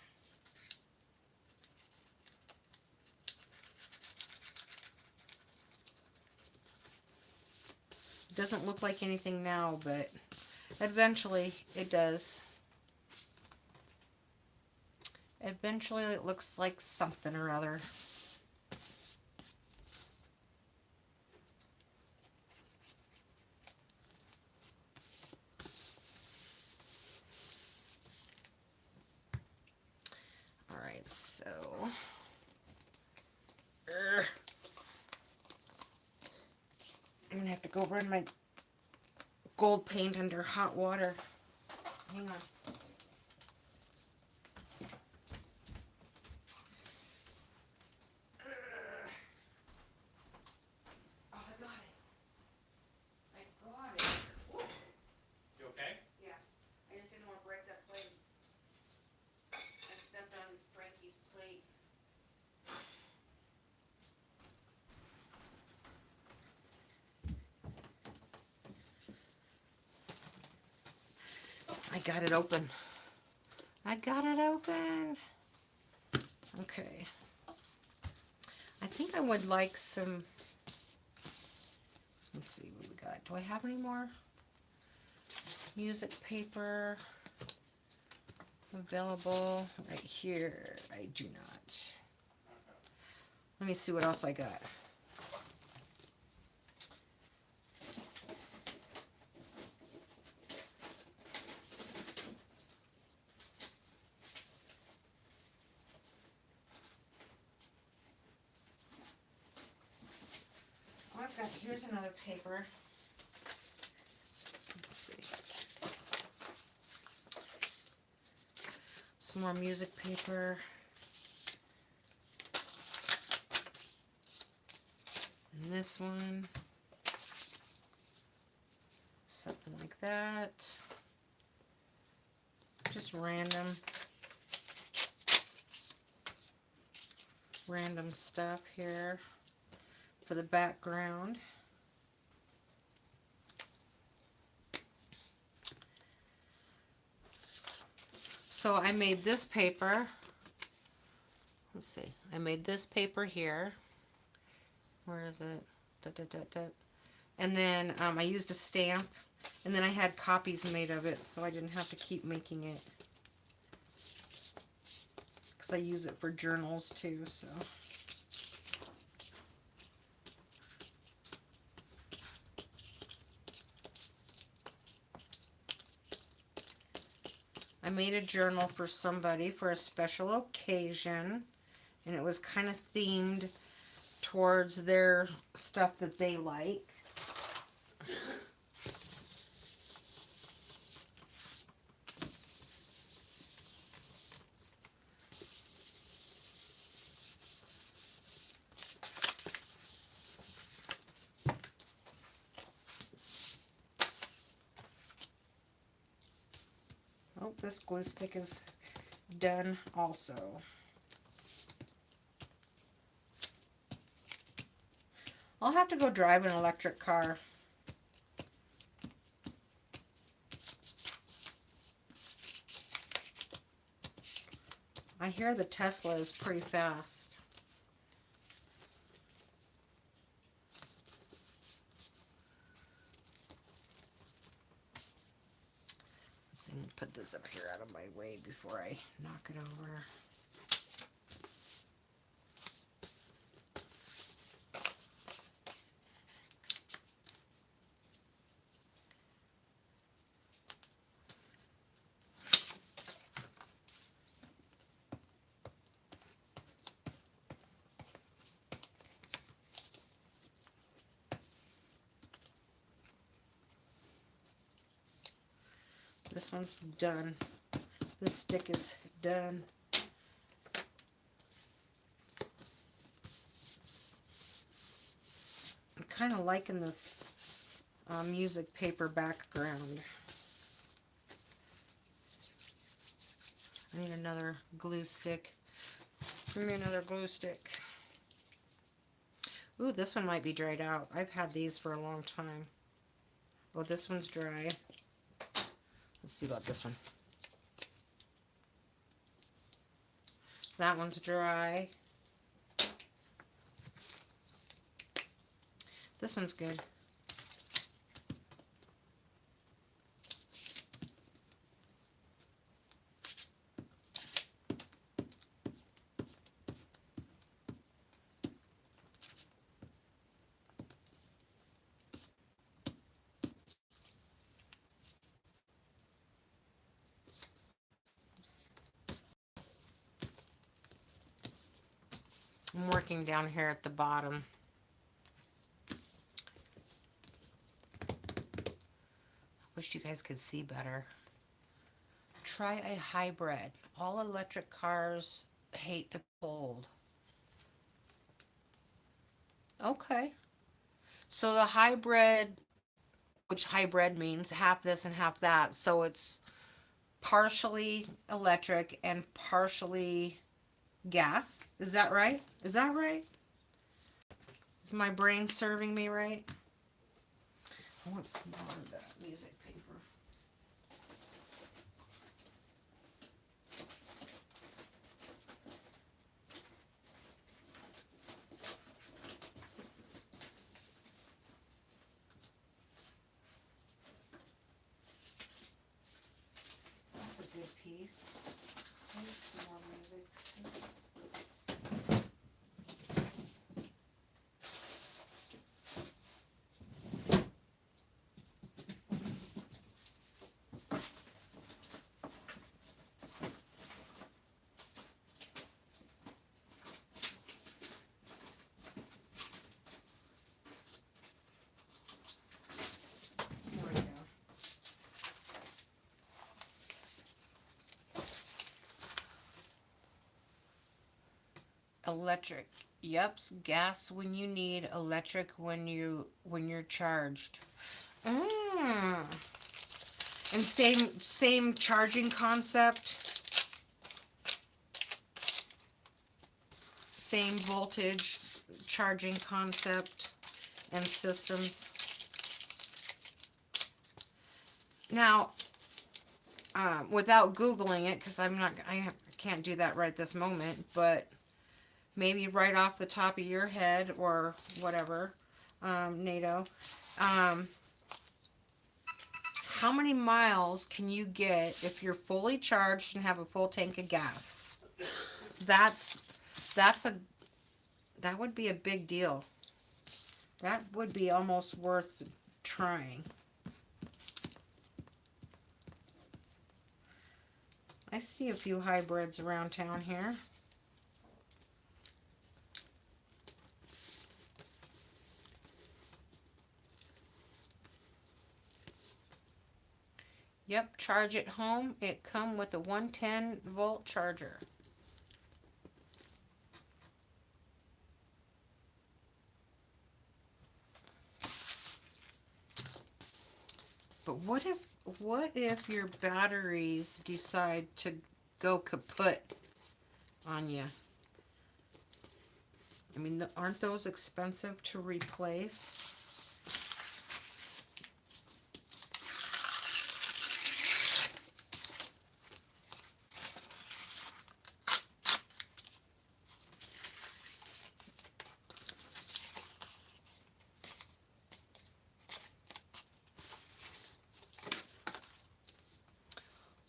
It doesn't look like anything now, but eventually it does. Eventually it looks like something or other. Alright, so go run my gold paint under hot water. Hang on. Oh, I got it. I got it. Woo. You okay? Yeah, I just didn't want to break that plate. I stepped on Frankie's plate. I got it open. I got it open. Okay. I think I would like some, let's see what we got. Do I have any more music paper available? Right here. I do not. Let me see what else I got. I've got, here's another paper. Let's see. Some more music paper. And this one. Something like that. Just random stuff here for the background. So I made this paper. Let's see. I made this paper here. Where is it? Da, da, da, da. And then I used a stamp, and then I had copies made of it, so I didn't have to keep making it. Because I use it for journals too, so. I made a journal for somebody for a special occasion, and it was kind of themed towards their stuff that they like. Oh, this glue stick is done also. I'll have to go drive an electric car. I hear the Tesla is pretty fast. Let's see, let me put this up here out of my way before I knock it over. This one's done. This stick is done. I'm kind of liking this music paper background. I need another glue stick. Give me another glue stick. Ooh, this one might be dried out. I've had these for a long time. Oh, this one's dry. Let's see about this one. That one's dry. This one's good. I'm working down here at the bottom. wish you guys could see better. Try a hybrid. All electric cars hate the cold. Okay. So the hybrid, which hybrid means half this and half that. So it's partially electric and partially gas. Is that right? Is that right? Is my brain serving me right? I want some more of that music paper. That's a good piece. There's some more music. There we go. Electric. Yep's gas when you need, electric when you're charged. Mm. And same charging concept. Same voltage charging concept and systems. Now, without Googling it, because I can't do that right this moment, but maybe right off the top of your head or whatever, NATO, how many miles can you get if you're fully charged and have a full tank of gas? That would be a big deal. That would be almost worth trying. I see a few hybrids around town here. Yep, charge at home. It come with a 110 volt charger. But what if your batteries decide to go kaput on you? I mean, aren't those expensive to replace?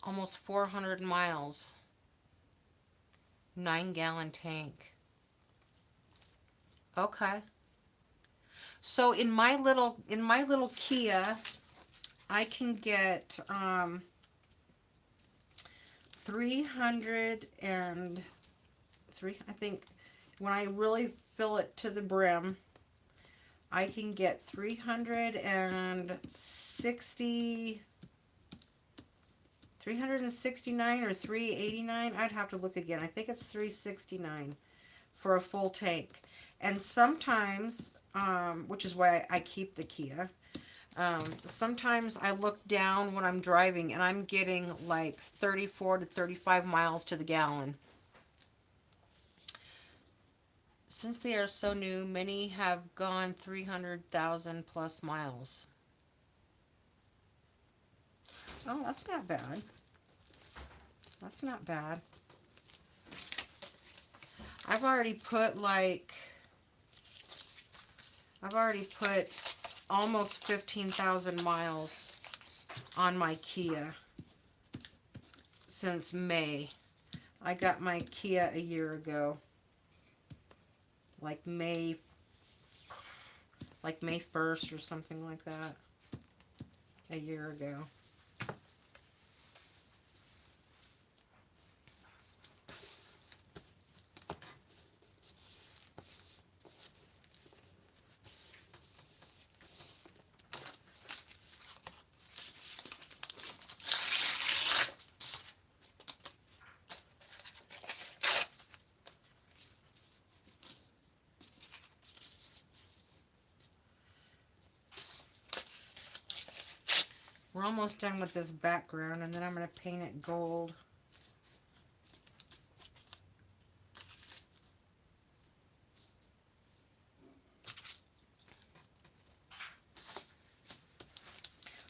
Almost 400 miles. 9-gallon tank. Okay. So in my little Kia, I can get 303, I think when I really fill it to the brim, I can get 369 or 389. I'd have to look again. I think it's 369 for a full tank. And sometimes, which is why I keep the Kia, sometimes I look down when I'm driving and I'm getting like 34 to 35 miles to the gallon. Since they are so new, many have gone 300,000 plus miles. Oh, that's not bad. That's not bad. I've already put almost 15,000 miles on my Kia since May. I got my Kia a year ago. Like May 1st or something like that. A year ago. We're almost done with this background, and then I'm going to paint it gold.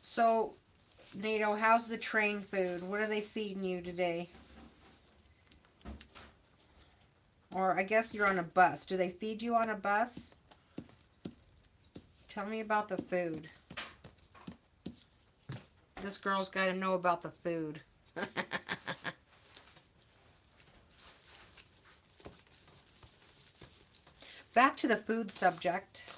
So, Nato, how's the train food? What are they feeding you today? Or I guess you're on a bus. Do they feed you on a bus? Tell me about the food. This girl's got to know about the food. Back to the food subject.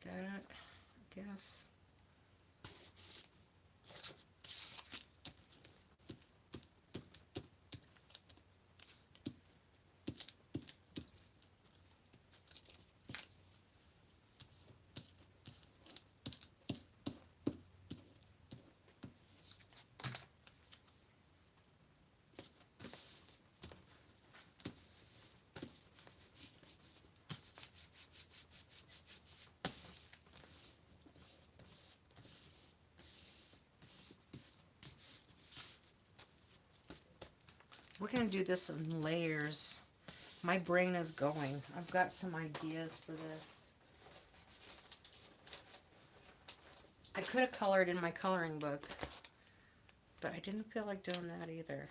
That, I guess. We're going to do this in layers. My brain is going. I've got some ideas for this. I could have colored in my coloring book, but I didn't feel like doing that either.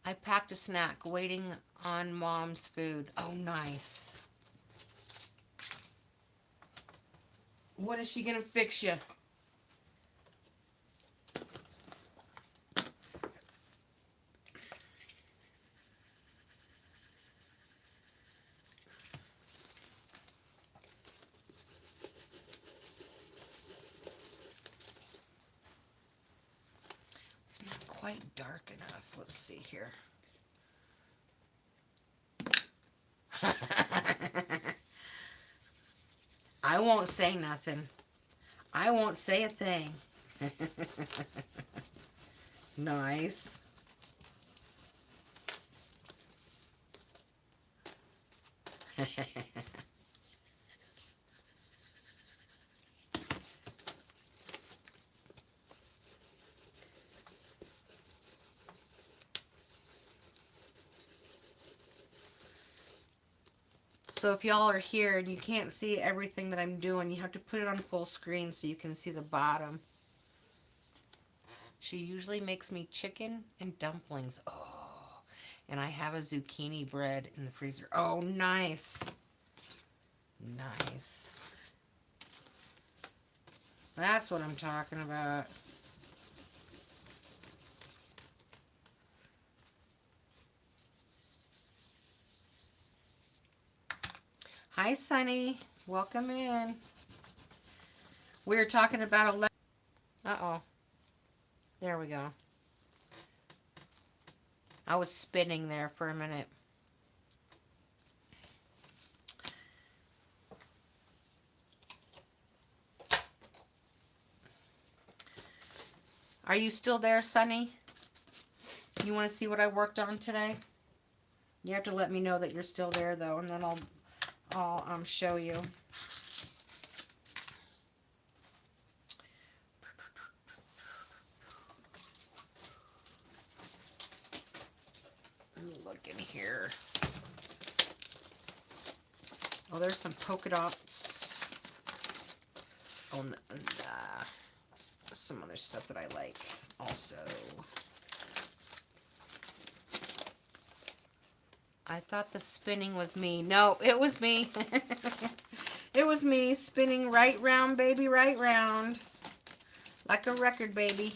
I packed a snack, waiting on Mom's food. Oh, nice. What is she going to fix you? It's not quite dark enough. Let's see here. I won't say nothing. I won't say a thing. Nice. So if y'all are here and you can't see everything that I'm doing, you have to put it on full screen so you can see the bottom. She usually makes me chicken and dumplings. Oh, and I have a zucchini bread in the freezer. Oh, nice. Nice. That's what I'm talking about. Hi, Sunny. Welcome in. We were talking about 11. Uh-oh. There we go. I was spinning there for a minute. Are you still there, Sunny? You want to see what I worked on today? You have to let me know that you're still there, though, and then I'll show you. Let me look in here. Oh, there's some polka dots on the, some other stuff that I like also. I thought the spinning was me. No, it was me. It was me spinning right round, baby, right round. Like a record, baby.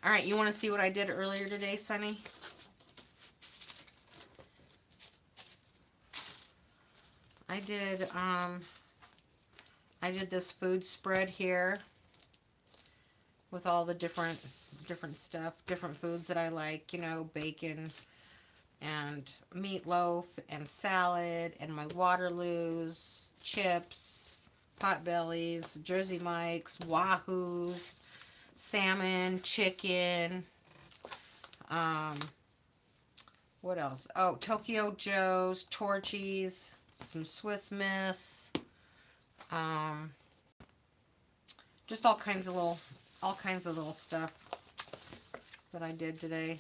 Alright, you want to see what I did earlier today, Sunny? I did this food spread here with all the different stuff, different foods that I like, you know, bacon and meatloaf and salad and my Waterloos, chips, potbellies, Jersey Mikes, Wahoos, salmon, chicken, what else? Oh, Tokyo Joe's, Torchies, some Swiss Miss, just all kinds of little stuff that I did today.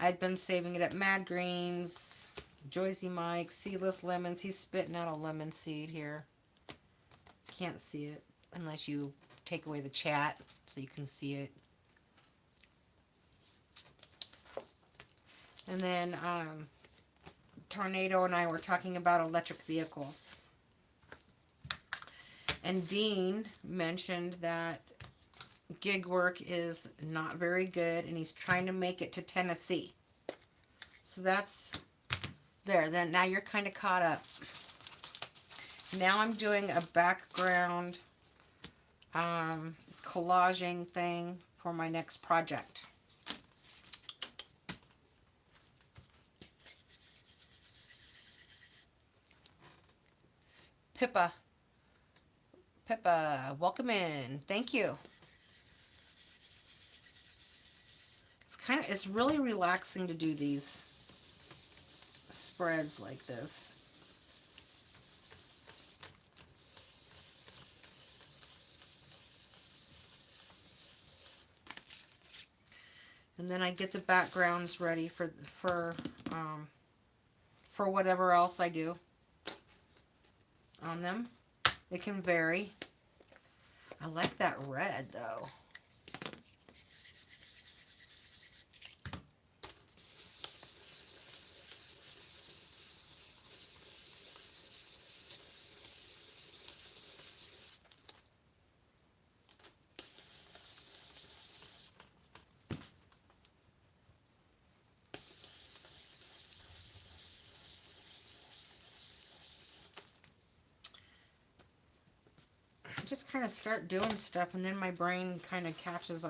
I'd been saving it at Mad Greens, Joycey Mike, Seedless Lemons. He's spitting out a lemon seed here. Can't see it unless you take away the chat so you can see it. And then Tornado and I were talking about electric vehicles. And Dean mentioned that gig work is not very good and he's trying to make it to Tennessee. So that's there. Then now you're kind of caught up. Now I'm doing a background collaging thing for my next project. Pippa, welcome in. Thank you. It's really relaxing to do these spreads like this. And then I get the backgrounds ready for whatever else I do on them. It can vary. I like that red though. Just kind of start doing stuff and then my brain kind of catches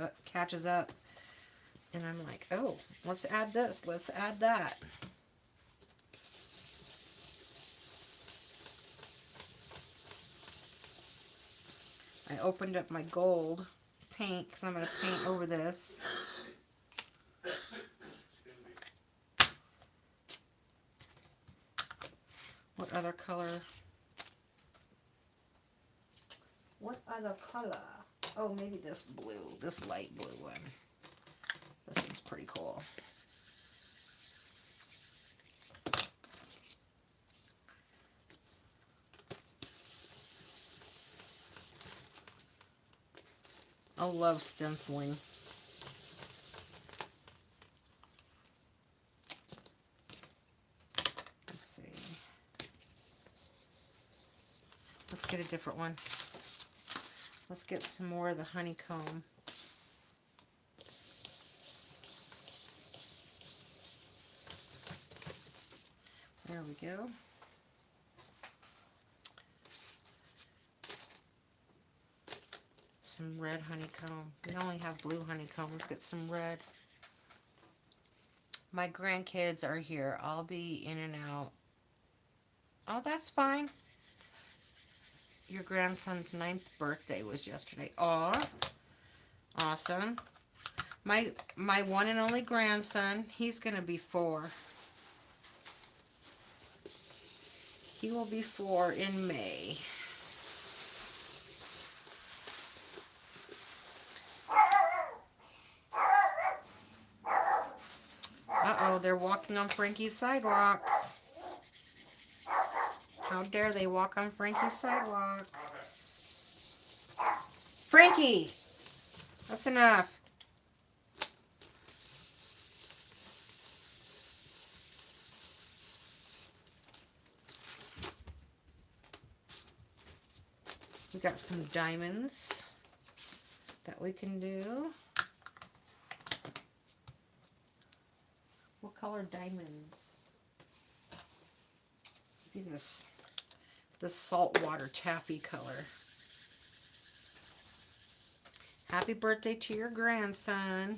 up and I'm like, oh, let's add this, let's add that. I opened up my gold paint because I'm going to paint over this. What other color? What other color? Oh, maybe this blue, this light blue one. This one's pretty cool. I love stenciling. Let's see. Let's get a different one. Let's get some more of the honeycomb. There we go. Some red honeycomb. We only have blue honeycomb. Let's get some red. My grandkids are here. I'll be in and out. Oh, that's fine. Your grandson's 9th birthday was yesterday. Aw, awesome. My one and only grandson, he's going to be 4. He will be 4 in May. Uh-oh, they're walking on Frankie's sidewalk. How dare they walk on Frankie's sidewalk? Frankie! That's enough. We got some diamonds that we can do. What color diamonds? Maybe this saltwater taffy color. Happy birthday to your grandson.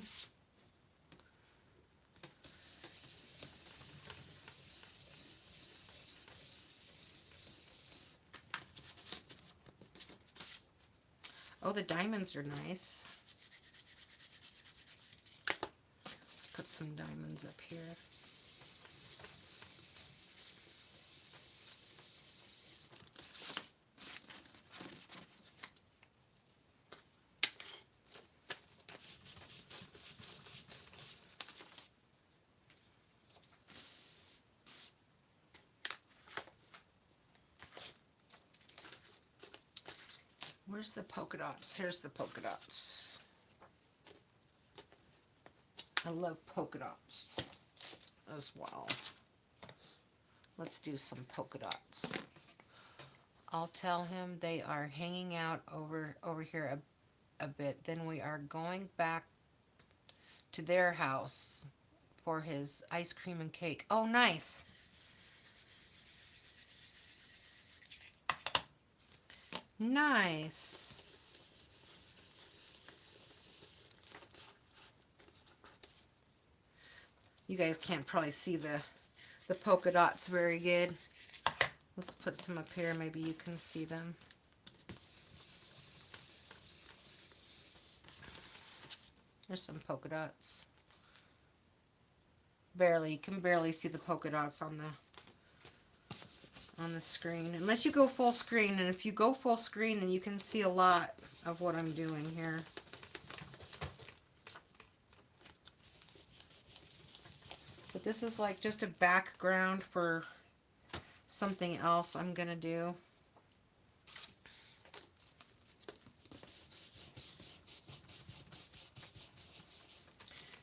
Oh, the diamonds are nice. Let's put some diamonds up here. Where's the polka dots? Here's the polka dots. I love polka dots as well. Let's do some polka dots. I'll tell him they are hanging out over here a bit. Then we are going back to their house for his ice cream and cake. Oh, nice. Nice. You guys can't probably see the polka dots very good. Let's put some up here. Maybe you can see them. There's some polka dots. Barely, you can barely see the polka dots on the screen, unless you go full screen. And if you go full screen, then you can see a lot of what I'm doing here. But this is like just a background for something else I'm gonna do.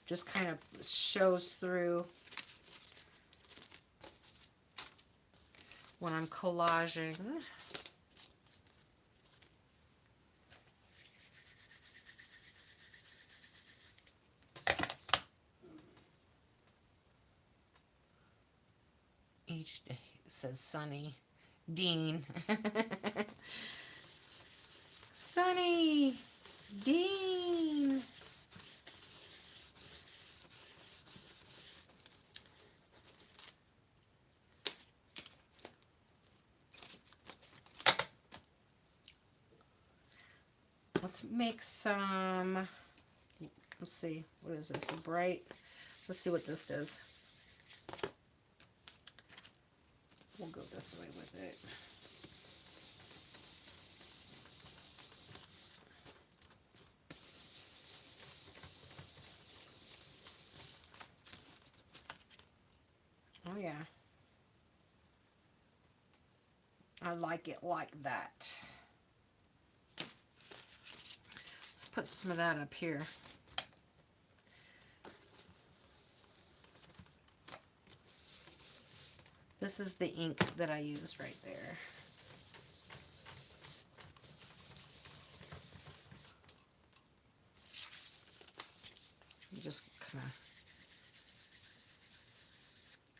Just kind of shows through when I'm collaging. Each day it says Sunny Dean. Sunny Dean. Let's make some, let's see, what is this, bright? Let's see what this does. We'll go this way with it. Oh yeah. I like it like that. Let's put some of that up here. This is the ink that I use right there. You just kind of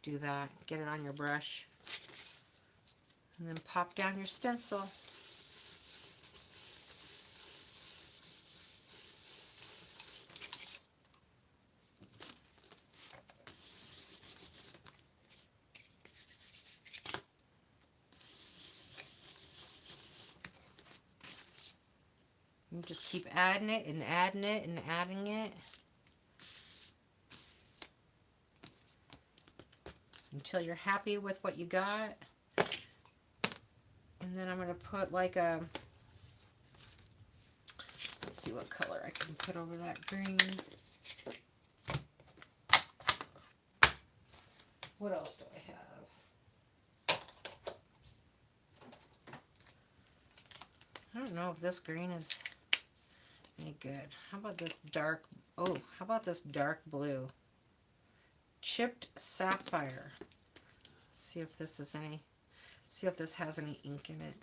do that, get it on your brush, and then pop down your stencil. You just keep adding it and adding it and adding it until you're happy with what you got. And then I'm going to put like a, let's see what color I can put over that green. What else do I have? I don't know if this green is any good. How about this dark, oh, how about this dark blue? Chipped sapphire. See if this is any, see if this has any ink in it.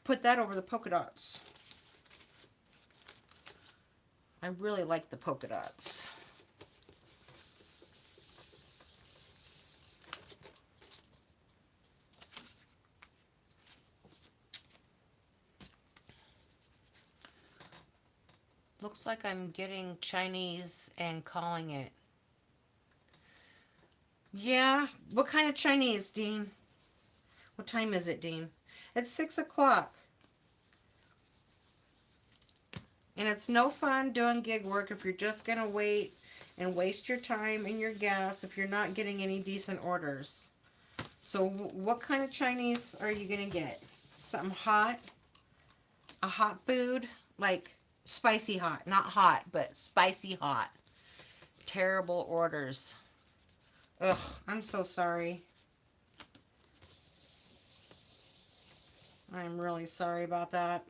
put that over the polka dots. I really like the polka dots. Looks like I'm getting Chinese and calling it. Yeah, what kind of Chinese, Dean? What time is it, Dean? It's 6 o'clock. And it's no fun doing gig work if you're just going to wait and waste your time and your gas if you're not getting any decent orders. So what kind of Chinese are you going to get? Something hot? A hot food? Like spicy hot. Not hot, but spicy hot. Terrible orders. Ugh, I'm so sorry. I'm really sorry about that.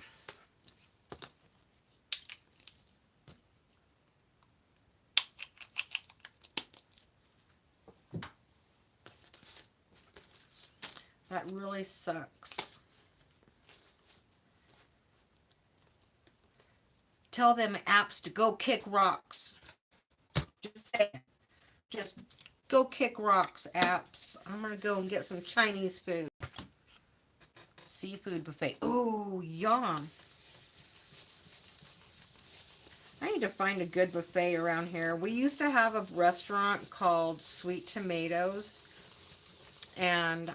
That really sucks. Tell them apps to go kick rocks. Just say it. Just go kick rocks, apps. I'm going to go and get some Chinese food. Seafood buffet. Ooh, yum. I need to find a good buffet around here. We used to have a restaurant called Sweet Tomatoes. And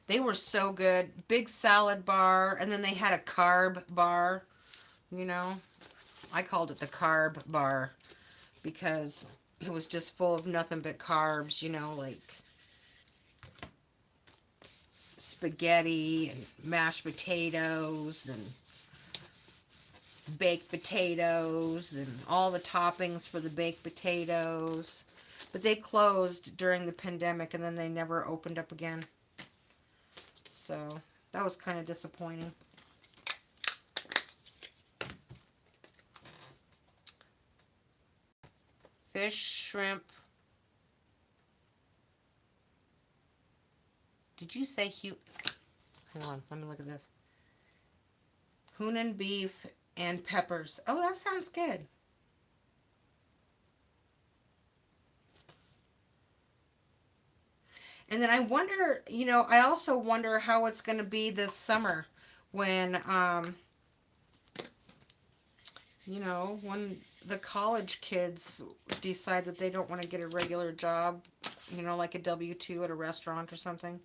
they were so good. Big salad bar. And then they had a carb bar. You know, I called it the carb bar because it was just full of nothing but carbs, you know, like spaghetti and mashed potatoes and baked potatoes and all the toppings for the baked potatoes. But they closed during the pandemic and then they never opened up again. So that was kind of disappointing. Fish, shrimp. Did you say hang on, let me look at this. Hunan beef and peppers. Oh, that sounds good. And then I wonder, you know, I also wonder how it's going to be this summer when, you know, when the college kids decide that they don't want to get a regular job, you know, like a W-2 at a restaurant or something,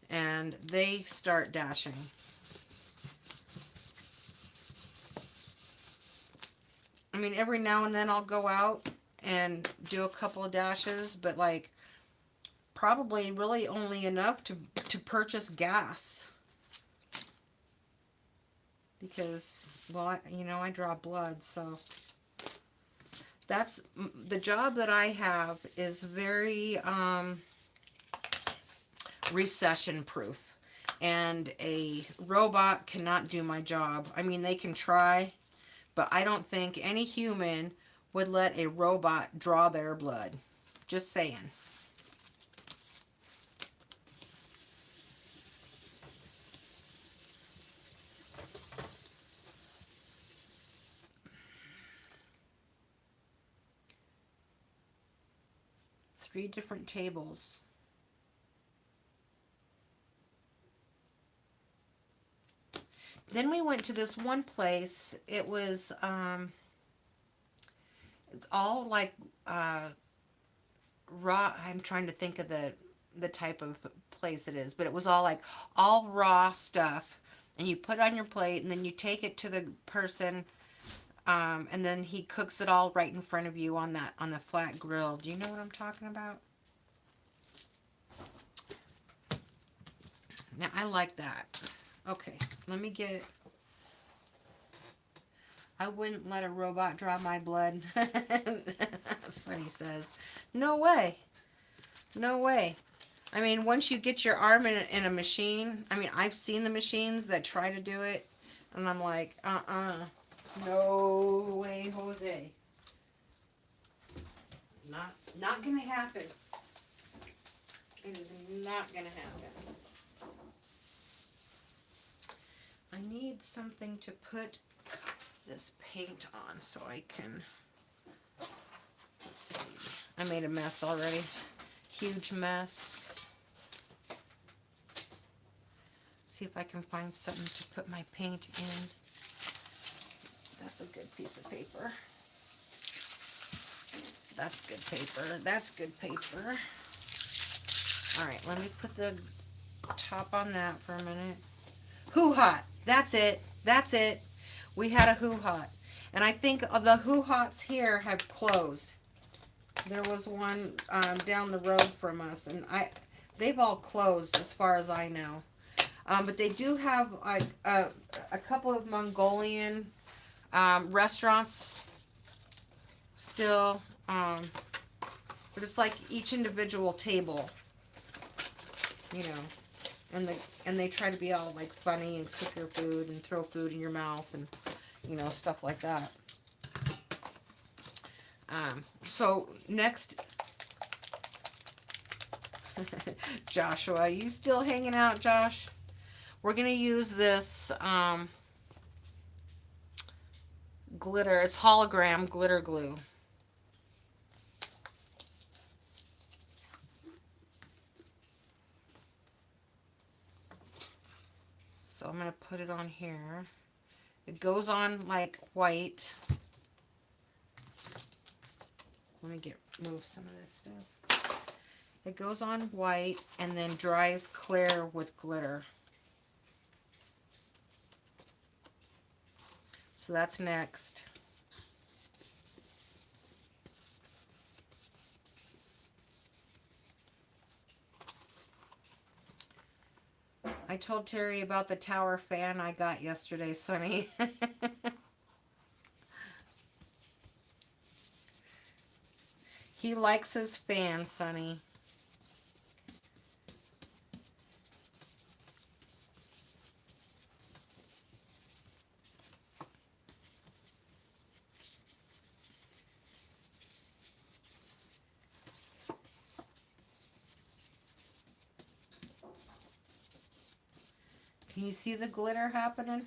and they start dashing. I mean, every now and then I'll go out and do a couple of dashes, but like probably really only enough to purchase gas. Because, well, you know, I draw blood, so that's the job that I have is very recession proof, and a robot cannot do my job. I mean, they can try, but I don't think any human would let a robot draw their blood. Just saying. Three different tables. Then we went to this one place. It was, it's all like raw. I'm trying to think of the type of place it is, but it was all like all raw stuff, and you put it on your plate, and then you take it to the person, and then he cooks it all right in front of you on the flat grill. Do you know what I'm talking about? Now I like that. Okay, let me get. I wouldn't let a robot draw my blood. That's what he says. No way. No way. I mean, once you get your arm in a machine, I mean, I've seen the machines that try to do it, and I'm like, no way, Jose. Not gonna happen. It is not gonna happen. need something to put this paint on so I can, let's see, I made a mess already, huge mess. See if I can find something to put my paint in. That's a good piece of paper. That's good paper. That's good paper. Alright, let me put the top on that for a minute. Hoo-hot. That's it. That's it. We had a hoo-hot. And I think the hoo-hots here have closed. There was one down the road from us, and they've all closed as far as I know. But they do have a couple of Mongolian restaurants still, but it's like each individual table, you know, and they try to be all like funny and cook your food and throw food in your mouth and, you know, stuff like that. So next, Joshua, you still hanging out, Josh? We're gonna use this glitter. It's hologram glitter glue. So I'm gonna put it on here. It goes on like white. Let me move some of this stuff. It goes on white and then dries clear with glitter. So that's next. I told Terry about the tower fan I got yesterday, Sonny. He likes his fan, Sonny. Can you see the glitter happening?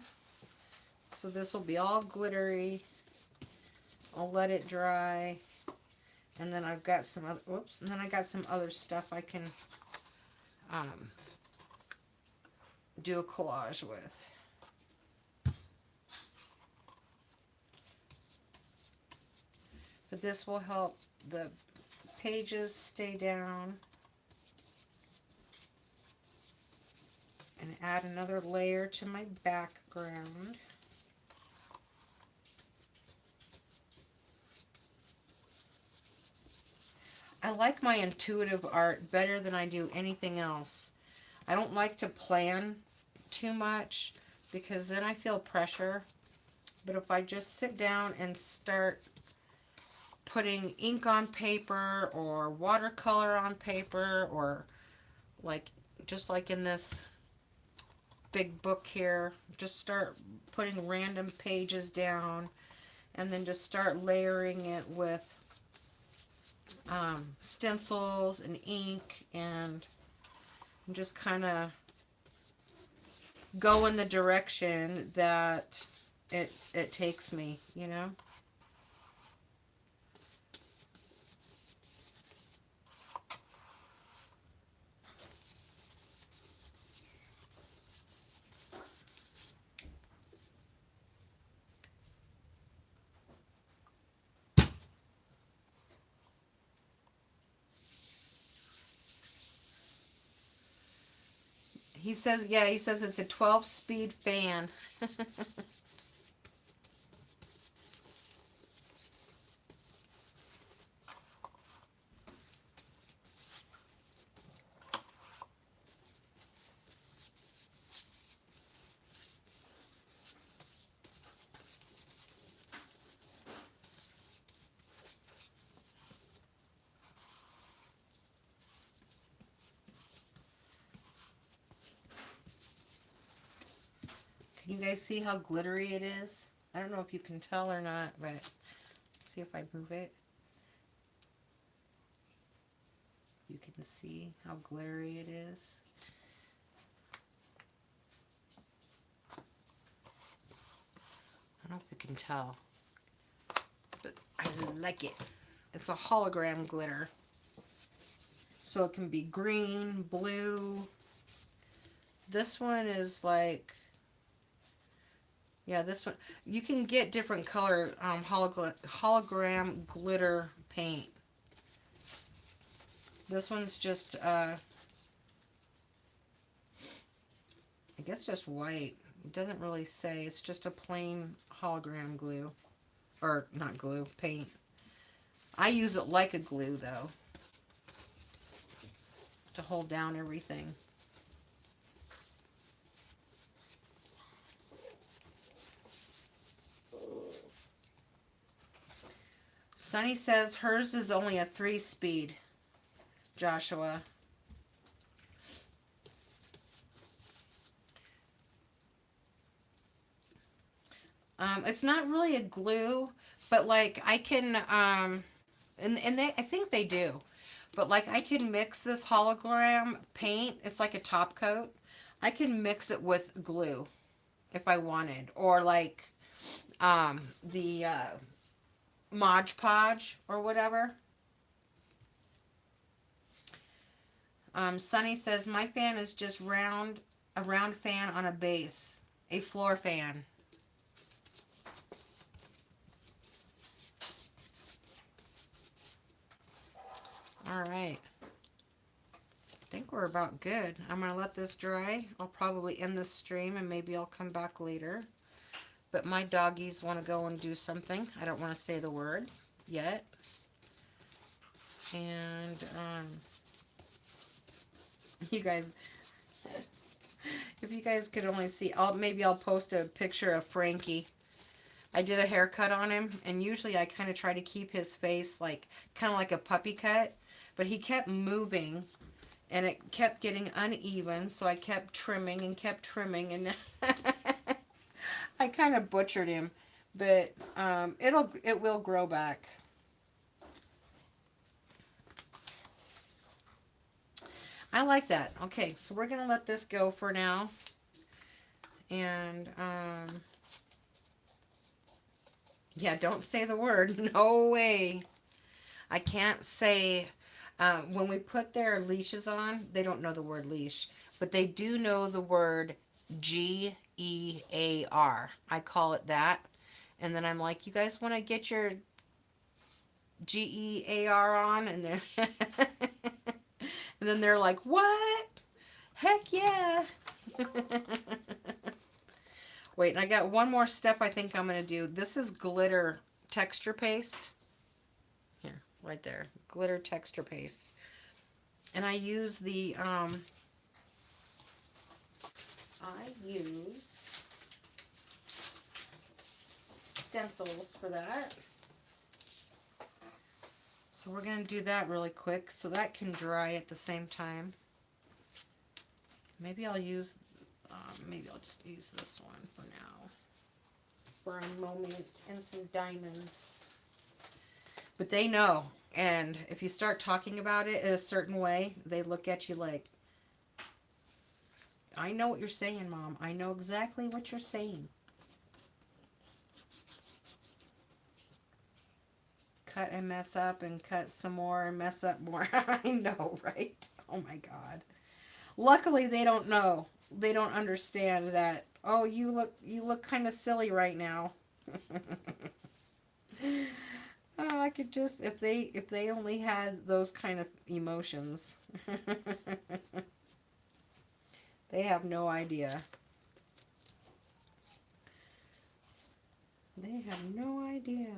So this will be all glittery. I'll let it dry. And then I've got some other, whoops, and then I got some other stuff I can do a collage with. But this will help the pages stay down. And add another layer to my background. I like my intuitive art better than I do anything else. I don't like to plan too much because then I feel pressure. But if I just sit down and start putting ink on paper or watercolor on paper, or like just like in this big book here, just start putting random pages down and then just start layering it with stencils and ink, and just kind of go in the direction that it takes me, you know. He says, yeah, he says it's a 12-speed fan. Can you guys see how glittery it is? I don't know if you can tell or not, but see if I move it. You can see how glittery it is. can tell. But I like it. It's a hologram glitter. So it can be green, blue. This one is like, yeah, this one. You can get different color hologram glitter paint. This one's just, I guess just white. It doesn't really say. It's just a plain hologram glue. Or, not glue, paint. I use it like a glue, though, to hold down everything. Sunny says hers is only a 3-speed, Joshua. It's not really a glue, but like I can, and I think they do, but like I can mix this hologram paint. It's like a top coat. I can mix it with glue if I wanted, or like the Mod Podge or whatever. Sunny says my fan is just a round fan on a base, a floor fan. All right. I think we're about good. I'm going to let this dry. I'll probably end this stream and maybe I'll come back later. But my doggies want to go and do something. I don't want to say the word yet. And you guys, if you guys could only see, maybe I'll post a picture of Frankie. I did a haircut on him, and usually I kind of try to keep his face like kind of like a puppy cut, but he kept moving and it kept getting uneven, so I kept trimming and I kind of butchered him, but it will grow back. I like that. Okay, so we're gonna let this go for now, and yeah, don't say the word. No way. I can't say. When we put their leashes on, they don't know the word leash, but they do know the word GEAR. I call it that. And then I'm like, you guys want to get your GEAR on? And they're and then they're like, what? Heck yeah. Wait, I got one more step I think I'm going to do. This is glitter texture paste. Here, right there. Glitter texture paste. And I use the, I use stencils for that. So we're going to do that really quick so that can dry at the same time. Maybe I'll just use this one for now. For a moment and some diamonds. But they know. And if you start talking about it in a certain way, they look at you like, I know what you're saying, Mom. I know exactly what you're saying. Cut and mess up and cut some more and mess up more. I know, right? Oh my God. Luckily, they don't know. They don't understand that, oh, you look kind of silly right now. Oh, I could just, if they only had those kind of emotions. They have no idea. They have no idea.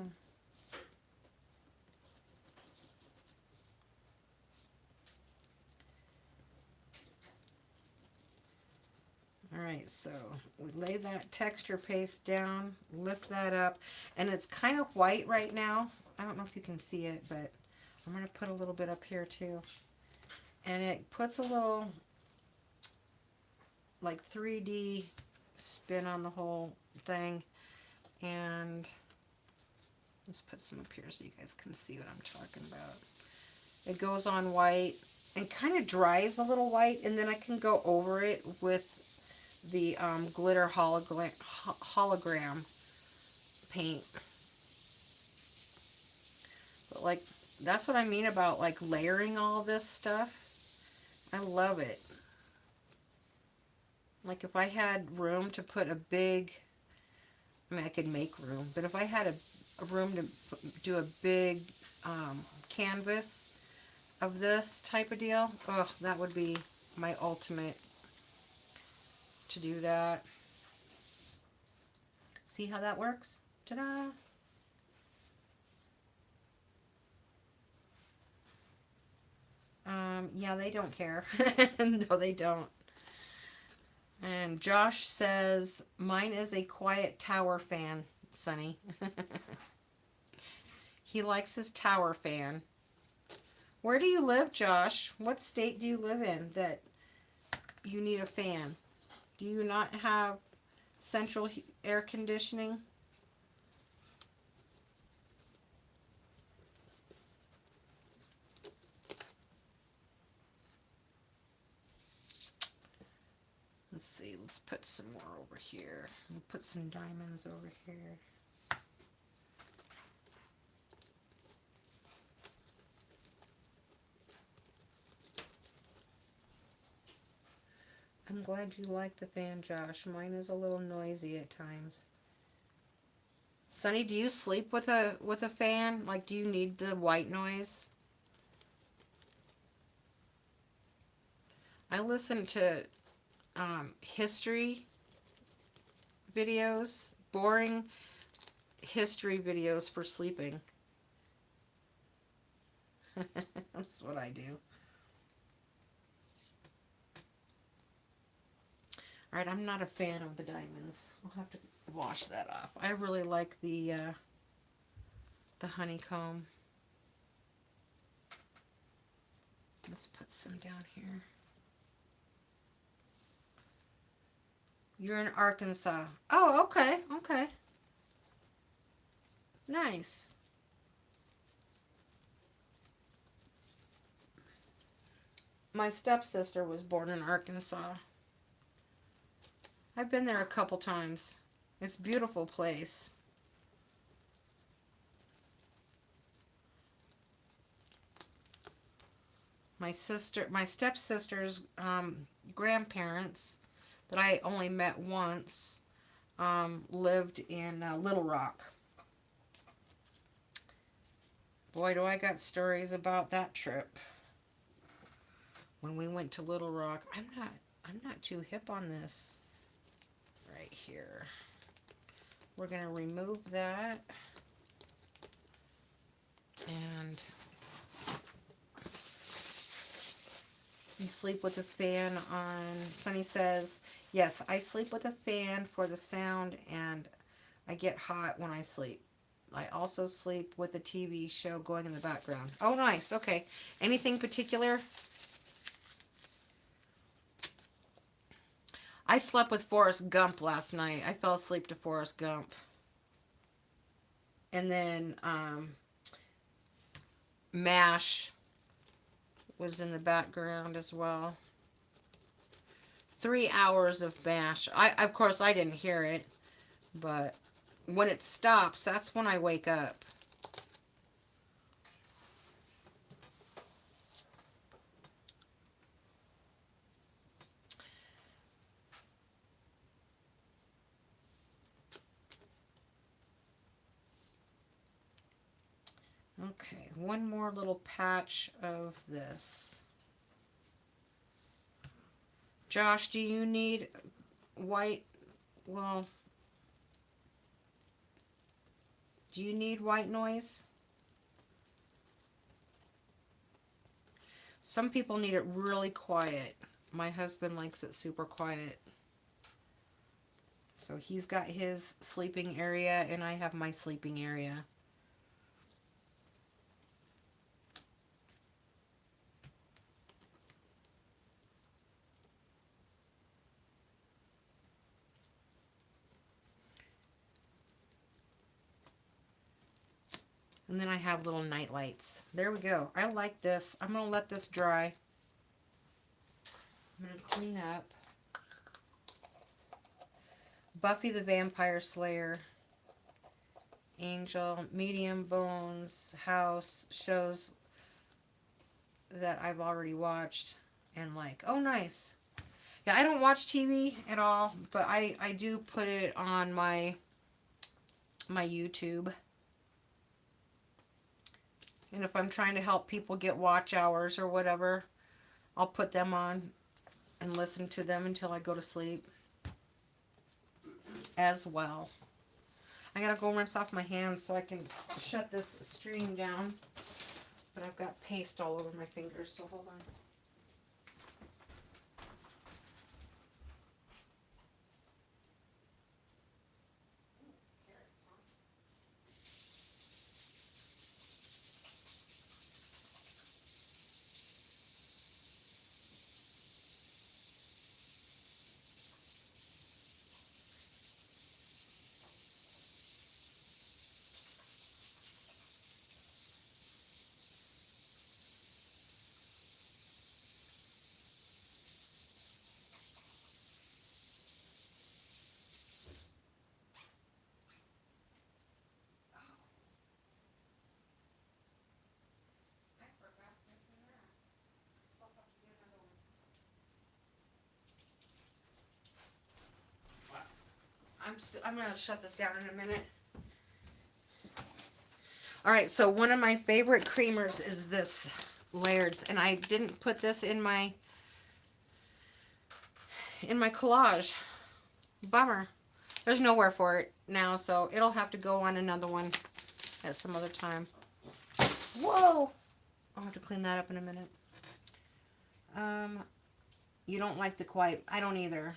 Alright, so we lay that texture paste down, lift that up, and it's kind of white right now. I don't know if you can see it, but I'm going to put a little bit up here too. And it puts a little, like 3D spin on the whole thing. And let's put some up here so you guys can see what I'm talking about. It goes on white and kind of dries a little white, and then I can go over it with the glitter hologram paint. But like, that's what I mean about like layering all this stuff. I love it. Like if I had room to put a big, I mean I could make room, but if I had a room to do a big canvas of this type of deal, oh, that would be my ultimate to do that. See how that works? Ta-da! Yeah, they don't care. No, they don't. And Josh says, mine is a quiet tower fan, Sonny. He likes his tower fan. Where do you live, Josh? What state do you live in that you need a fan? Do you not have central air conditioning? Let's see, let's put some more over here. We'll put some diamonds over here. I'm glad you like the fan, Josh. Mine is a little noisy at times. Sonny, do you sleep with a fan? Like, do you need the white noise? I listen to history videos, boring history videos for sleeping. That's what I do. Alright, I'm not a fan of the diamonds. I'll have to wash that off. I really like the honeycomb. Let's put some down here. You're in Arkansas. Oh, okay, okay. Nice. My stepsister was born in Arkansas. I've been there a couple times. It's a beautiful place. My stepsister's grandparents that I only met once lived in Little Rock. Boy, do I got stories about that trip. When we went to Little Rock, I'm not too hip on this. Right here. We're going to remove that. And you sleep with a fan on. Sunny says, yes, I sleep with a fan for the sound and I get hot when I sleep. I also sleep with a TV show going in the background. Oh, nice. Okay. Anything particular? I slept with Forrest Gump last night. I fell asleep to Forrest Gump. And then MASH was in the background as well. 3 hours of MASH. Of course, I didn't hear it, but when it stops, that's when I wake up. Okay, one more little patch of this. Josh, do you need white? Well, do you need white noise? Some people need it really quiet. My husband likes it super quiet. So he's got his sleeping area and I have my sleeping area. And then I have little night lights. There we go. I like this. I'm going to let this dry. I'm going to clean up. Buffy the Vampire Slayer Angel, Medium Bones, House, shows that I've already watched and like. Oh, nice. Yeah, I don't watch TV at all, but I do put it on my YouTube. And if I'm trying to help people get watch hours or whatever, I'll put them on and listen to them until I go to sleep as well. I gotta go rinse off my hands so I can shut this stream down. But I've got paste all over my fingers, so hold on. I'm gonna shut this down in a minute. All right, so one of my favorite creamers is this Laird's, and I didn't put this in my collage. Bummer. There's nowhere for it now, so it'll have to go on another one at some other time. Whoa! I'll have to clean that up in a minute. You don't like the quiet. I don't either.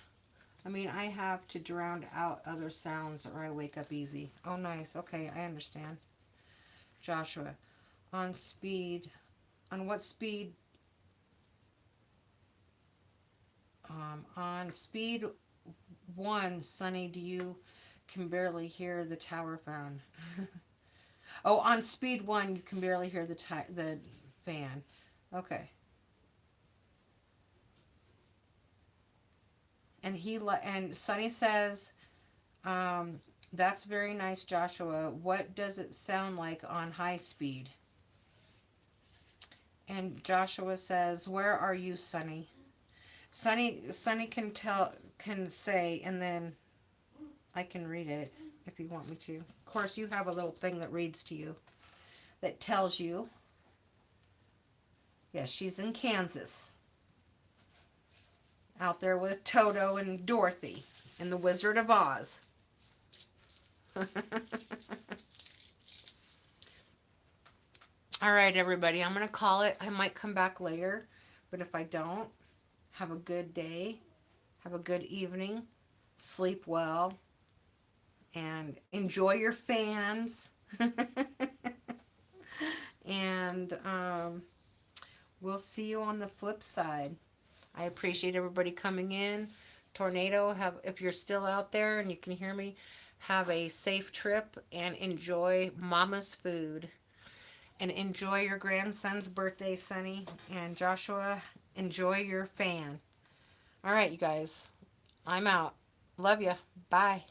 I mean, I have to drown out other sounds or I wake up easy. Oh, nice. Okay, I understand. Joshua, on speed. On what speed? On speed 1, Sonny, you can barely hear the tower fan. Oh, on speed 1, you can barely hear the fan. Okay. And Sonny says, that's very nice, Joshua. What does it sound like on high speed? And Joshua says, where are you, Sonny? Sonny can say, and then I can read it if you want me to. Of course, you have a little thing that reads to you, that tells you. Yes, she's in Kansas. Out there with Toto and Dorothy and the Wizard of Oz. All right, everybody. I'm going to call it. I might come back later, but if I don't, have a good day. Have a good evening. Sleep well. And enjoy your fans. And we'll see you on the flip side. I appreciate everybody coming in. Tornado, if you're still out there and you can hear me, have a safe trip and enjoy Mama's food. And enjoy your grandson's birthday, Sonny. And Joshua, enjoy your fan. All right, you guys. I'm out. Love ya. Bye.